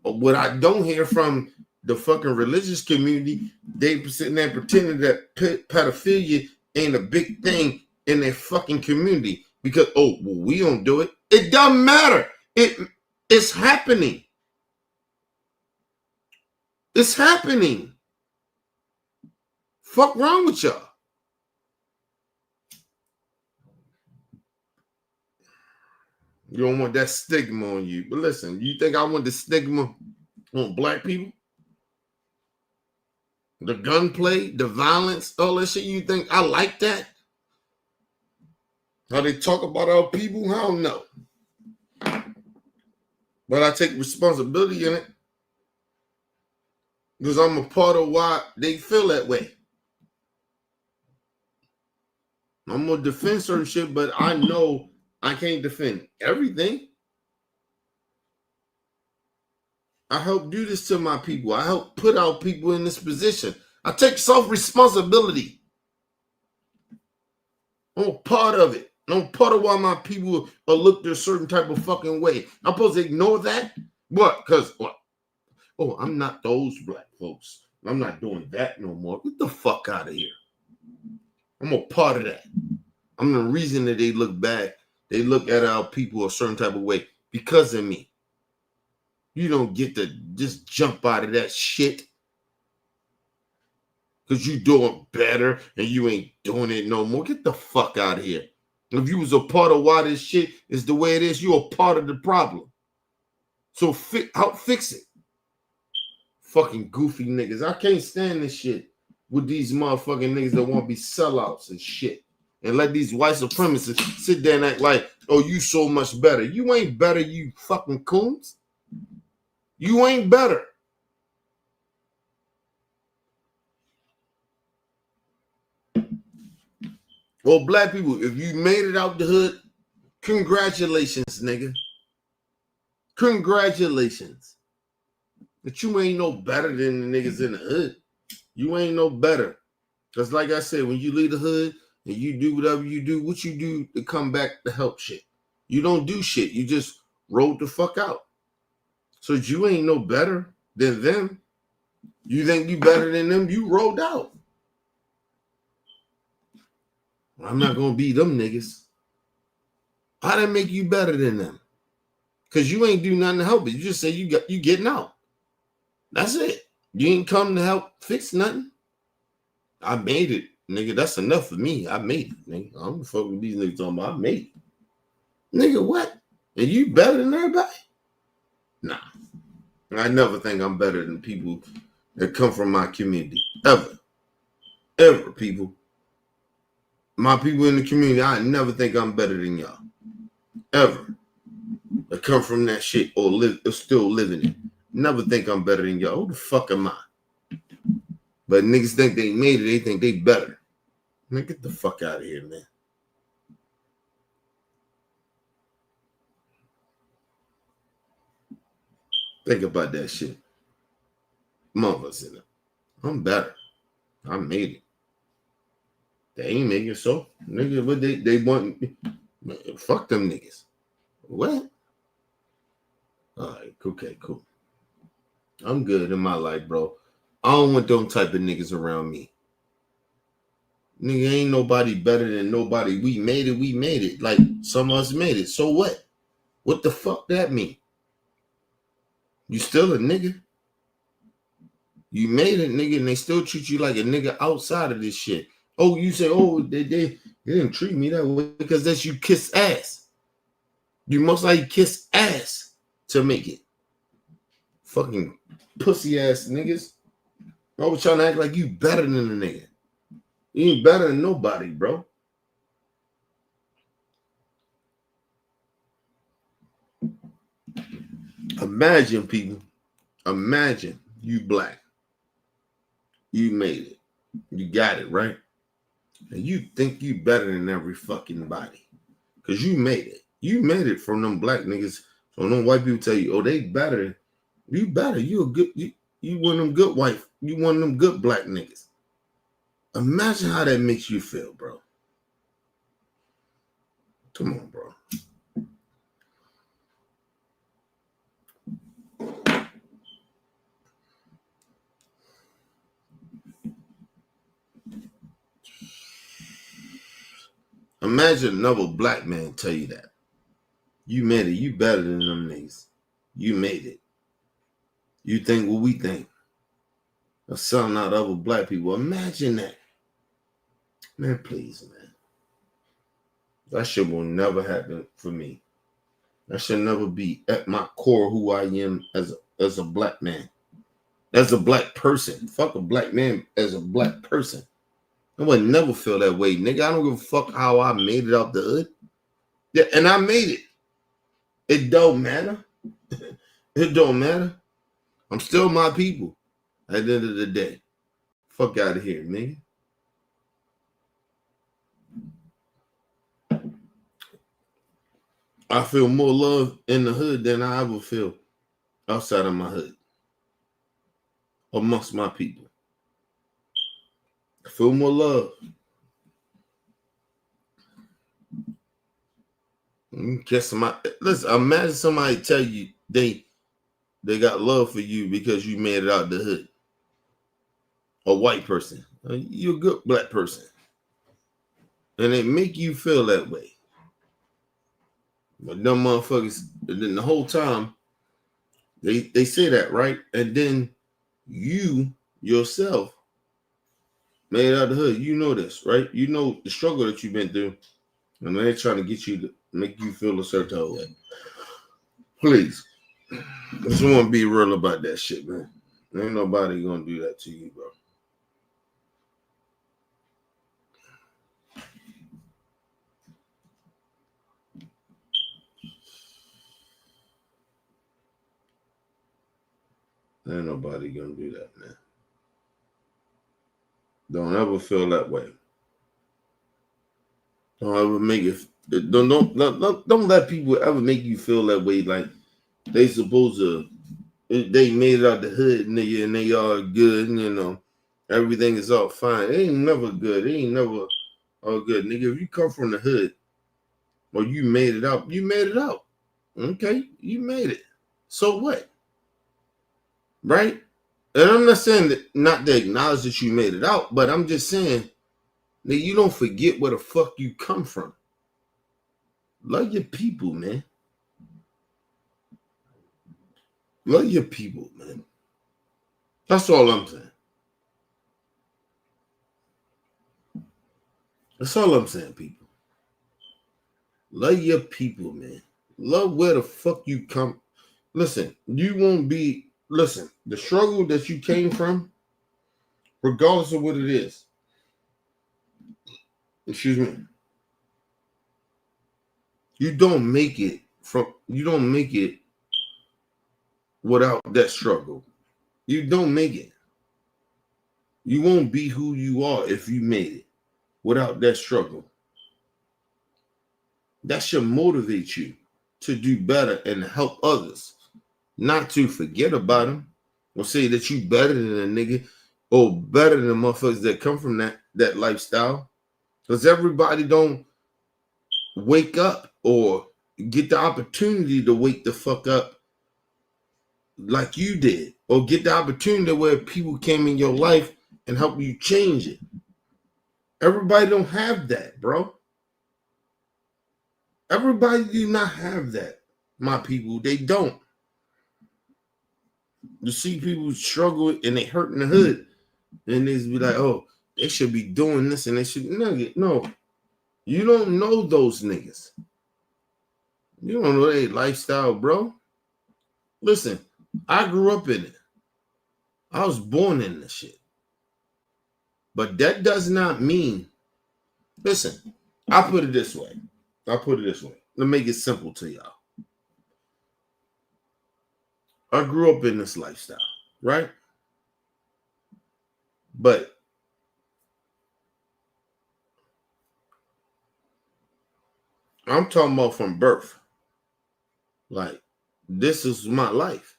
But what I don't hear from the fucking religious community, they sitting there pretending that pedophilia ain't a big thing in their fucking community because, oh, well, we don't do it. It doesn't matter. It's happening. It's happening. Fuck wrong with y'all? You don't want that stigma on you. But listen, you think I want the stigma on black people? The gunplay, the violence, all that shit, you think I like that? How they talk about our people? I don't know. But I take responsibility in it because I'm a part of why they feel that way. I'm going to defend certain shit, but I know I can't defend everything. I help do this to my people. I help put our people in this position. I take self-responsibility. I'm a part of it. I'm part of why my people are looked a certain type of fucking way. I'm supposed to ignore that? What? Because, what? Oh, I'm not those black folks. I'm not doing that no more. Get the fuck out of here. I'm a part of that. I'm the reason that they look back. They look at our people a certain type of way because of me. You don't get to just jump out of that shit because you doing better and you ain't doing it no more. Get the fuck out of here. If you was a part of why this shit is the way it is, you're a part of the problem. So help fix it. Fucking goofy niggas. I can't stand this shit. with these motherfucking niggas that want to be sellouts and shit. And let these white supremacists sit there and act like, oh, you so much better. You ain't better, you fucking coons. You ain't better. Well, black people, if you made it out the hood, congratulations, nigga. Congratulations. But you ain't no better than the niggas in the hood. You ain't no better. Because like I said, when you leave the hood and you do whatever you do, what you do to come back to help shit. You don't do shit. You just roll the fuck out. So you ain't no better than them. You think you better than them, you rolled out. I'm not going to be them niggas. How that make you better than them? Because you ain't do nothing to help it. You just say you getting out. That's it. You ain't come to help fix nothing. I made it, nigga. That's enough for me. I made it, nigga. I don't fuck with these niggas talking about I made it. Nigga, what? And you better than everybody? Nah. I never think I'm better than people that come from my community. Ever. Ever, people. My people in the community, I never think I'm better than y'all. Ever. That come from that shit or still living it. Never think I'm better than y'all. Who the fuck am I? But niggas think they made it. They think they better. Man, get the fuck out of here, man. Think about that shit. Motherfuckers in it. I'm better. I made it. They ain't make it so. Nigga, but they want man, fuck them niggas. What? Alright, okay, cool. I'm good in my life, bro. I don't want them type of niggas around me. Nigga, ain't nobody better than nobody. We made it. Like some of us made it. So what? What the fuck that mean? You still a nigga. You made it, nigga, and they still treat you like a nigga outside of this shit. Oh, you say, oh, they didn't treat me that way because that's you kiss ass. You most likely kiss ass to make it. Fucking pussy ass niggas. Always trying to act like you better than the nigga. You ain't better than nobody, bro. Imagine, people. Imagine you black. You made it. You got it, right? And you think you better than every fucking body. Because you made it. You made it from them black niggas. So them white people tell you, oh, they better. You better. You a good, you one of them good white, you one of them good black niggas. Imagine how that makes you feel, bro. Come on, bro. Imagine another black man tell you that. You made it. You better than them niggas. You made it. You think what we think. Or selling out other black people. Imagine that. Man, please, man. That shit will never happen for me. That should never be at my core who I am as a black man. As a black person. Fuck a black man as a black person. I would never feel that way, nigga. I don't give a fuck how I made it out the hood. Yeah, and I made it. It don't matter. It don't matter. I'm still my people at the end of the day. Fuck out of here, nigga. I feel more love in the hood than I ever feel outside of my hood. Amongst my people. I feel more love. Listen, imagine somebody tell you they got love for you because you made it out the hood. A white person. You're a good black person. And they make you feel that way. But them motherfuckers, then the whole time, they say that, right? And then you yourself made it out the hood. You know this, right? You know the struggle that you've been through. And they're trying to get you to make you feel a certain way. Please. I just want to be real about that shit, man. Ain't nobody gonna do that to you, bro. Ain't nobody gonna do that, man. Don't ever feel that way. Don't ever make it. Don't let people ever make you feel that way. Like they supposed to. They made it out the hood, nigga, and they all good. And, you know, everything is all fine. It ain't never good. It ain't never all good, nigga. If you come from the hood, or you made it out, you made it out. Okay, you made it. So what? Right? And I'm not saying that not to acknowledge that you made it out, but I'm just saying that you don't forget where the fuck you come from. Love your people, man. Love your people, man. That's all I'm saying. That's all I'm saying, people. Love your people, man. Love where the fuck you come. Listen, you won't be. Listen, the struggle that you came from, regardless of what it is. Excuse me. You don't make it without that struggle. You don't make it. You won't be who you are if you made it without that struggle. That should motivate you to do better and help others, not to forget about them or say that you better than a nigga or better than motherfuckers that come from that lifestyle. Because everybody don't wake up or get the opportunity to wake the fuck up like you did, or get the opportunity where people came in your life and help you change it. Everybody don't have that, bro. Everybody do not have that, my people. They don't. You see people struggle and they hurt in the hood, and they be like, oh, they should be doing this and they should. No, you don't know those niggas. You don't know their lifestyle, bro. Listen, I grew up in it. I was born in this shit. But that does not mean, listen, I'll put it this way. Let me make it simple to y'all. I grew up in this lifestyle, right? But I'm talking about from birth. Like, this is my life.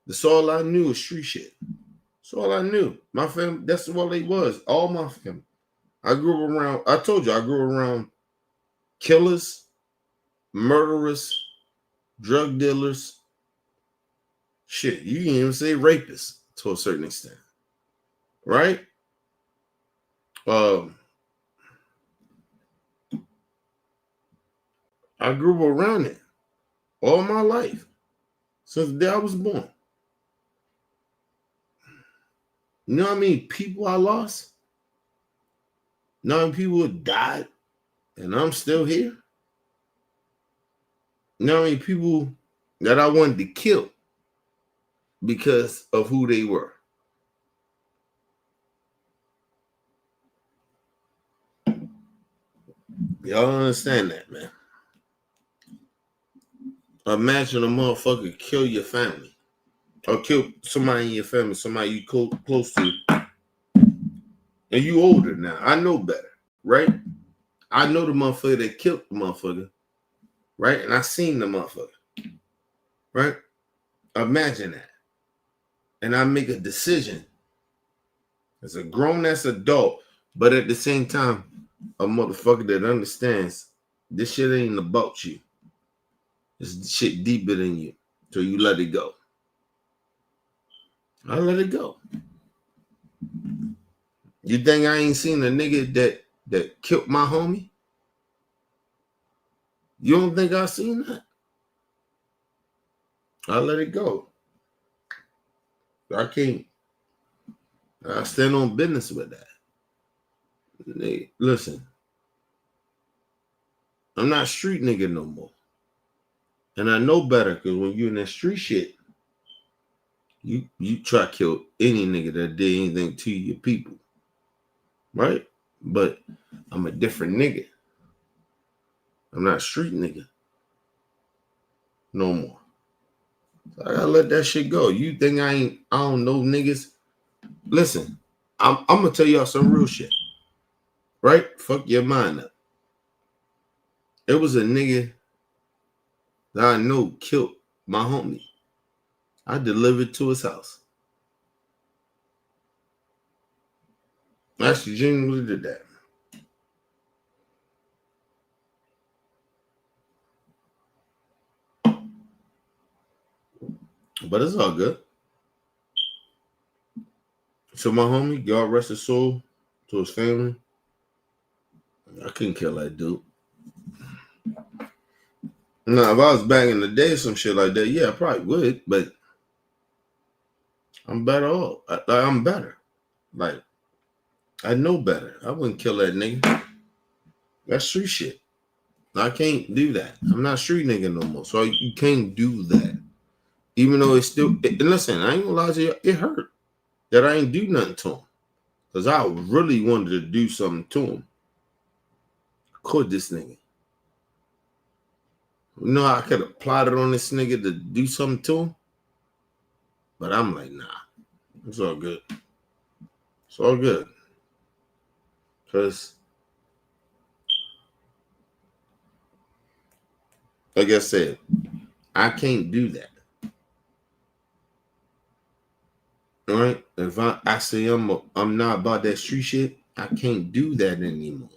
That's all I knew was street shit. That's all I knew. My family, that's what it was. All my family. I grew around, I told you, I grew around killers, murderers, drug dealers. Shit, you can even say rapists to a certain extent. Right? I grew around it all my life since the day I was born. You know how many people I lost? You know how many people died and I'm still here? You know how many people that I wanted to kill because of who they were? Y'all understand that, man? Imagine a motherfucker kill your family or kill somebody in your family, somebody you close to, and you older now. I know better, right? I know the motherfucker that killed the motherfucker, right? And I seen the motherfucker, right? Imagine that. And I make a decision as a grown-ass adult, but at the same time, a motherfucker that understands this shit ain't about you. This shit deeper than you. So you let it go. I let it go. You think I ain't seen a nigga that killed my homie? You don't think I seen that? I let it go. I can't. I stand on business with that. Listen, I'm not street nigga no more. And I know better because when you in that street shit, you try to kill any nigga that did anything to your people. Right? But I'm a different nigga. I'm not a street nigga no more. So I gotta let that shit go. You think I don't know niggas? Listen, I'm gonna tell y'all some real shit. Right? Fuck your mind up. It was a nigga that I know killed my homie. I delivered to his house. I actually genuinely did that. But it's all good. So my homie, God rest his soul, to his family. I couldn't kill that dude. Now, if I was back in the day or some shit like that, yeah, I probably would, but I'm better off. I'm better. Like, I know better. I wouldn't kill that nigga. That's street shit. I can't do that. I'm not a street nigga no more. So you can't do that. Even though it's still, and listen, I ain't gonna lie to you, it hurt that I ain't do nothing to him. Because I really wanted to do something to him. Caught this nigga. You know, I could have plotted on this nigga to do something to him. But I'm like, nah. It's all good. It's all good. Because, like I said, I can't do that. All right? If I say I'm not about that street shit, I can't do that anymore.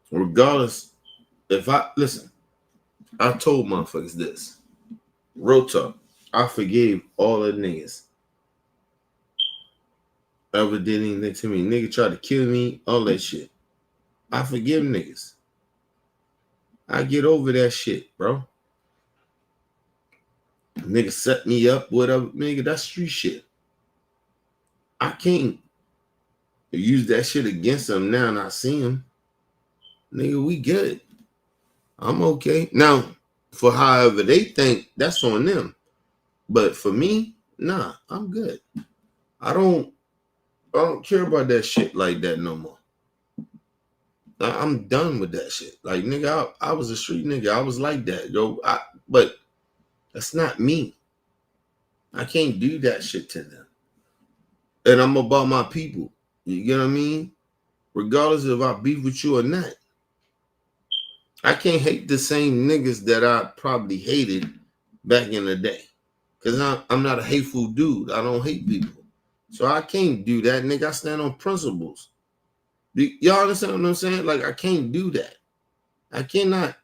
Regardless, listen, I told motherfuckers this. Real talk. I forgave all the niggas. Ever did anything to me. Nigga tried to kill me, all that shit. I forgive niggas. I get over that shit, bro. Nigga set me up, whatever. Nigga, that's street shit. I can't use that shit against them now and I see him. Nigga, we good. I'm okay. Now, for however they think, that's on them. But for me, nah, I'm good. I don't care about that shit like that no more. I'm done with that shit. Like, nigga, I was a street nigga. I was like that, yo. But that's not me. I can't do that shit to them. And I'm about my people. You get what I mean? Regardless if I beef with you or not. I can't hate the same niggas that I probably hated back in the day. Because I'm not a hateful dude. I don't hate people. So I can't do that, nigga. I stand on principles. Y'all understand what I'm saying? Like, I can't do that. I cannot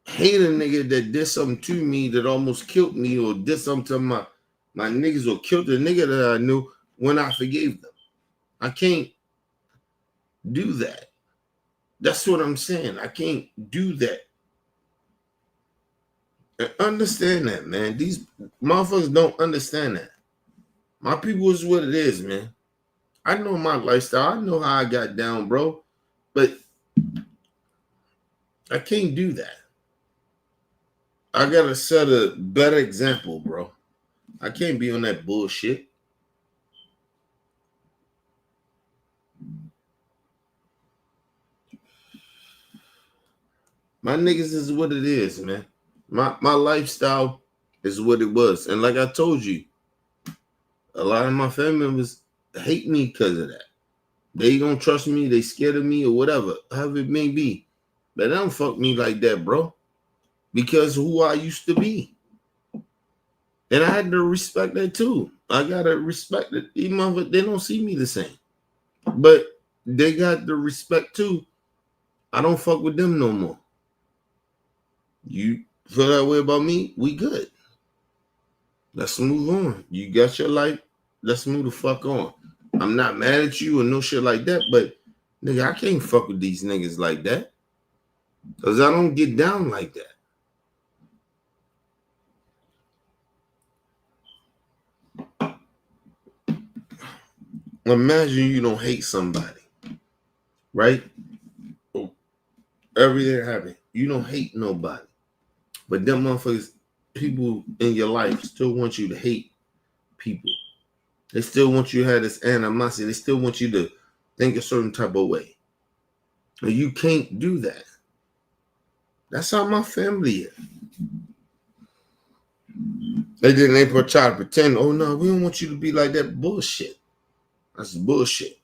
hate a nigga that did something to me that almost killed me or did something to my niggas or killed the nigga that I knew when I forgave them. I can't do that. That's what I'm saying. I can't do that. And understand that, man. These motherfuckers don't understand that. My people is what it is, man. I know my lifestyle. I know how I got down, bro. But I can't do that. I gotta set a better example, bro. I can't be on that bullshit. My niggas is what it is, man. My lifestyle is what it was. And like I told you, a lot of my family members hate me because of that. They don't trust me, they scared of me or whatever, however it may be. But they don't fuck me like that, bro. Because who I used to be. And I had to respect that too. I gotta respect it. Even if they don't see me the same. But they got the respect too. I don't fuck with them no more. You feel that way about me? We good. Let's move on. You got your life. Let's move the fuck on. I'm not mad at you or no shit like that, but nigga, I can't fuck with these niggas like that. Because I don't get down like that. Imagine you don't hate somebody, right? Everything happened. You don't hate nobody. But them motherfuckers, people in your life still want you to hate people. They still want you to have this animosity. They still want you to think a certain type of way. And you can't do that. That's how my family is. They try to pretend, oh no, we don't want you to be like that. Bullshit. That's bullshit.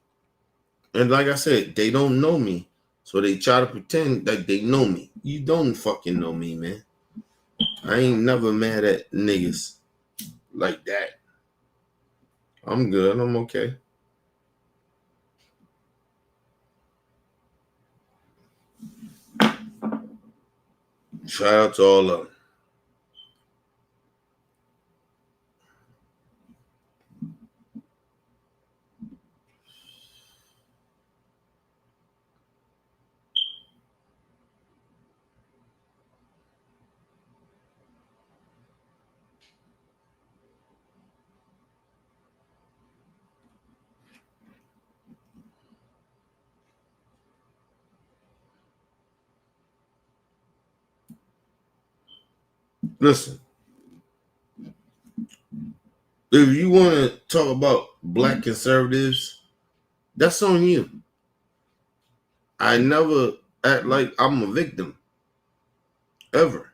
And like I said, they don't know me. So they try to pretend that they know me. You don't fucking know me, man. I ain't never mad at niggas like that. I'm good. I'm okay. Shout out to all of them. Listen, if you want to talk about black conservatives, that's on you. I never act like I'm a victim. Ever.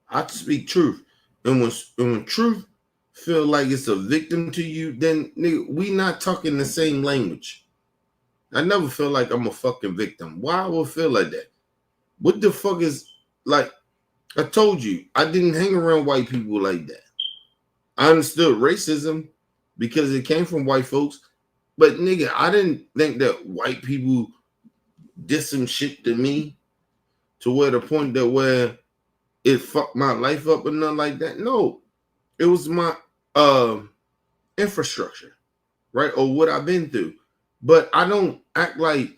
I speak truth. And when truth feel like it's a victim to you, then nigga, we not talking the same language. I never feel like I'm a fucking victim. Why I would feel like that? What the fuck is, like, I told you, I didn't hang around white people like that. I understood racism because it came from white folks. But nigga, I didn't think that white people did some shit to me to where the point that where it fucked my life up or nothing like that. No, it was my infrastructure, right? Or what I've been through. But I don't act like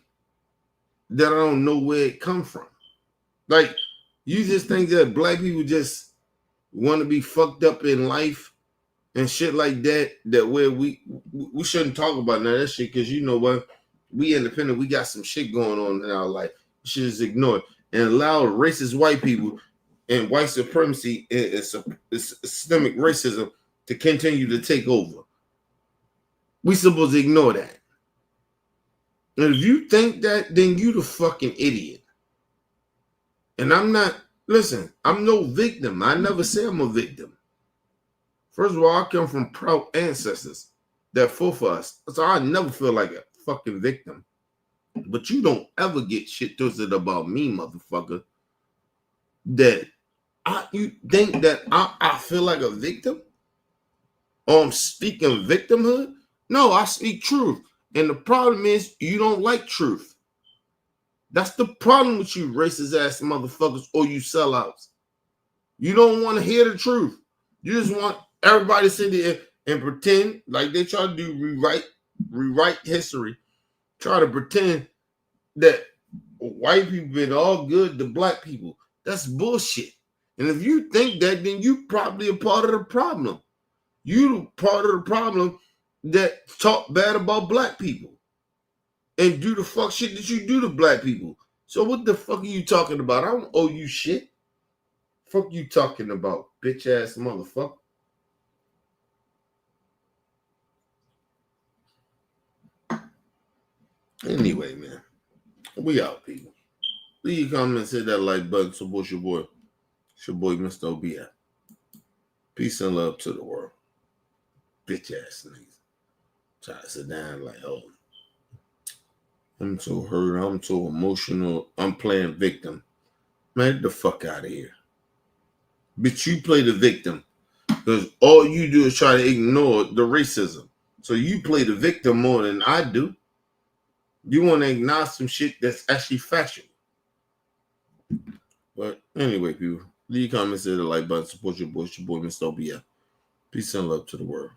that I don't know where it come from. Like, you just think that black people just want to be fucked up in life and shit like that, that where we shouldn't talk about none of that shit, because you know what? We independent, we got some shit going on in our life. We should just ignore it and allow racist white people and white supremacy and systemic racism to continue to take over. We supposed to ignore that. And if you think that, then you the fucking idiot. And I'm not, listen, I'm no victim. I never say I'm a victim. First of all, I come from proud ancestors that fought for us. So I never feel like a fucking victim. But you don't ever get shit twisted about me, motherfucker. That you think that I feel like a victim? Or I'm speaking victimhood? No, I speak truth. And the problem is you don't like truth. That's the problem with you racist ass motherfuckers or you sellouts. You don't want to hear the truth. You just want everybody to sit there and pretend like they try to do rewrite history. Try to pretend that white people been all good to black people. That's bullshit. And if you think that, then you probably a part of the problem. You part of the problem that talk bad about black people and do the fuck shit that you do to black people. So what the fuck are you talking about? I don't owe you shit. Fuck you talking about, bitch ass motherfucker. Anyway, man, we out, people. Leave your comments, hit that like button, support your boy. It's your boy, Mr. OBI. Peace and love to the world. Bitch ass niggas. Try to sit down like, oh, I'm so hurt, I'm so emotional, I'm playing victim. Man, get the fuck out of here. Bitch, you play the victim. Because all you do is try to ignore the racism. So you play the victim more than I do. You want to acknowledge some shit that's actually factual. But anyway, people, leave comments, hit the like button, support your boy, Mr. OBI. Peace and love to the world.